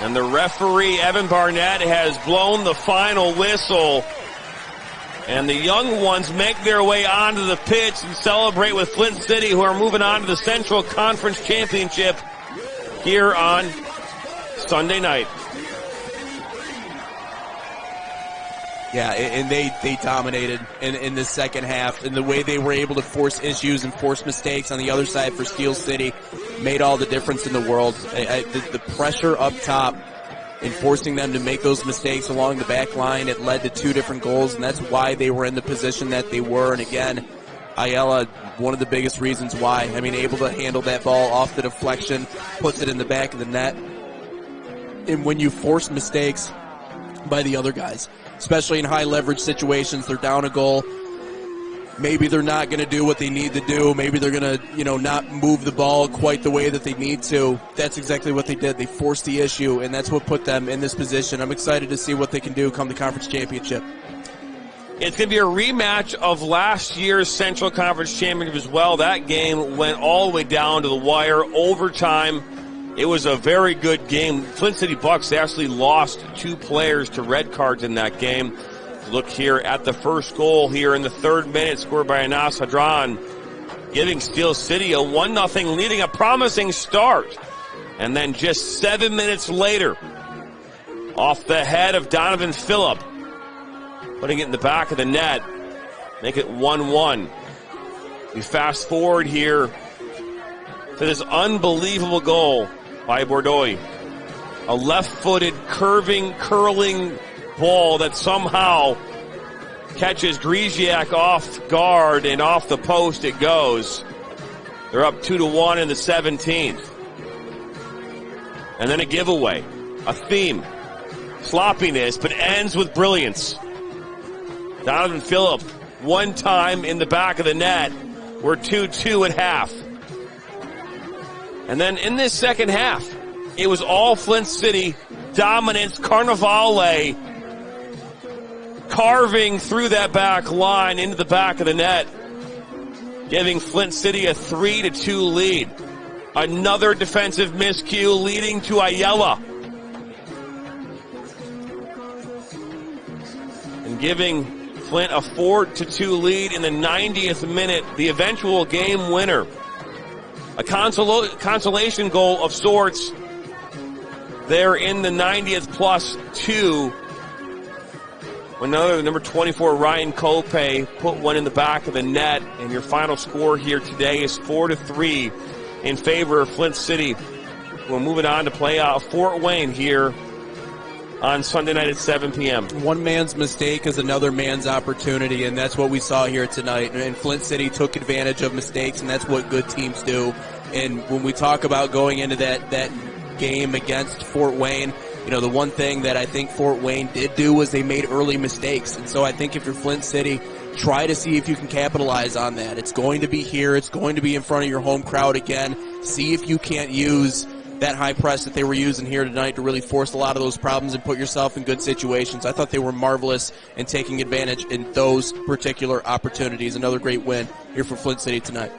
And the referee, Evan Barnett, has blown the final whistle. And the young ones make their way onto the pitch and celebrate with Flint City, who are moving on to the Central Conference Championship here on Sunday night. Yeah, and they dominated in the second half, and the way they were able to force issues and force mistakes on the other side for Steel City made all the difference in the world. The pressure up top and forcing them to make those mistakes along the back line, it led to 2 different goals, and that's why they were in the position that they were. And again, Ayala, one of the biggest reasons why. I mean, able to handle that ball off the deflection, puts it in the back of the net. And when you force mistakes by the other guys, especially in high leverage situations, they're down a goal. Maybe they're not going to do what they need to do. Maybe they're going to, not move the ball quite the way that they need to. That's exactly what they did. They forced the issue, and that's what put them in this position. I'm excited to see what they can do come the conference championship. It's going to be a rematch of last year's Central Conference Championship as well. That game went all the way down to the wire, overtime. It was a very good game. Flint City Bucks actually lost 2 players to red cards in that game. Look here at the first goal here in the 3rd minute, scored by Anas Hadran, giving Steel City a 1-0 leading, a promising start. And then just 7 minutes later, off the head of Donovan Phillip, putting it in the back of the net, make it 1-1. We fast forward here to this unbelievable goal by Bordeaux. A left-footed, curling ball that somehow catches Griziak off guard, and off the post it goes. They're up 2-1 in the 17th. And then a giveaway, a theme, sloppiness, but ends with brilliance. Donovan Phillip, 1 time in the back of the net. We're 2-2 at half. And then in this second half, it was all Flint City dominance, Carnivale, carving through that back line into the back of the net, giving Flint City a 3-2 lead. Another defensive miscue leading to Ayala, and giving Flint a 4-2 lead in the 90th minute. The eventual game winner, a consolation goal of sorts there in the 90th +2. Another number 24, Ryan Kope, put one in the back of the net, and your final score here today is 4-3 in favor of Flint City. We're moving on to play Fort Wayne here on Sunday night at 7 p.m. One man's mistake is another man's opportunity, and that's what we saw here tonight. And Flint City took advantage of mistakes, and that's what good teams do. And when we talk about going into that game against Fort Wayne, the one thing that I think Fort Wayne did do was they made early mistakes. And so I think if you're Flint City, try to see if you can capitalize on that. It's going to be here. It's going to be in front of your home crowd again. See if you can't use that high press that they were using here tonight to really force a lot of those problems and put yourself in good situations. I thought they were marvelous in taking advantage in those particular opportunities. Another great win here for Flint City tonight.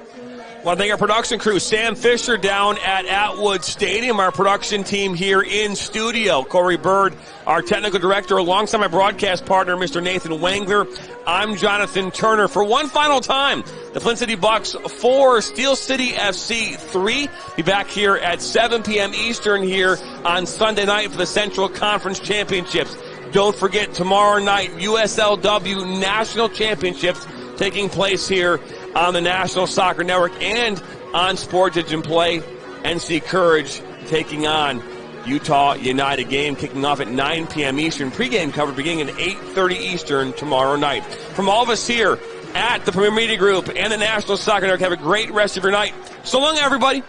I want to thank our production crew, Sam Fisher down at Atwood Stadium, our production team here in studio, Corey Bird, our technical director, alongside my broadcast partner, Mr. Nathan Wangler. I'm Jonathan Turner. For one final time, the Flint City Bucks 4, Steel City FC 3. Be back here at 7 p.m. Eastern here on Sunday night for the Central Conference Championships. Don't forget, tomorrow night, USLW National Championships taking place here on the National Soccer Network and on Sportage and Play. NC Courage taking on Utah United. Game kicking off at 9 p.m. Eastern. Pre-game coverage beginning at 8:30 Eastern tomorrow night. From all of us here at the Premier Media Group and the National Soccer Network, have a great rest of your night. So long, everybody.